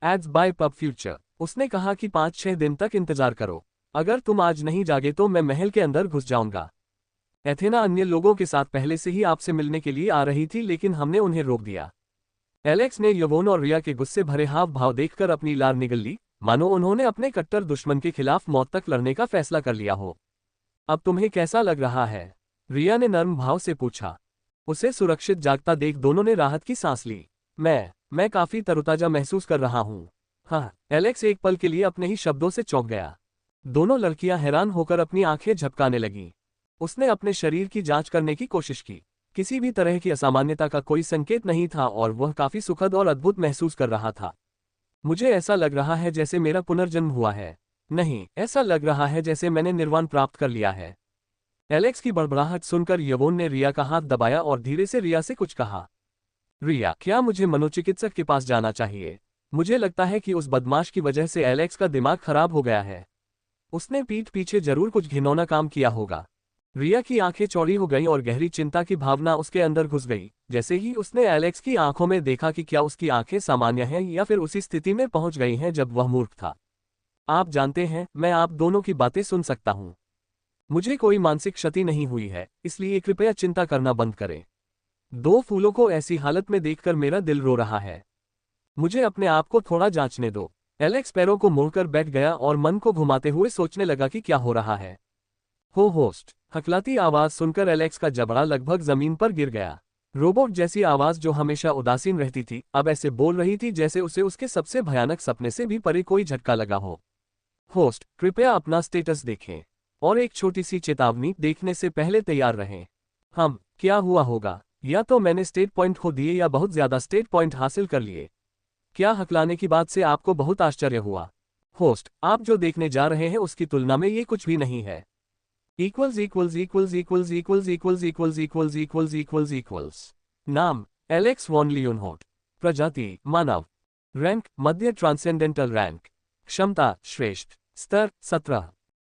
Ads bye pub future. उसने कहा कि 5-6 दिन तक इंतजार करो। अगर तुम आज नहीं जागे तो मैं महल के अंदर घुस जाऊंगा। एथेना अन्य लोगों के साथ पहले से ही आपसे मिलने के लिए आ रही थी, लेकिन हमने उन्हें रोक दिया। एलेक्स ने यवोन और रिया के गुस्से भरे हाव भाव देखकर अपनी लार निगल ली, मानो उन्होंने अपने कट्टर दुश्मन के खिलाफ मौत तक लड़ने का फैसला कर लिया हो। अब तुम्हें कैसा लग रहा है? रिया ने नर्म भाव से पूछा। उसे सुरक्षित जागता देख दोनों ने राहत की सांस ली। मैं काफी तरोताजा महसूस कर रहा हूँ। हाँ, एलेक्स एक पल के लिए अपने ही शब्दों से चौंक गया। दोनों लड़कियां हैरान होकर अपनी आंखें झपकाने लगीं। उसने अपने शरीर की जांच करने की कोशिश की। किसी भी तरह की असामान्यता का कोई संकेत नहीं था और वह काफी सुखद और अद्भुत महसूस कर रहा था। मुझे ऐसा लग रहा है जैसे मेरा पुनर्जन्म हुआ है। नहीं, ऐसा लग रहा है जैसे मैंने निर्वाण प्राप्त कर लिया है। एलेक्स की बड़बड़ाहट सुनकर यवोन ने रिया का हाथ दबाया और धीरे से रिया से कुछ कहा। रिया, क्या मुझे मनोचिकित्सक के पास जाना चाहिए? मुझे लगता है कि उस बदमाश की वजह से एलेक्स का दिमाग खराब हो गया है। उसने पीठ पीछे जरूर कुछ घिनौना काम किया होगा। रिया की आंखें चौड़ी हो गईं और गहरी चिंता की भावना उसके अंदर घुस गई, जैसे ही उसने एलेक्स की आंखों में देखा कि क्या उसकी आंखें सामान्य हैं या फिर उसी स्थिति में पहुंच गई हैं जब वह मूर्ख था। आप जानते हैं, मैं आप दोनों की बातें सुन सकता हूं। मुझे कोई मानसिक क्षति नहीं हुई है, इसलिए कृपया चिंता करना बंद करें। 2 फूलों को ऐसी हालत में देखकर मेरा दिल रो रहा है। मुझे अपने आप को थोड़ा जांचने दो। एलेक्स पैरों को मोड़कर बैठ गया और मन को घुमाते हुए सोचने लगा कि क्या हो रहा है। होस्ट। हकलाती आवाज सुनकर एलेक्स का जबड़ा लगभग जमीन पर गिर गया। रोबोट जैसी आवाज जो हमेशा उदासीन रहती थी, अब ऐसे बोल रही थी जैसे उसे उसके सबसे भयानक सपने से भी परे कोई झटका लगा हो। होस्ट, कृपया अपना स्टेटस देखें और एक छोटी सी चेतावनी, देखने से पहले तैयार रहें। क्या हुआ होगा? या तो मैंने स्टेट पॉइंट खो दिए या बहुत ज्यादा स्टेट पॉइंट हासिल कर लिए। क्या हकलाने की बात से आपको बहुत आश्चर्य हुआ? होस्ट, आप जो देखने जा रहे हैं उसकी तुलना में ये कुछ भी नहीं है। नाम, एलेक्स वॉन लियोनहोर्ट। प्रजाति, मानव। रैंक, मध्य ट्रांसेंडेंटल रैंक। क्षमता, श्रेष्ठ। स्तर, 17।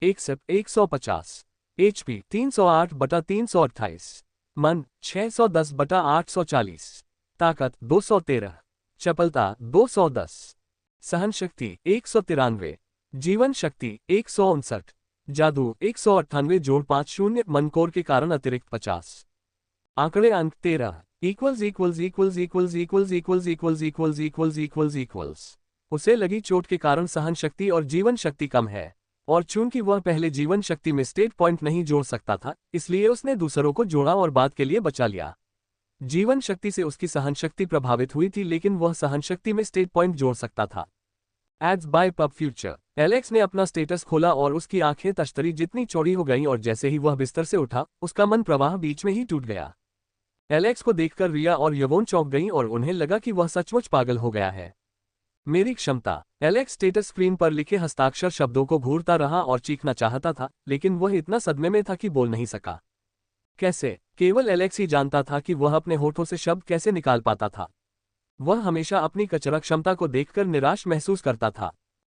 150। HP, 308/328। मन, 610/840। ताकत, 213। चपलता, 210। सहन शक्ति, 193। जीवन शक्ति, 159। जादू, 198 जोड़ 50। मन कोर के कारण अतिरिक्त 50। आंकड़े अंक 13। उसे लगी चोट के कारण सहन शक्ति और जीवन शक्ति कम है, और चूंकि वह पहले जीवन शक्ति में स्टेट पॉइंट नहीं जोड़ सकता था, इसलिए उसने दूसरों को जोड़ा और बाद के लिए बचा लिया। जीवन शक्ति से उसकी सहन शक्ति प्रभावित हुई थी, लेकिन वह सहन शक्ति में स्टेट पॉइंट जोड़ सकता था। Ads bye pub future. Alex ने अपना स्टेटस खोला और उसकी आंखें तश्तरी जितनी चौड़ी हो गईं और जैसे ही वह बिस्तर से उठा, उसका मन प्रवाह बीच में ही टूट गया। एलेक्स को देखकर रिया और यवोन चौंक गईं और उन्हें लगा कि वह सचमुच पागल हो गया है। मेरी क्षमता। एलेक्स स्टेटस स्क्रीन पर लिखे हस्ताक्षर शब्दों को घूरता रहा और चीखना चाहता था, लेकिन वह इतना सदमे में था कि बोल नहीं सका। कैसे? केवल एलेक्स ही जानता था कि वह अपने होठों से शब्द कैसे निकाल पाता था। वह हमेशा अपनी कचरा क्षमता को देखकर निराश महसूस करता था।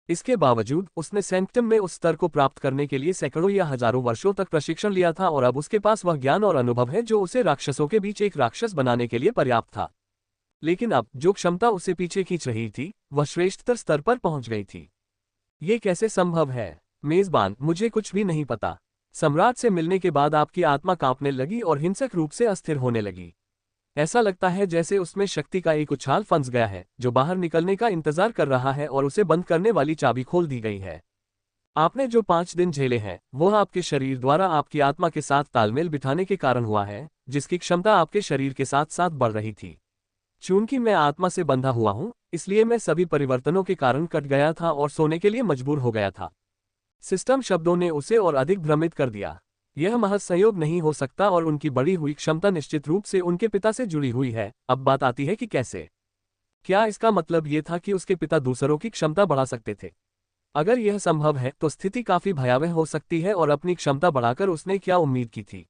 इसके बावजूद उसने सैंक्टम में उस स्तर को प्राप्त करने के लिए सैकड़ों या हजारों वर्षों तक प्रशिक्षण लिया था और अब उसके पास वह ज्ञान और अनुभव है जो उसे राक्षसों के बीच एक राक्षस बनाने के लिए पर्याप्त था। लेकिन अब जो क्षमता उसे पीछे खींच रही थी, वह श्रेष्ठतर स्तर पर पहुंच गई थी। ये कैसे संभव है? मेजबान, मुझे कुछ भी नहीं पता। सम्राट से मिलने के बाद आपकी आत्मा कांपने लगी और हिंसक रूप से अस्थिर होने लगी। ऐसा लगता है जैसे उसमें शक्ति का एक उछाल फंस गया है जो बाहर निकलने का इंतजार कर रहा है और उसे बंद करने वाली चाबी खोल दी गई है। आपने जो 5 दिन झेले हैं वह आपके शरीर द्वारा आपकी आत्मा के साथ तालमेल बिठाने के कारण हुआ है, जिसकी क्षमता आपके शरीर के साथ साथ बढ़ रही थी। चूंकि मैं आत्मा से बंधा हुआ हूं, इसलिए मैं सभी परिवर्तनों के कारण कट गया था और सोने के लिए मजबूर हो गया था। सिस्टम शब्दों ने उसे और अधिक भ्रमित कर दिया। यह महज संयोग नहीं हो सकता और उनकी बढ़ी हुई क्षमता निश्चित रूप से उनके पिता से जुड़ी हुई है। अब बात आती है कि कैसे। क्या इसका मतलब यह था कि उसके पिता दूसरों की क्षमता बढ़ा सकते थे? अगर यह संभव है तो स्थिति काफी भयावह हो सकती है और अपनी क्षमता बढ़ाकर उसने क्या उम्मीद की थी?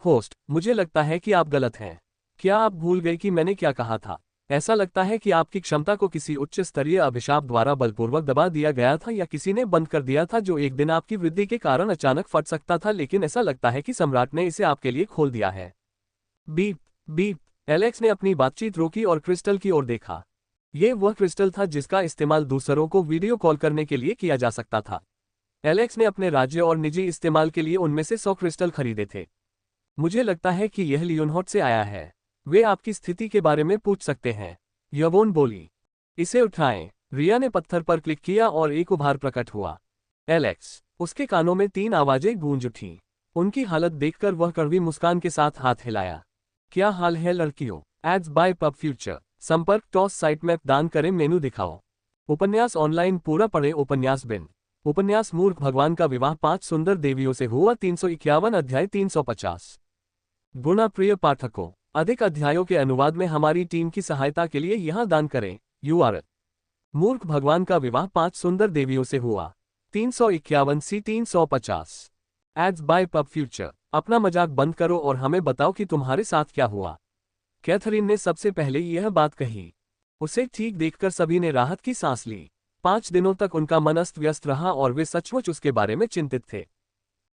होस्ट, मुझे लगता है कि आप गलत हैं। क्या आप भूल गए कि मैंने क्या कहा था? ऐसा लगता है कि आपकी क्षमता को किसी उच्च स्तरीय अभिशाप द्वारा बलपूर्वक दबा दिया गया था या किसी ने बंद कर दिया था जो एक दिन आपकी वृद्धि के कारण अचानक फट सकता था, लेकिन ऐसा लगता है कि सम्राट ने इसे आपके लिए खोल दिया है। Beep beep. एलेक्स ने अपनी बातचीत रोकी और क्रिस्टल की ओर देखा। यह वह क्रिस्टल था जिसका इस्तेमाल दूसरों को वीडियो कॉल करने के लिए किया जा सकता था। एलेक्स ने अपने राज्य और निजी इस्तेमाल के लिए उनमें से 100 क्रिस्टल खरीदे थे। मुझे लगता है कि यह लियोनहॉट से आया है। वे आपकी स्थिति के बारे में पूछ सकते हैं। यवोन बोली। इसे उठाएं। रिया ने पत्थर पर क्लिक किया और एक उभार प्रकट हुआ। एलेक्स। उसके कानों में 3 आवाजें गूंज उठीं। उनकी हालत देखकर वह कड़वी मुस्कान के साथ हाथ हिलाया। क्या हाल है लड़कियों? Ads bye pub future. संपर्क टॉस साइट मैप दान करें मेनू दिखाओ। उपन्यास ऑनलाइन पूरा पढ़े। उपन्यास बिन। उपन्यास मूर्ख भगवान का विवाह 5 सुंदर देवियों से हुआ 351 अध्याय 350। गुणा प्रिय पाठकों, अधिक अध्यायों के अनुवाद में हमारी टीम की सहायता के लिए यहां दान करें। URL। मूर्ख भगवान का विवाह 5 सुंदर देवियों से हुआ 351 सी 350। Ads bye pub future. अपना मजाक बंद करो और हमें बताओ कि तुम्हारे साथ क्या हुआ। कैथरीन ने सबसे पहले यह बात कही। उसे ठीक देखकर सभी ने राहत की सांस ली। 5 दिनों तक उनका मन अस्त व्यस्त रहा और वे सचमुच उसके बारे में चिंतित थे।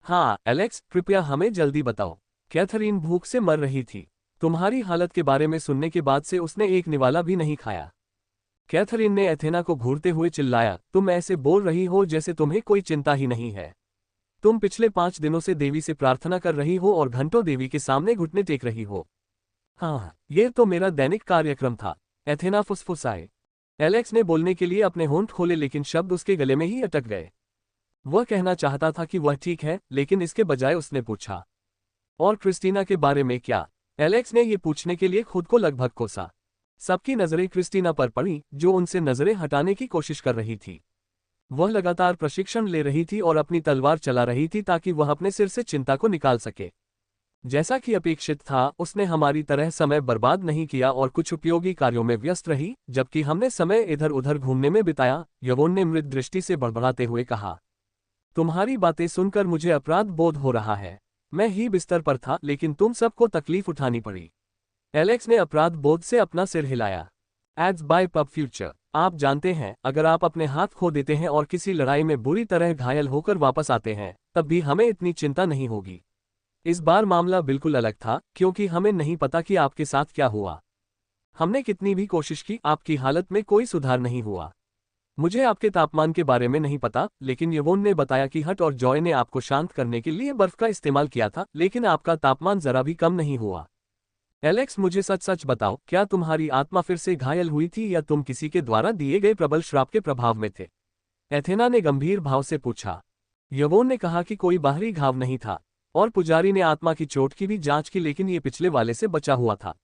हाँ एलेक्स, कृपया हमें जल्दी बताओ। कैथरीन भूख से मर रही थी। तुम्हारी हालत के बारे में सुनने के बाद से उसने एक निवाला भी नहीं खाया। कैथरीन ने एथेना को घूरते हुए चिल्लाया, तुम ऐसे बोल रही हो जैसे तुम्हें कोई चिंता ही नहीं है। तुम पिछले 5 दिनों से देवी से प्रार्थना कर रही हो और घंटों देवी के सामने घुटने टेक रही हो। हाँ, यह तो मेरा दैनिक कार्यक्रम था। एथेना फुसफुसाए। एलेक्स ने बोलने के लिए अपने होंठ खोले लेकिन शब्द उसके गले में ही अटक गए। वह कहना चाहता था कि वह ठीक है, लेकिन इसके बजाय उसने पूछा, और क्रिस्टीना के बारे में क्या? एलेक्स ने ये पूछने के लिए खुद को लगभग कोसा। सबकी नजरें क्रिस्टीना पर पड़ी, जो उनसे नजरें हटाने की कोशिश कर रही थी। वह लगातार प्रशिक्षण ले रही थी और अपनी तलवार चला रही थी ताकि वह अपने सिर से चिंता को निकाल सके। जैसा कि अपेक्षित था, उसने हमारी तरह समय बर्बाद नहीं किया और कुछ उपयोगी कार्यों में व्यस्त रही, जबकि हमने समय इधर उधर घूमने में बिताया। यवोन ने मृत दृष्टि से बड़बड़ाते हुए कहा। तुम्हारी बातें सुनकर मुझे अपराध बोध हो रहा है। मैं ही बिस्तर पर था, लेकिन तुम सबको तकलीफ उठानी पड़ी। एलेक्स ने अपराध बोध से अपना सिर हिलाया। Ads bye pub future. आप जानते हैं, अगर आप अपने हाथ खो देते हैं और किसी लड़ाई में बुरी तरह घायल होकर वापस आते हैं, तब भी हमें इतनी चिंता नहीं होगी। इस बार मामला बिल्कुल अलग था, क्योंकि हमें नहीं पता कि आपके साथ क्या हुआ। हमने कितनी भी कोशिश की, आपकी हालत में कोई सुधार नहीं हुआ। मुझे आपके तापमान के बारे में नहीं पता, लेकिन यवोन ने बताया कि हट और जॉय ने आपको शांत करने के लिए बर्फ का इस्तेमाल किया था, लेकिन आपका तापमान जरा भी कम नहीं हुआ। एलेक्स, मुझे सच सच बताओ, क्या तुम्हारी आत्मा फिर से घायल हुई थी या तुम किसी के द्वारा दिए गए प्रबल श्राप के प्रभाव में थे? एथेना ने गंभीर भाव से पूछा। यवोन ने कहा कि कोई बाहरी घाव नहीं था, और पुजारी ने आत्मा की चोट की भी जांच की, लेकिन ये पिछले वाले से बचा हुआ था।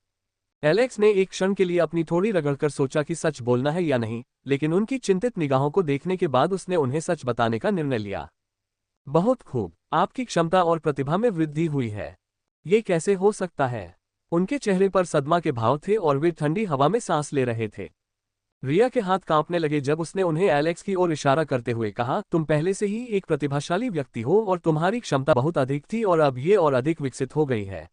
एलेक्स ने एक क्षण के लिए अपनी थोड़ी रगड़कर सोचा कि सच बोलना है या नहीं, लेकिन उनकी चिंतित निगाहों को देखने के बाद उसने उन्हें सच बताने का निर्णय लिया। बहुत खूब, आपकी क्षमता और प्रतिभा में वृद्धि हुई है। ये कैसे हो सकता है? उनके चेहरे पर सदमा के भाव थे और वे ठंडी हवा में सांस ले रहे थे। रिया के हाथ कांपने लगे जब उसने उन्हें एलेक्स की ओर इशारा करते हुए कहा, तुम पहले से ही एक प्रतिभाशाली व्यक्ति हो और तुम्हारी क्षमता बहुत अधिक थी और अब ये और अधिक विकसित हो गई है।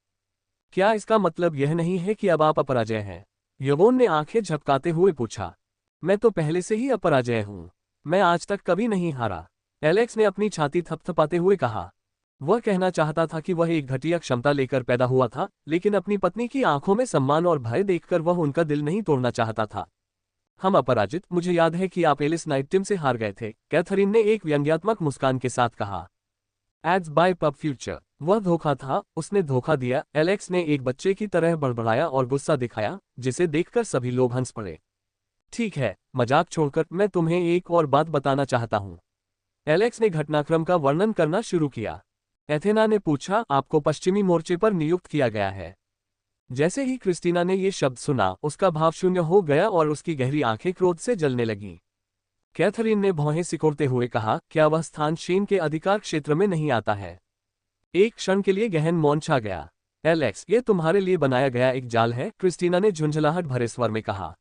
क्या इसका मतलब यह नहीं है कि अब आप अपराजय हैं? यवोन ने आंखें झपकाते हुए पूछा। मैं तो पहले से ही अपराजय हूं। मैं आज तक कभी नहीं हारा। एलेक्स ने अपनी छाती थपथपाते हुए कहा। वह कहना चाहता था कि वह एक घटिया क्षमता लेकर पैदा हुआ था, लेकिन अपनी पत्नी की आंखों में सम्मान और भय देखकर वह उनका दिल नहीं तोड़ना चाहता था। हम अपराजित, मुझे याद है कि आप एलिस नाइट टीम से हार गए थे, कैथरीन ने एक व्यंग्यात्मक मुस्कान के साथ कहा। Ads bye pub future. वह धोखा था, उसने धोखा दिया, एलेक्स ने एक बच्चे की तरह बड़बड़ाया और गुस्सा दिखाया, जिसे देखकर सभी लोग हंस पड़े। ठीक है, मजाक छोड़कर मैं तुम्हें एक और बात बताना चाहता हूँ। एलेक्स ने घटनाक्रम का वर्णन करना शुरू किया। एथेना ने पूछा, आपको पश्चिमी मोर्चे पर नियुक्त किया गया है। जैसे ही क्रिस्टीना ने ये शब्द सुना, उसका भाव शून्य हो गया और उसकी गहरी आंखें क्रोध से जलने लगीं। कैथरीन ने भौहें सिकोड़ते हुए कहा, क्या वह स्थान शेन के अधिकार क्षेत्र में नहीं आता है? एक क्षण के लिए गहन मौन छा गया। एलेक्स, ये तुम्हारे लिए बनाया गया एक जाल है, क्रिस्टीना ने झुंझलाहट भरे स्वर में कहा।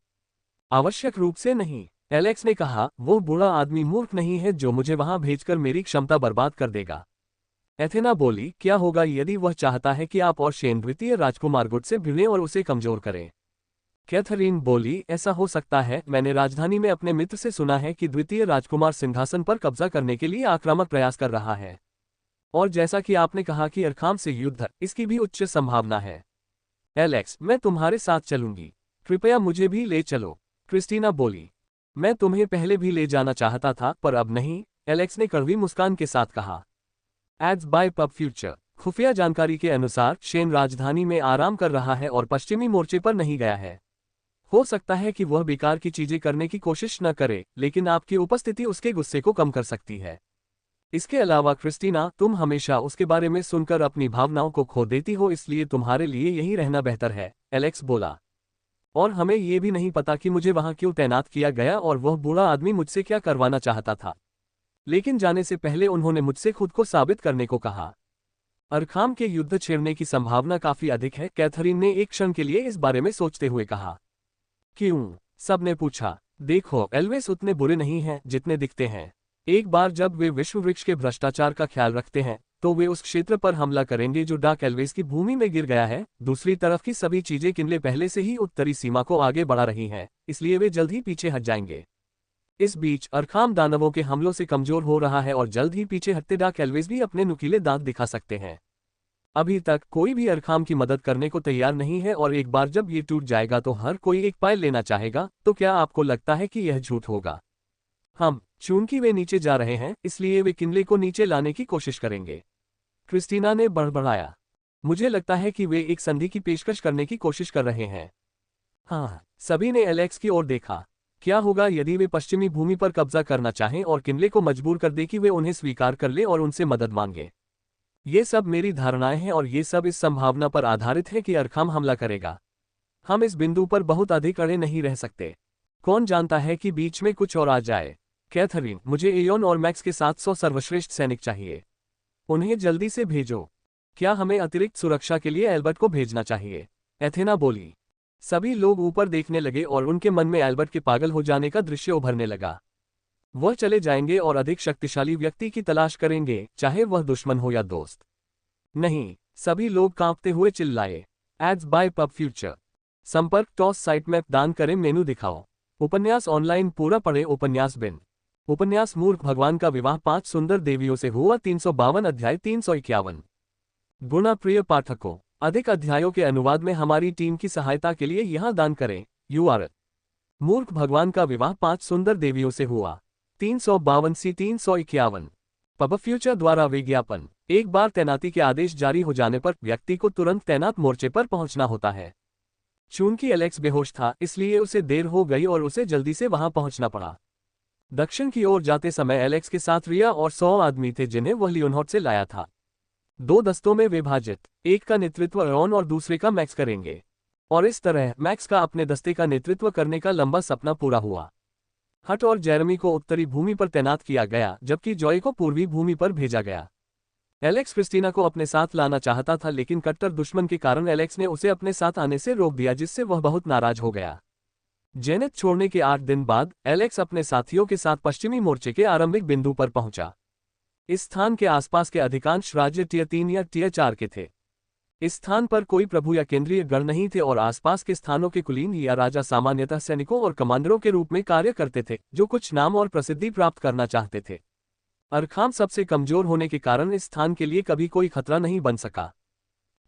आवश्यक रूप से नहीं, एलेक्स ने कहा, वो बुरा आदमी मूर्ख नहीं है जो मुझे वहां भेजकर मेरी क्षमता बर्बाद कर देगा। एथेना बोली, क्या होगा यदि वह चाहता है कि आप और शेन द्वितीय राजकुमार गुट से भिड़ें और उसे कमजोर करें? कैथरीन बोली, ऐसा हो सकता है। मैंने राजधानी में अपने मित्र से सुना है कि द्वितीय राजकुमार सिंहासन पर कब्जा करने के लिए आक्रामक प्रयास कर रहा है। और जैसा कि आपने कहा कि अरखाम से युद्ध, इसकी भी उच्च संभावना है। एलेक्स, मैं तुम्हारे साथ चलूंगी। कृपया मुझे भी ले चलो, क्रिस्टीना बोली। मैं तुम्हें पहले भी ले जाना चाहता था, पर अब नहीं, एलेक्स ने कड़वी मुस्कान के साथ कहा। Ads bye pub future. खुफिया जानकारी के अनुसार शेन राजधानी में आराम कर रहा है और पश्चिमी मोर्चे पर नहीं गया है। हो सकता है कि वह बेकार की चीजें करने की कोशिश न करे, लेकिन आपकी उपस्थिति उसके गुस्से को कम कर सकती है। इसके अलावा क्रिस्टीना, तुम हमेशा उसके बारे में सुनकर अपनी भावनाओं को खो देती हो, इसलिए तुम्हारे लिए यही रहना बेहतर है, एलेक्स बोला। और हमें ये भी नहीं पता कि मुझे वहां क्यों तैनात किया गया और वह बूढ़ा आदमी मुझसे क्या करवाना चाहता था। लेकिन जाने से पहले उन्होंने मुझसे खुद को साबित करने को कहा। अरखाम के युद्ध छेड़ने की संभावना काफी अधिक है, कैथरीन ने एक क्षण के लिए इस बारे में सोचते हुए कहा। क्यों? सबने पूछा। देखो, एल्वेस उतने बुरे नहीं हैं जितने दिखते हैं। एक बार जब वे विश्व वृक्ष के भ्रष्टाचार का ख्याल रखते हैं, तो वे उस क्षेत्र पर हमला करेंगे जो डार्क एल्वेस की भूमि में गिर गया है। दूसरी तरफ की सभी चीजें किनले पहले से ही उत्तरी सीमा को आगे बढ़ा रही हैं, इसलिए वे जल्द ही पीछे हट जाएंगे। इस बीच अरखाम दानवों के हमलों से कमजोर हो रहा है और जल्द ही पीछे हटते डार्क एल्वेस भी अपने नुकीले दांत दिखा सकते हैं। अभी तक कोई भी अरखाम की मदद करने को तैयार नहीं है और एक बार जब ये टूट जाएगा तो हर कोई एक पायल लेना चाहेगा। तो क्या आपको लगता है कि यह झूठ होगा? चूंकि वे नीचे जा रहे हैं, इसलिए वे किनले को नीचे लाने की कोशिश करेंगे, क्रिस्टीना ने बड़बड़ाया। मुझे लगता है कि वे एक संधि की पेशकश करने की कोशिश कर रहे हैं। हाँ, सभी ने एलेक्स की ओर देखा। क्या होगा यदि वे पश्चिमी भूमि पर कब्जा करना चाहें और किनले को मजबूर कर दे कि वे उन्हें स्वीकार कर ले और उनसे मदद मांगे? ये सब मेरी धारणाएं हैं और ये सब इस संभावना पर आधारित है कि अरखाम हमला करेगा। हम इस बिंदु पर बहुत अधिक अड़े नहीं रह सकते। कौन जानता है कि बीच में कुछ और आ जाए। कैथरीन, मुझे एयोन और मैक्स के 700 सर्वश्रेष्ठ सैनिक चाहिए। उन्हें जल्दी से भेजो। क्या हमें अतिरिक्त सुरक्षा के लिए एल्बर्ट को भेजना चाहिए? एथेना बोली। सभी लोग ऊपर देखने लगे और उनके मन में एल्बर्ट के पागल हो जाने का दृश्य उभरने लगा। वह चले जाएंगे और अधिक शक्तिशाली व्यक्ति की तलाश करेंगे, चाहे वह दुश्मन हो या दोस्त। नहीं, सभी लोग कांपते हुए चिल्लाए। Ads bye pub future. संपर्क टॉस साइट मैप दान करें मेनू दिखाओ। उपन्यास ऑनलाइन पूरा पढ़े। उपन्यास बिन। उपन्यास मूर्ख भगवान का विवाह 5 सुंदर देवियों से हुआ 352 अध्याय 351। गुणा प्रिय पाठकों, अधिक अध्यायों के अनुवाद में हमारी टीम की सहायता के लिए यहां दान करें। URL। मूर्ख भगवान का विवाह 5 सुंदर देवियों से हुआ 352 सी 351। पब फ्यूचर द्वारा विज्ञापन। एक बार तैनाती के आदेश जारी हो जाने पर व्यक्ति को तुरंत तैनात मोर्चे पर पहुंचना होता है। चूंकि एलेक्स बेहोश था, इसलिए उसे देर हो गई और उसे जल्दी से वहां पहुंचना पड़ा। दक्षिण की ओर जाते समय एलेक्स के साथ रिया और 100 आदमी थे जिन्हें वह लियोनहॉट से लाया था। 2 दस्तों में विभाजित, एक का नेतृत्व रॉन और दूसरे का मैक्स करेंगे। और इस तरह मैक्स का अपने दस्ते का नेतृत्व करने का लंबा सपना पूरा हुआ। हट और जेरेमी को उत्तरी भूमि पर तैनात किया गया, जबकि जॉय को पूर्वी भूमि पर भेजा गया। एलेक्स क्रिस्टीना को अपने साथ लाना चाहता था, लेकिन कट्टर दुश्मन के कारण एलेक्स ने उसे अपने साथ आने से रोक दिया, जिससे वह बहुत नाराज हो गया। जेनेट छोड़ने के 8 दिन बाद एलेक्स अपने साथियों के साथ पश्चिमी मोर्चे के आरंभिक बिंदु पर पहुंचा। इस स्थान के आसपास के अधिकांश राज्य टियर 3 या टियर 4 के थे। इस स्थान पर कोई प्रभु या केंद्रीय गण नहीं थे और आसपास के स्थानों के कुलीन या राजा सामान्यतः सैनिकों और कमांडरों के रूप में कार्य करते थे, जो कुछ नाम और प्रसिद्धि प्राप्त करना चाहते थे। अरखाम सबसे कमजोर होने के कारण इस स्थान के लिए कभी कोई खतरा नहीं बन सका।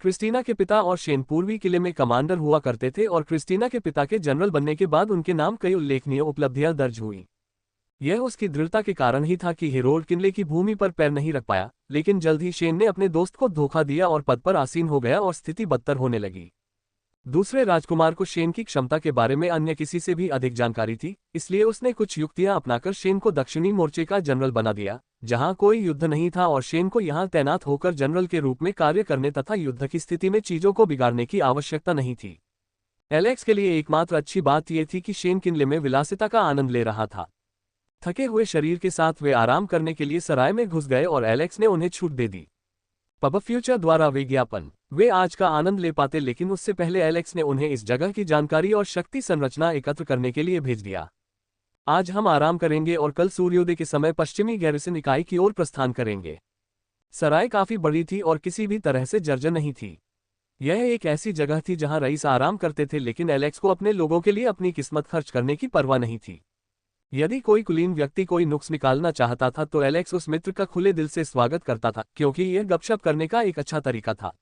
क्रिस्टीना के पिता और शेन पूर्वी किले में कमांडर हुआ करते थे और क्रिस्टीना के पिता के जनरल बनने के बाद उनके नाम कई उल्लेखनीय उपलब्धियां दर्ज हुई। यह उसकी दृढ़ता के कारण ही था कि हेरोल्ड किनले की भूमि पर पैर नहीं रख पाया, लेकिन जल्द ही शेन ने अपने दोस्त को धोखा दिया और पद पर आसीन हो गया और स्थिति बदतर होने लगी। दूसरे राजकुमार को शेन की क्षमता के बारे में अन्य किसी से भी अधिक जानकारी थी, इसलिए उसने कुछ युक्तियां अपनाकर शेन को दक्षिणी मोर्चे का जनरल बना दिया, जहां कोई युद्ध नहीं था और शेन को यहां तैनात होकर जनरल के रूप में कार्य करने तथा युद्ध की स्थिति में चीजों को बिगाड़ने की आवश्यकता नहीं थी। एलेक्स के लिए एकमात्र अच्छी बात यह थी कि शेन किनले में विलासिता का आनंद ले रहा था। थके हुए शरीर के साथ वे आराम करने के लिए सराय में घुस गए और एलेक्स ने उन्हें छूट दे दी। पब फ्यूचर द्वारा विज्ञापन। वे आज का आनंद ले पाते, लेकिन उससे पहले एलेक्स ने उन्हें इस जगह की जानकारी और शक्ति संरचना एकत्र करने के लिए भेज दिया। आज हम आराम करेंगे और कल सूर्योदय के समय पश्चिमी गैरिसन इकाई की ओर प्रस्थान करेंगे। सराय काफी बड़ी थी और किसी भी तरह से जर्जर नहीं थी। यह एक ऐसी जगह थी जहां रईस आराम करते थे, लेकिन एलेक्स को अपने लोगों के लिए अपनी किस्मत खर्च करने की परवाह नहीं थी। यदि कोई कुलीन व्यक्ति कोई नुक्स निकालना चाहता था तो एलेक्स उस मित्र का खुले दिल से स्वागत करता था, क्योंकि यह गपशप करने का एक अच्छा तरीका था।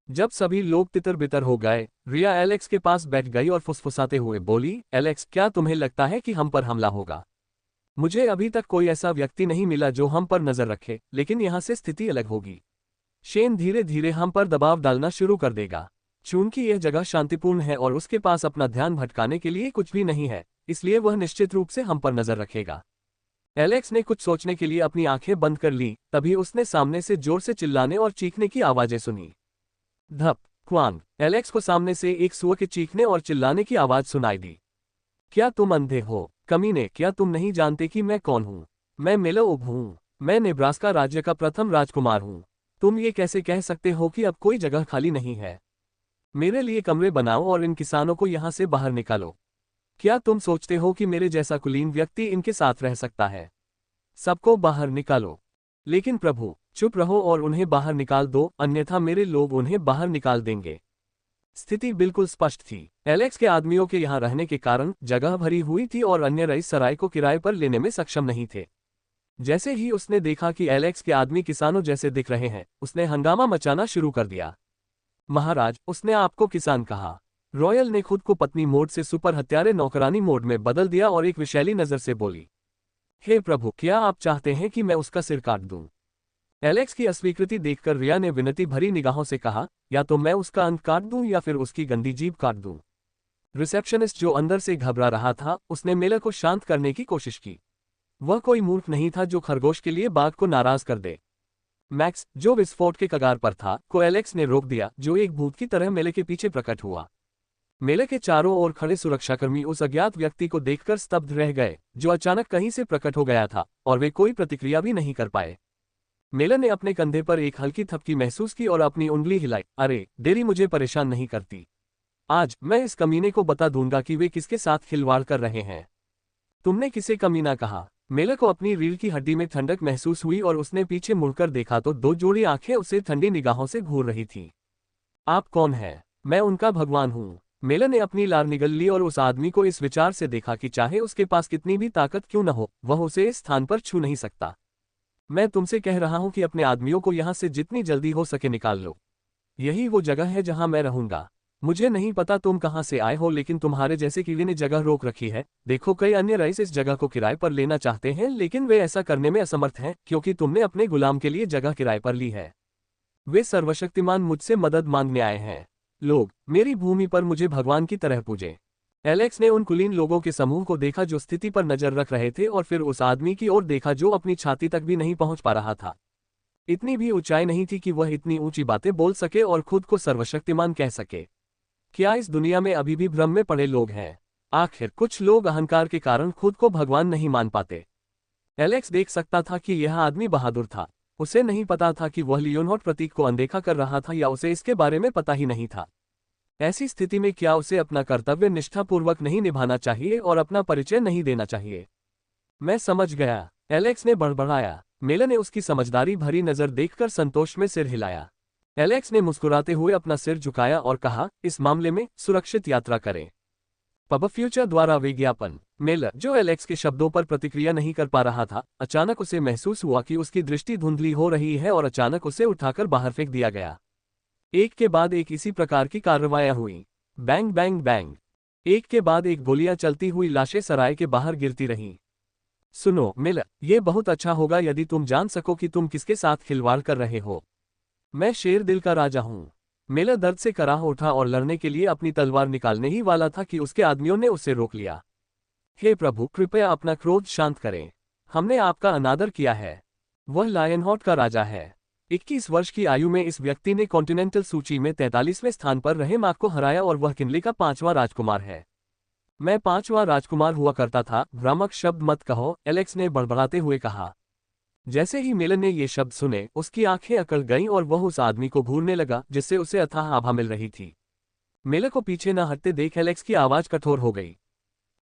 जब सभी लोग तितर बितर हो गए, रिया एलेक्स के पास बैठ गई और फुसफुसाते हुए बोली, एलेक्स, क्या तुम्हें लगता है कि हम पर हमला होगा? मुझे अभी तक कोई ऐसा व्यक्ति नहीं मिला जो हम पर नजर रखे, लेकिन यहाँ से स्थिति अलग होगी। शेन धीरे धीरे हम पर दबाव डालना शुरू कर देगा। चूंकि यह जगह शांतिपूर्ण है और उसके पास अपना ध्यान भटकाने के लिए कुछ भी नहीं है, इसलिए वह निश्चित रूप से हम पर नजर रखेगा। एलेक्स ने कुछ सोचने के लिए अपनी आंखें बंद कर ली, तभी उसने सामने से जोर से चिल्लाने और चीखने की आवाजें सुनी। धप क्वांग। एलेक्स को सामने से एक सुअर के चीखने और चिल्लाने की आवाज सुनाई दी। क्या तुम अंधे हो, कमीने? क्या तुम नहीं जानते कि मैं कौन हूँ? मैं मेलोब हूँ। मैं नेब्रास्का राज्य का प्रथम राजकुमार हूँ। तुम ये कैसे कह सकते हो कि अब कोई जगह खाली नहीं है? मेरे लिए कमरे बनाओ और इन किसानों को यहाँ से बाहर निकालो। क्या तुम सोचते हो कि मेरे जैसा कुलीन व्यक्ति इनके साथ रह सकता है? सबको बाहर निकालो। लेकिन प्रभु, चुप रहो और उन्हें बाहर निकाल दो, अन्यथा मेरे लोग उन्हें बाहर निकाल देंगे। स्थिति बिल्कुल स्पष्ट थी। एलेक्स के आदमियों के यहाँ रहने के कारण जगह भरी हुई थी और अन्य रईस सराय को किराए पर लेने में सक्षम नहीं थे। जैसे ही उसने देखा कि एलेक्स के आदमी किसानों जैसे दिख रहे हैं, उसने हंगामा मचाना शुरू कर दिया। महाराज, उसने आपको किसान कहा। रॉयल ने खुद को पत्नी मोड से सुपर हत्यारे नौकरानी मोड में बदल दिया और एक विशैली नजर से बोली, हे प्रभु, क्या आप चाहते हैं कि मैं उसका सिर काट दूं? एलेक्स की अस्वीकृति देखकर रिया ने विनती भरी निगाहों से कहा, या तो मैं उसका अंत काट दूं या फिर उसकी गंदी जीभ काट दूं। रिसेप्शनिस्ट, जो अंदर से घबरा रहा था, उसने मेलर को शांत करने की कोशिश की। वह कोई मूर्ख नहीं था जो खरगोश के लिए बाघ को नाराज कर दे। मैक्स, जो विस्फोट के कगार पर था, को एलेक्स ने रोक दिया, जो एक भूत की तरह मेले के पीछे प्रकट हुआ। मेले के चारों ओर खड़े सुरक्षाकर्मी उस अज्ञात व्यक्ति को देखकर स्तब्ध रह गए, जो अचानक कहीं से प्रकट हो गया था, और वे कोई प्रतिक्रिया भी नहीं कर पाए। मेले ने अपने कंधे पर एक हल्की थपकी महसूस की और अपनी उंगली हिलाई। अरे, देरी मुझे परेशान नहीं करती। आज मैं इस कमीने को बता दूंगा कि वे किसके साथ खिलवाड़ कर रहे हैं। तुमने किसे कमीना कहा? मेले को अपनी रीढ़ की हड्डी में ठंडक महसूस हुई और उसने पीछे मुड़कर देखा तो दो जोड़ी आंखें उसे ठंडी निगाहों से घूर रही थी। आप कौन हैं? मैं उनका भगवान हूँ। मेले ने अपनी लार निगल ली और उस आदमी को इस विचार से देखा कि चाहे उसके पास कितनी भी ताकत क्यों न हो, वह उसे इस स्थान पर छू नहीं सकता। मैं तुमसे कह रहा हूं कि अपने आदमियों को यहां से जितनी जल्दी हो सके निकाल लो। यही वो जगह है जहां मैं रहूंगा। मुझे नहीं पता तुम कहां से आए हो, लेकिन तुम्हारे जैसे कीड़े ने जगह रोक रखी है। देखो, कई अन्य रईस इस जगह को किराए पर लेना चाहते हैं, लेकिन वे ऐसा करने में असमर्थ हैं, क्योंकि तुमने अपने गुलाम के लिए जगह किराए पर ली है। वे सर्वशक्तिमान मुझसे मदद मांगने आए हैं। लोग मेरी भूमि पर मुझे भगवान की तरह पूजे। एलेक्स ने उन कुलीन लोगों के समूह को देखा जो स्थिति पर नजर रख रहे थे, और फिर उस आदमी की ओर देखा जो अपनी छाती तक भी नहीं पहुंच पा रहा था। इतनी भी ऊंचाई नहीं थी कि वह इतनी ऊंची बातें बोल सके और खुद को सर्वशक्तिमान कह सके। क्या इस दुनिया में अभी भी भ्रम में पड़े लोग हैं? आखिर कुछ लोग अहंकार के कारण खुद को भगवान नहीं मान पाते। एलेक्स देख सकता था कि यह आदमी बहादुर था। उसे नहीं पता था कि वह लियोनॉर्ड प्रतीक को अनदेखा कर रहा था या उसे इसके बारे में पता ही नहीं था। ऐसी स्थिति में क्या उसे अपना कर्तव्य निष्ठापूर्वक नहीं निभाना चाहिए और अपना परिचय नहीं देना चाहिए? मैं समझ गया, एलेक्स ने बड़बड़ाया। मेले ने उसकी समझदारी भरी नजर देखकर संतोष में सिर हिलाया। एलेक्स ने मुस्कुराते हुए अपना सिर झुकाया और कहा, इस मामले में सुरक्षित यात्रा करें। पब फ्यूचर द्वारा विज्ञापन। मेलर, जो एलेक्स के शब्दों पर प्रतिक्रिया नहीं कर पा रहा था, अचानक उसे महसूस हुआ कि उसकी दृष्टि धुंधली हो रही है और अचानक उसे उठाकर बाहर फेंक दिया गया। एक के बाद एक इसी प्रकार की कार्रवाइयां हुई। Bang bang bang. एक के बाद एक गोलियां चलती हुई लाशें सराय के बाहर गिरती रहीं। सुनो मिल, ये बहुत अच्छा होगा यदि तुम जान सको कि तुम किसके साथ खिलवाड़ कर रहे हो। मैं शेर दिल का राजा हूँ। मिलर दर्द से कराह उठा और लड़ने के लिए अपनी तलवार निकालने ही वाला था कि उसके आदमियों ने उसे रोक लिया। हे प्रभु, कृपया अपना क्रोध शांत करें। हमने आपका अनादर किया है। वह लायनहॉट का राजा है। 21 वर्ष की आयु में इस व्यक्ति ने कॉन्टिनेंटल सूची में 43वें स्थान पर रहे मार्क को हराया और वह किनले का 5वां राजकुमार है। मैं 5वां राजकुमार हुआ करता था, भ्रामक शब्द मत कहो, एलेक्स ने बड़बड़ाते हुए कहा। जैसे ही मिलन ने ये शब्द सुने, उसकी आंखें अकड़ गईं और वह उस आदमी को घूरने लगा जिससे उसे अथाह आभा मिल रही थी। मिलन को पीछे न हटते देख एलेक्स की आवाज कठोर हो गई।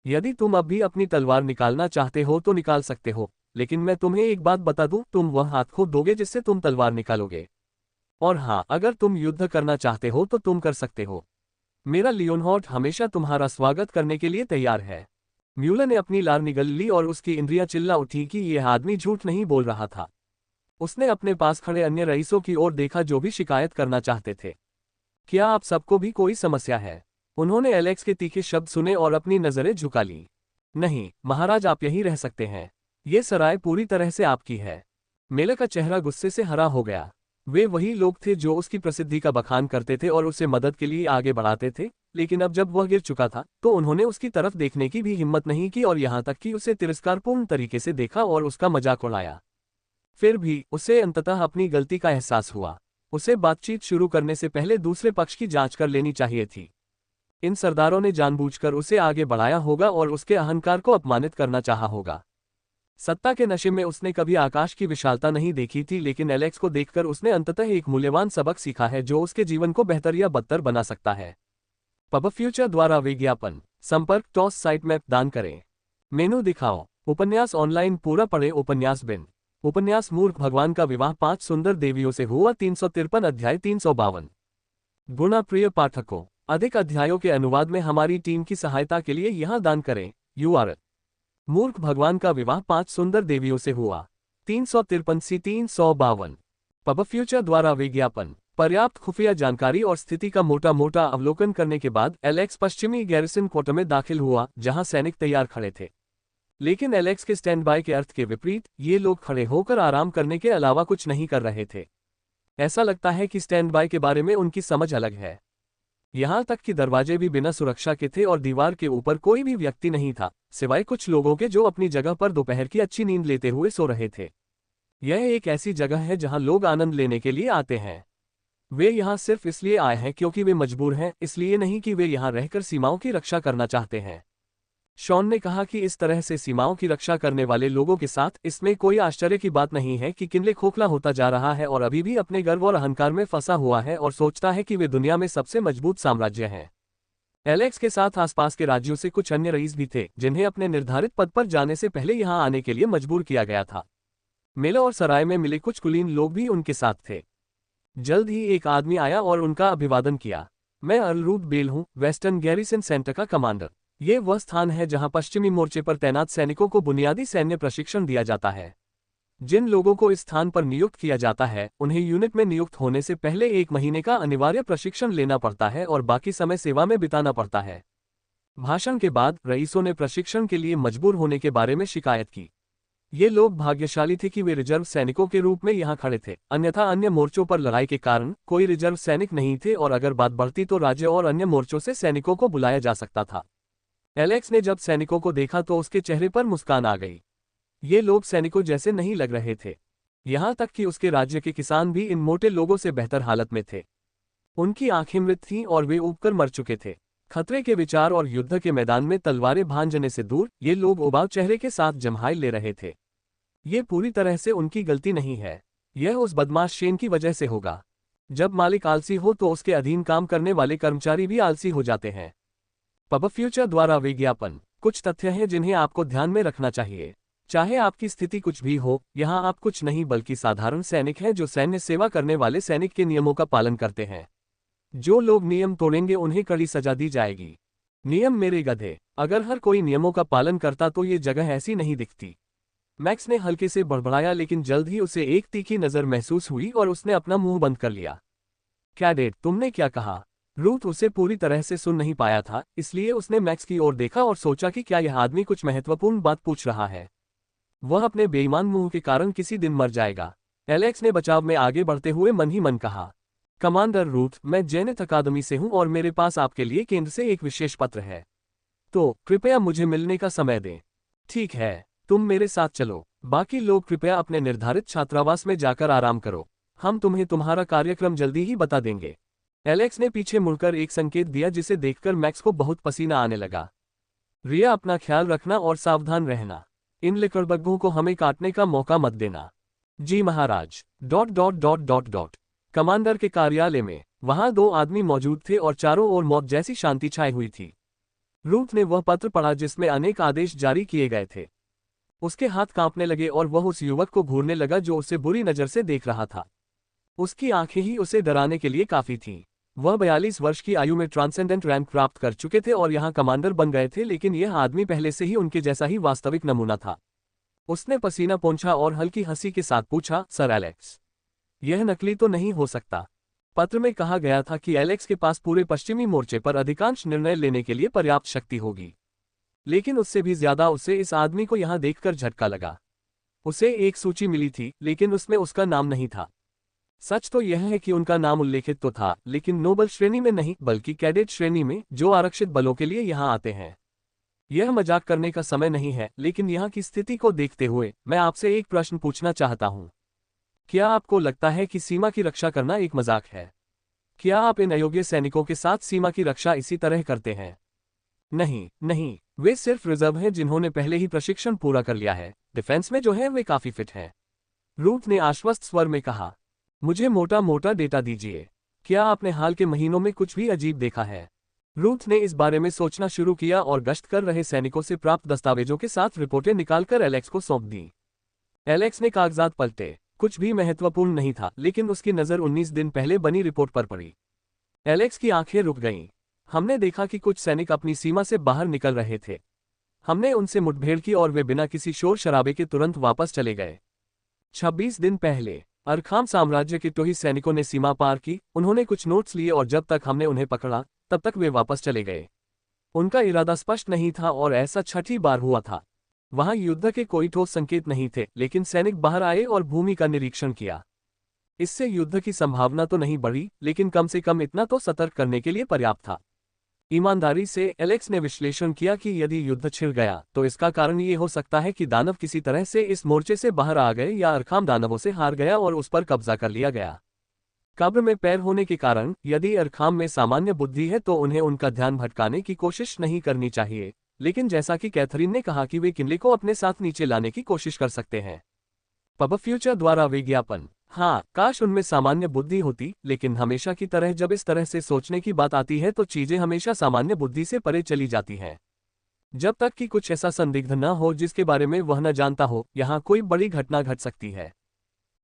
यदि तुम अब भी अपनी तलवार निकालना चाहते हो तो निकाल सकते हो, लेकिन मैं तुम्हें एक बात बता दूं, तुम वह हाथ खो दोगे जिससे तुम तलवार निकालोगे। और हाँ, अगर तुम युद्ध करना चाहते हो तो तुम कर सकते हो। मेरा लियोनहॉर्ट हमेशा तुम्हारा स्वागत करने के लिए तैयार है। म्यूलर ने अपनी लार निगल ली और उसकी इंद्रियां चिल्ला उठी कि यह आदमी झूठ नहीं बोल रहा था। उसने अपने पास खड़े अन्य रईसों की ओर देखा जो भी शिकायत करना चाहते थे। क्या आप सबको भी कोई समस्या है? उन्होंने एलेक्स के तीखे शब्द सुने और अपनी नजरें झुका ली। नहीं महाराज, आप यहीं रह सकते हैं। ये सराय पूरी तरह से आपकी है। मेले का चेहरा गुस्से से हरा हो गया। वे वही लोग थे जो उसकी प्रसिद्धि का बखान करते थे और उसे मदद के लिए आगे बढ़ाते थे, लेकिन अब जब वह गिर चुका था तो उन्होंने उसकी तरफ देखने की भी हिम्मत नहीं की और यहाँ तक कि उसे तिरस्कारपूर्ण तरीके से देखा और उसका मजाक उड़ाया। फिर भी उसे अंततः अपनी गलती का एहसास हुआ। उसे बातचीत शुरू करने से पहले दूसरे पक्ष की जांच कर लेनी चाहिए थी। इन सरदारों ने जानबूझकर उसे आगे बढ़ाया होगा और उसके अहंकार को अपमानित करना चाहा होगा। सत्ता के नशे में उसने कभी आकाश की विशालता नहीं देखी थी, लेकिन एलेक्स को देखकर उसने अंततः एक मूल्यवान सबक सीखा है जो उसके जीवन को बेहतर या बदतर बना सकता है। पब फ्यूचर द्वारा विज्ञापन संपर्क टॉस साइट मैप दान करें। मेनू दिखाओ। उपन्यास ऑनलाइन पूरा पढ़े। उपन्यास बिन उपन्यास मूर्ख भगवान का विवाह 5 सुंदर देवियों से हुआ 353 अध्याय 352। गुणा प्रिय पाठकों, अधिक अध्यायों के अनुवाद में हमारी टीम की सहायता के लिए यहाँ दान करें। URL मूर्ख भगवान का विवाह 5 सुंदर देवियों से हुआ 353 सी 352। पब फ्यूचर द्वारा विज्ञापन। पर्याप्त खुफिया जानकारी और स्थिति का मोटा मोटा अवलोकन करने के बाद एलेक्स पश्चिमी गैरिसन क्वार्टर में दाखिल हुआ जहां सैनिक तैयार खड़े थे। लेकिन एलेक्स के स्टैंड बाय के अर्थ के विपरीत ये लोग खड़े होकर आराम करने के अलावा कुछ नहीं कर रहे थे। ऐसा लगता है कि स्टैंड बाय के बारे में उनकी समझ अलग है। यहां तक कि दरवाजे भी बिना सुरक्षा के थे और दीवार के ऊपर कोई भी व्यक्ति नहीं था, सिवाय कुछ लोगों के जो अपनी जगह पर दोपहर की अच्छी नींद लेते हुए सो रहे थे। यह एक ऐसी जगह है जहां लोग आनंद लेने के लिए आते हैं। वे यहाँ सिर्फ इसलिए आए हैं क्योंकि वे मजबूर हैं, इसलिए नहीं कि वे यहाँ रहकर सीमाओं की रक्षा करना चाहते हैं। शॉन ने कहा कि इस तरह से सीमाओं की रक्षा करने वाले लोगों के साथ इसमें कोई आश्चर्य की बात नहीं है कि किनले खोखला होता जा रहा है और अभी भी अपने गर्व और अहंकार में फंसा हुआ है और सोचता है कि वे दुनिया में सबसे मजबूत साम्राज्य हैं। एलेक्स के साथ आसपास के राज्यों से कुछ अन्य रईस भी थे जिन्हें अपने निर्धारित पद पर जाने से पहले यहाँ आने के लिए मजबूर किया गया था। मेला और सराय में मिले कुछ कुलीन लोग भी उनके साथ थे। जल्द ही एक आदमी आया और उनका अभिवादन किया। मैं अर्लरूट बेल हूँ, वेस्टर्न गैरिसन सेंटर का कमांडर। ये वह स्थान है जहां पश्चिमी मोर्चे पर तैनात सैनिकों को बुनियादी सैन्य प्रशिक्षण दिया जाता है। जिन लोगों को इस स्थान पर नियुक्त किया जाता है उन्हें यूनिट में नियुक्त होने से पहले 1 महीने का अनिवार्य प्रशिक्षण लेना पड़ता है और बाकी समय सेवा में बिताना पड़ता है। भाषण के बाद रईसों ने प्रशिक्षण के लिए मजबूर होने के बारे में शिकायत की। ये लोग भाग्यशाली थे कि वे रिजर्व सैनिकों के रूप में यहाँ खड़े थे, अन्यथा अन्य मोर्चों पर लड़ाई के कारण कोई रिजर्व सैनिक नहीं थे और अगर बात बढ़ती तो राज्य और अन्य मोर्चों से सैनिकों को बुलाया जा सकता था। एलेक्स ने जब सैनिकों को देखा तो उसके चेहरे पर मुस्कान आ गई। ये लोग सैनिकों जैसे नहीं लग रहे थे। यहाँ तक कि उसके राज्य के किसान भी इन मोटे लोगों से बेहतर हालत में थे। उनकी आंखें मृत थीं और वे ऊबकर मर चुके थे। खतरे के विचार और युद्ध के मैदान में तलवारें भांजने से दूर ये लोग उबाऊ चेहरे के साथ जम्हाई ले रहे थे। ये पूरी तरह से उनकी गलती नहीं है, यह उस बदमाश शेन की वजह से होगा। जब मालिक आलसी हो तो उसके अधीन काम करने वाले कर्मचारी भी आलसी हो जाते हैं। पब फ्यूचर द्वारा विज्ञापन। कुछ तथ्य हैं जिन्हें आपको ध्यान में रखना चाहिए। चाहे आपकी स्थिति कुछ भी हो, यहाँ आप कुछ नहीं बल्कि साधारण सैनिक हैं जो सैन्य सेवा करने वाले सैनिक के नियमों का पालन करते हैं। जो लोग नियम तोड़ेंगे उन्हें कड़ी सजा दी जाएगी। नियम मेरे गधे, अगर हर कोई नियमों का पालन करता तो ये जगह ऐसी नहीं दिखती। मैक्स ने हल्के से बड़बड़ाया, लेकिन जल्द ही उसे एक तीखी नजर महसूस हुई और उसने अपना मुंह बंद कर लिया। कैडेट, तुमने क्या कहा? रूथ उसे पूरी तरह से सुन नहीं पाया था, इसलिए उसने मैक्स की ओर देखा और सोचा कि क्या यह आदमी कुछ महत्वपूर्ण बात पूछ रहा है। वह अपने बेईमान मुंह के कारण किसी दिन मर जाएगा। एलेक्स ने बचाव में आगे बढ़ते हुए मन ही मन कहा। कमांडर रूथ, मैं जेनेट अकादमी से हूं और मेरे पास आपके लिए केंद्र से एक विशेष पत्र है। तो कृपया मुझे मिलने का समय दें। ठीक है, तुम मेरे साथ चलो। बाकी लोग कृपया अपने निर्धारित छात्रावास में जाकर आराम करो। हम तुम्हें तुम्हारा कार्यक्रम जल्दी ही बता देंगे। एलेक्स ने पीछे मुड़कर एक संकेत दिया जिसे देखकर मैक्स को बहुत पसीना आने लगा। रिया, अपना ख्याल रखना और सावधान रहना। इन लिकड़बग्गों को हमें काटने का मौका मत देना। जी महाराज। कमांडर के कार्यालय में वहां 2 आदमी मौजूद थे और चारों ओर मौत जैसी शांति छाई हुई थी। रूथ ने वह पत्र पढ़ा जिसमें अनेक आदेश जारी किए गए थे। उसके हाथ कांपने लगे और वह उस युवक को घूरने लगा जो उसे बुरी नजर से देख रहा था। उसकी आंखें ही उसे डराने के लिए काफी थीं। वह 42 वर्ष की आयु में ट्रांसेंडेंट रैंक प्राप्त कर चुके थे और यहाँ कमांडर बन गए थे, लेकिन यह आदमी पहले से ही उनके जैसा ही वास्तविक नमूना था। उसने पसीना पोंछा और हल्की हंसी के साथ पूछा, सर एलेक्स, यह नकली तो नहीं हो सकता? पत्र में कहा गया था कि एलेक्स के पास पूरे पश्चिमी मोर्चे पर अधिकांश निर्णय लेने के लिए पर्याप्त शक्ति होगी, लेकिन उससे भी ज्यादा उसे इस आदमी को यहाँ देखकर झटका लगा। उसे एक सूची मिली थी, लेकिन उसमें उसका नाम नहीं था। सच तो यह है कि उनका नाम उल्लेखित तो था, लेकिन नोबल श्रेणी में नहीं बल्कि कैडेट श्रेणी में, जो आरक्षित बलों के लिए यहाँ आते हैं। यह मजाक करने का समय नहीं है, लेकिन यहाँ की स्थिति को देखते हुए मैं आपसे एक प्रश्न पूछना चाहता हूँ। क्या आपको लगता है कि सीमा की रक्षा करना एक मजाक है? क्या आप इन अयोग्य सैनिकों के साथ सीमा की रक्षा इसी तरह करते हैं? नहीं नहीं, वे सिर्फ रिजर्व हैं जिन्होंने पहले ही प्रशिक्षण पूरा कर लिया है। डिफेंस में जो है वे काफी फिट हैं। रूथ ने आश्वस्त स्वर में कहा। मुझे मोटा मोटा डेटा दीजिए। क्या आपने हाल के महीनों में कुछ भी अजीब देखा है? रूथ ने इस बारे में सोचना शुरू किया और गश्त कर रहे सैनिकों से प्राप्त दस्तावेजों के साथ रिपोर्टें निकालकर एलेक्स को सौंप दी। एलेक्स ने कागजात पलटे। कुछ भी महत्वपूर्ण नहीं था, लेकिन उसकी नज़र 19 दिन पहले बनी रिपोर्ट पर पड़ी। एलेक्स की आंखें रुक गईं। हमने देखा कि कुछ सैनिक अपनी सीमा से बाहर निकल रहे थे। हमने उनसे मुठभेड़ की और वे बिना किसी शोर शराबे के तुरंत वापस चले गए। 26 दिन पहले अरखाम साम्राज्य के टोही सैनिकों ने सीमा पार की। उन्होंने कुछ नोट्स लिए और जब तक हमने उन्हें पकड़ा तब तक वे वापस चले गए। उनका इरादा स्पष्ट नहीं था और ऐसा 6ठी बार हुआ था। वहां युद्ध के कोई ठोस संकेत नहीं थे, लेकिन सैनिक बाहर आए और भूमि का निरीक्षण किया। इससे युद्ध की संभावना तो नहीं बढ़ी, लेकिन कम से कम इतना तो सतर्क करने के लिए पर्याप्त था। ईमानदारी से एलेक्स ने विश्लेषण किया कि यदि युद्ध छिड़ गया तो इसका कारण ये हो सकता है कि दानव किसी तरह से इस मोर्चे से बाहर आ गए या अरखाम दानवों से हार गया और उस पर कब्जा कर लिया गया। कब्र में पैर होने के कारण यदि अरखाम में सामान्य बुद्धि है तो उन्हें उनका ध्यान भटकाने की कोशिश नहीं करनी चाहिए, लेकिन जैसा कि कैथरीन ने कहा कि वे किनले को अपने साथ नीचे लाने की कोशिश कर सकते हैं। पब फ्यूचर द्वारा विज्ञापन। हाँ, काश उनमें सामान्य बुद्धि होती, लेकिन हमेशा की तरह जब इस तरह से सोचने की बात आती है तो चीजें हमेशा सामान्य बुद्धि से परे चली जाती हैं। जब तक कि कुछ ऐसा संदिग्ध न हो जिसके बारे में वह न जानता हो, यहाँ कोई बड़ी घटना घट सकती है।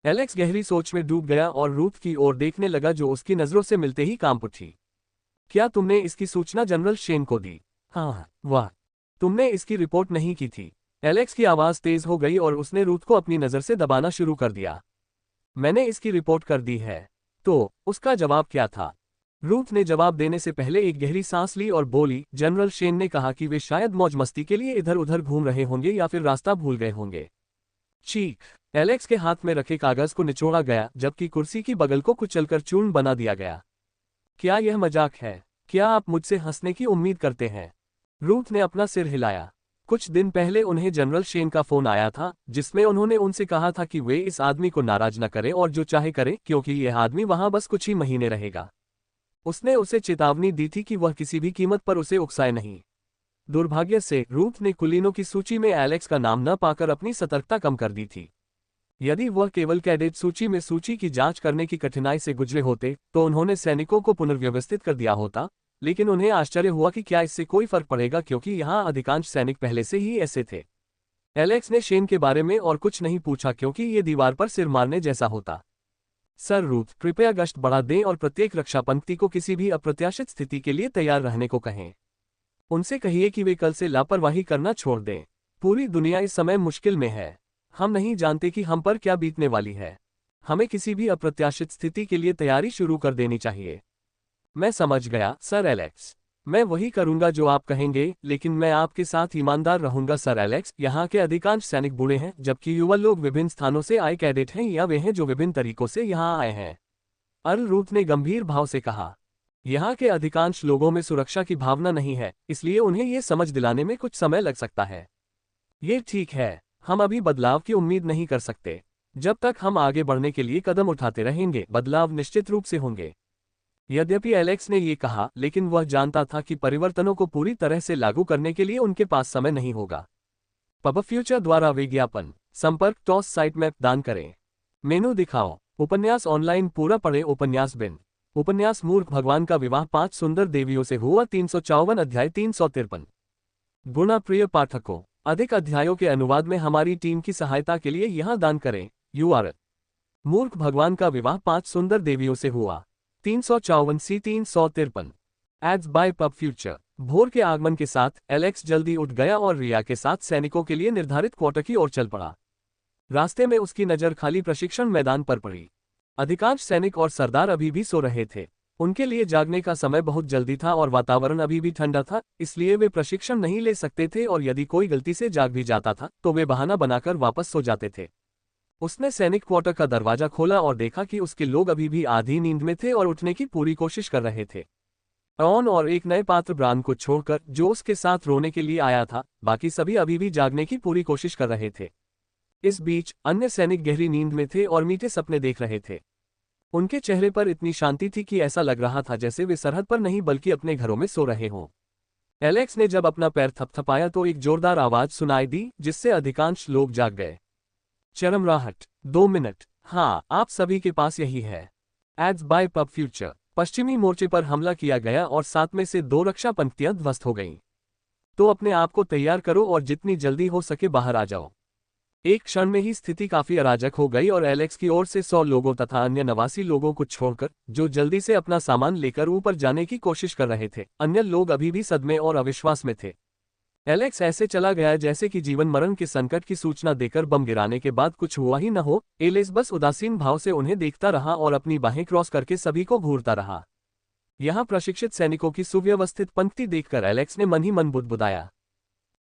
एलेक्स गहरी सोच में डूब गया और रूथ की ओर देखने लगा जो उसकी नजरों से मिलते ही कांप उठी। क्या तुमने इसकी सूचना जनरल शेन को दी? हाँ। वाह, तुमने इसकी रिपोर्ट नहीं की थी? एलेक्स की आवाज तेज हो गई और उसने रूथ को अपनी नजर से दबाना शुरू कर दिया। मैंने इसकी रिपोर्ट कर दी है। तो उसका जवाब क्या था? रूथ ने जवाब देने से पहले एक गहरी सांस ली और बोली, जनरल शेन ने कहा कि वे शायद मौज मस्ती के लिए इधर उधर घूम रहे होंगे या फिर रास्ता भूल गए होंगे। चीख। एलेक्स के हाथ में रखे कागज को निचोड़ा गया, जबकि कुर्सी की बगल को कुचलकर चूर्ण बना दिया गया। क्या यह मजाक है? क्या आप मुझसे हंसने की उम्मीद करते हैं? रूथ ने अपना सिर हिलाया। कुछ दिन पहले उन्हें जनरल शेन का फोन आया था, जिसमें उन्होंने उनसे कहा था कि वे इस आदमी को नाराज न करें और जो चाहे करे, क्योंकि यह आदमी वहां बस कुछ ही महीने रहेगा। उसने उसे चेतावनी दी थी कि वह किसी भी कीमत पर उसे उकसाए नहीं। दुर्भाग्य से रूथ ने कुलीनों की सूची में एलेक्स का नाम न पाकर अपनी सतर्कता कम कर दी थी। यदि वह केवल कैडेट सूची में सूची की जांच करने की कठिनाई से गुजरे होते तो उन्होंने सैनिकों को पुनर्व्यवस्थित कर दिया होता, लेकिन उन्हें आश्चर्य हुआ कि क्या इससे कोई फर्क पड़ेगा क्योंकि यहाँ अधिकांश सैनिक पहले से ही ऐसे थे। एलेक्स ने शेन के बारे में और कुछ नहीं पूछा क्योंकि ये दीवार पर सिर मारने जैसा होता। सर रूथ, कृपया गश्त बढ़ा दें और प्रत्येक रक्षा पंक्ति को किसी भी अप्रत्याशित स्थिति के लिए तैयार रहने को कहें। उनसे कहिए कि वे कल से लापरवाही करना छोड़ दें। पूरी दुनिया इस समय मुश्किल में है। हम नहीं जानते कि हम पर क्या बीतने वाली है। हमें किसी भी अप्रत्याशित स्थिति के लिए तैयारी शुरू कर देनी चाहिए। मैं समझ गया, सर एलेक्स। मैं वही करूंगा जो आप कहेंगे, लेकिन मैं आपके साथ ईमानदार रहूंगा सर एलेक्स। यहाँ के अधिकांश सैनिक बूढ़े हैं, जबकि युवा लोग विभिन्न स्थानों से आए कैडेट हैं या वे हैं जो विभिन्न तरीकों से यहाँ आए हैं। अर्ल रूथ ने गंभीर भाव से कहा, यहाँ के अधिकांश लोगों में सुरक्षा की भावना नहीं है, इसलिए उन्हें ये समझ दिलाने में कुछ समय लग सकता है। ये ठीक है, हम अभी बदलाव की उम्मीद नहीं कर सकते। जब तक हम आगे बढ़ने के लिए कदम उठाते रहेंगे, बदलाव निश्चित रूप से होंगे। यद्यपि एलेक्स ने ये कहा, लेकिन वह जानता था कि परिवर्तनों को पूरी तरह से लागू करने के लिए उनके पास समय नहीं होगा। पब फ्यूचर द्वारा विज्ञापन संपर्क टॉस साइट मैप दान करें। मेनू दिखाओ। उपन्यास ऑनलाइन पूरा पढ़े। उपन्यास बिन। उपन्यास मूर्ख भगवान का विवाह 5 सुंदर देवियों से हुआ 354 अध्याय 353। गुणा प्रिय पाठकों, अधिक अध्यायों के अनुवाद में हमारी टीम की सहायता के लिए यहाँ दान करें। URL। मूर्ख भगवान का विवाह 5 सुंदर देवियों से हुआ 354 सी 353। Ads bye pub future. भोर के आगमन के साथ एलेक्स जल्दी उठ गया और रिया के साथ सैनिकों के लिए निर्धारित क्वार्टर की ओर चल पड़ा। रास्ते में उसकी नजर खाली प्रशिक्षण मैदान पर पड़ी। अधिकांश सैनिक और सरदार अभी भी सो रहे थे। उनके लिए जागने का समय बहुत जल्दी था और वातावरण अभी भी ठंडा था, इसलिए वे प्रशिक्षण नहीं ले सकते थे और यदि कोई गलती से जाग भी जाता था तो वे बहाना बनाकर वापस सो जाते थे। उसने सैनिक क्वार्टर का दरवाजा खोला और देखा कि उसके लोग अभी भी आधी नींद में थे और उठने की पूरी कोशिश कर रहे थे। ऑन और एक नए पात्र ब्रान को छोड़कर, जो उसके साथ रोने के लिए आया था, बाकी सभी अभी भी जागने की पूरी कोशिश कर रहे थे। इस बीच अन्य सैनिक गहरी नींद में थे और मीठे सपने देख रहे थे। उनके चेहरे पर इतनी शांति थी कि ऐसा लग रहा था जैसे वे सरहद पर नहीं बल्कि अपने घरों में सो रहे हों। एलेक्स ने जब अपना पैर थपथपाया तो एक जोरदार आवाज सुनाई दी, जिससे अधिकांश लोग जाग गए। चरमराहट। 2 मिनट। हाँ, आप सभी के पास यही है। Ads bye pub future. पश्चिमी मोर्चे पर हमला किया गया और 7 में से 2 रक्षा पंक्तियां ध्वस्त हो गईं। तो अपने आप को तैयार करो और जितनी जल्दी हो सके बाहर आ जाओ। एक क्षण में ही स्थिति काफी अराजक हो गई और एलेक्स की ओर से 100 लोगों तथा अन्य 89 लोगों को छोड़कर, जो जल्दी से अपना सामान लेकर ऊपर जाने की कोशिश कर रहे थे, अन्य लोग अभी भी सदमे और अविश्वास में थे। एलेक्स ऐसे चला गया जैसे कि जीवन मरण के संकट की सूचना देकर बम गिराने के बाद कुछ हुआ ही न हो। एलेक्स बस उदासीन भाव से उन्हें देखता रहा और अपनी बाहें क्रॉस करके सभी को घूरता रहा। यहाँ प्रशिक्षित सैनिकों की सुव्यवस्थित पंक्ति देखकर एलेक्स ने मन ही मन बुदबुदाया,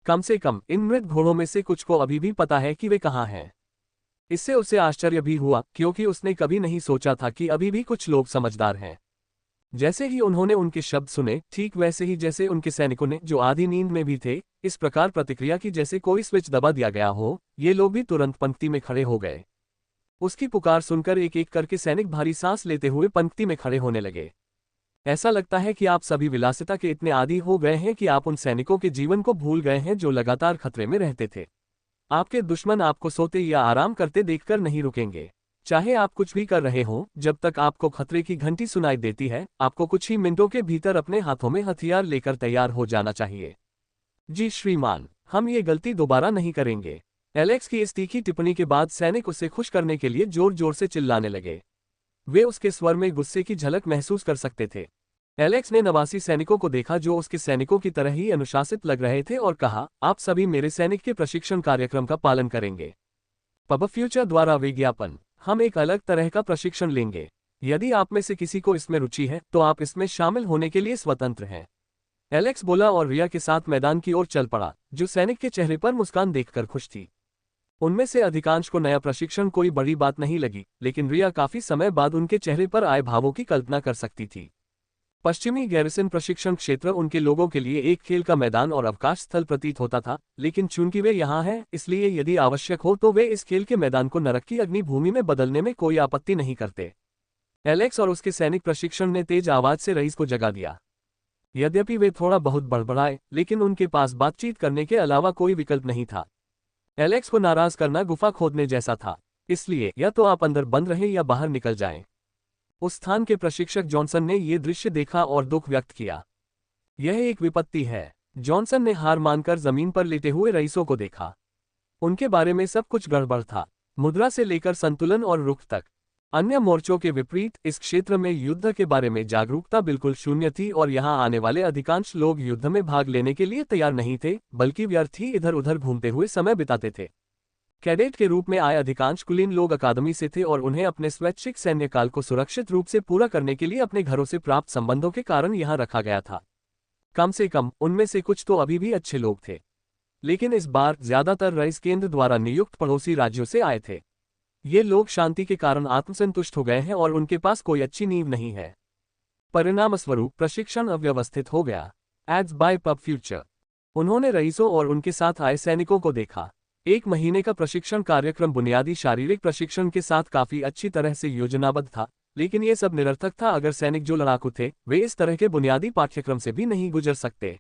कम से कम इन मृत घोड़ों में से कुछ को अभी भी पता है कि वे कहाँ हैं। इससे उसे आश्चर्य भी हुआ, क्योंकि उसने कभी नहीं सोचा था कि अभी भी कुछ लोग समझदार हैं। जैसे ही उन्होंने उनके शब्द सुने, ठीक वैसे ही जैसे उनके सैनिकों ने, जो आधी नींद में भी थे, इस प्रकार प्रतिक्रिया की जैसे कोई स्विच दबा दिया गया हो, ये लोग भी तुरंत पंक्ति में खड़े हो गए। उसकी पुकार सुनकर एक एक करके सैनिक भारी सांस लेते हुए पंक्ति में खड़े होने लगे। ऐसा लगता है कि आप सभी विलासिता के इतने आदी हो गए हैं कि आप उन सैनिकों के जीवन को भूल गए हैं जो लगातार खतरे में रहते थे। आपके दुश्मन आपको सोते या आराम करते देखकर नहीं रुकेंगे। चाहे आप कुछ भी कर रहे हों, जब तक आपको खतरे की घंटी सुनाई देती है, आपको कुछ ही मिनटों के भीतर अपने हाथों में हथियार लेकर तैयार हो जाना चाहिए। जी श्रीमान, हम ये गलती दोबारा नहीं करेंगे। एलेक्स की इस तीखी टिप्पणी के बाद सैनिक उसे खुश करने के लिए जोर जोर से चिल्लाने लगे। वे उसके स्वर में गुस्से की झलक महसूस कर सकते थे। एलेक्स ने 89 सैनिकों को देखा जो उसके सैनिकों की तरह ही अनुशासित लग रहे थे और कहा, आप सभी मेरे सैनिक के प्रशिक्षण कार्यक्रम का पालन करेंगे। पब फ्यूचर द्वारा विज्ञापन। हम एक अलग तरह का प्रशिक्षण लेंगे। यदि आप में से किसी को इसमें रुचि है तो आप इसमें शामिल होने के लिए स्वतंत्र हैं। एलेक्स बोला और रिया के साथ मैदान की ओर चल पड़ा, जो सैनिक के चेहरे पर मुस्कान देखकर खुश थी। उनमें से अधिकांश को नया प्रशिक्षण कोई बड़ी बात नहीं लगी, लेकिन रिया काफी समय बाद उनके चेहरे पर आए भावों की कल्पना कर सकती थी। पश्चिमी गैरिसन प्रशिक्षण क्षेत्र उनके लोगों के लिए एक खेल का मैदान और अवकाश स्थल प्रतीत होता था, लेकिन चूंकि वे यहाँ हैं, इसलिए यदि आवश्यक हो तो वे इस खेल के मैदान को नरक की अग्नि भूमि में बदलने में कोई आपत्ति नहीं करते। एलेक्स और उसके सैनिक प्रशिक्षण ने तेज आवाज से रईस को जगा दिया। यद्यपि वे थोड़ा बहुत बड़बड़ाए, लेकिन उनके पास बातचीत करने के अलावा कोई विकल्प नहीं था। एलेक्स को नाराज करना गुफा खोदने जैसा था, इसलिए या तो आप अंदर बंद रहें या बाहर निकल जाएं। उस स्थान के प्रशिक्षक जॉनसन ने यह दृश्य देखा और दुख व्यक्त किया। यह एक विपत्ति है। जॉनसन ने हार मानकर जमीन पर लेटे हुए रईसों को देखा। उनके बारे में सब कुछ गड़बड़ था, मुद्रा से लेकर संतुलन और रुख तक। अन्य मोर्चों के विपरीत इस क्षेत्र में युद्ध के बारे में जागरूकता बिल्कुल शून्य थी और यहां आने वाले अधिकांश लोग युद्ध में भाग लेने के लिए तैयार नहीं थे, बल्कि व्यर्थ ही इधर उधर घूमते हुए समय बिताते थे। कैडेट के रूप में आए अधिकांश कुलीन लोग अकादमी से थे और उन्हें अपने स्वैच्छिक सैन्य काल को सुरक्षित रूप से पूरा करने के लिए अपने घरों से प्राप्त संबंधों के कारण यहां रखा गया था। कम से कम उनमें से कुछ तो अभी भी अच्छे लोग थे, लेकिन इस बार ज्यादातर रईस केंद्र द्वारा नियुक्त पड़ोसी राज्यों से आए थे। ये लोग शांति के कारण आत्मसंतुष्ट हो गए हैं और उनके पास कोई अच्छी नींव नहीं है। परिणामस्वरूप प्रशिक्षण अव्यवस्थित हो गया। Ads bye pub future. उन्होंने रईसों और उनके साथ आए सैनिकों को देखा। 1 महीने का प्रशिक्षण कार्यक्रम बुनियादी शारीरिक प्रशिक्षण के साथ काफी अच्छी तरह से योजनाबद्ध था, लेकिन ये सब निरर्थक था अगर सैनिक जो लड़ाकू थे वे इस तरह के बुनियादी पाठ्यक्रम से भी नहीं गुजर सकते।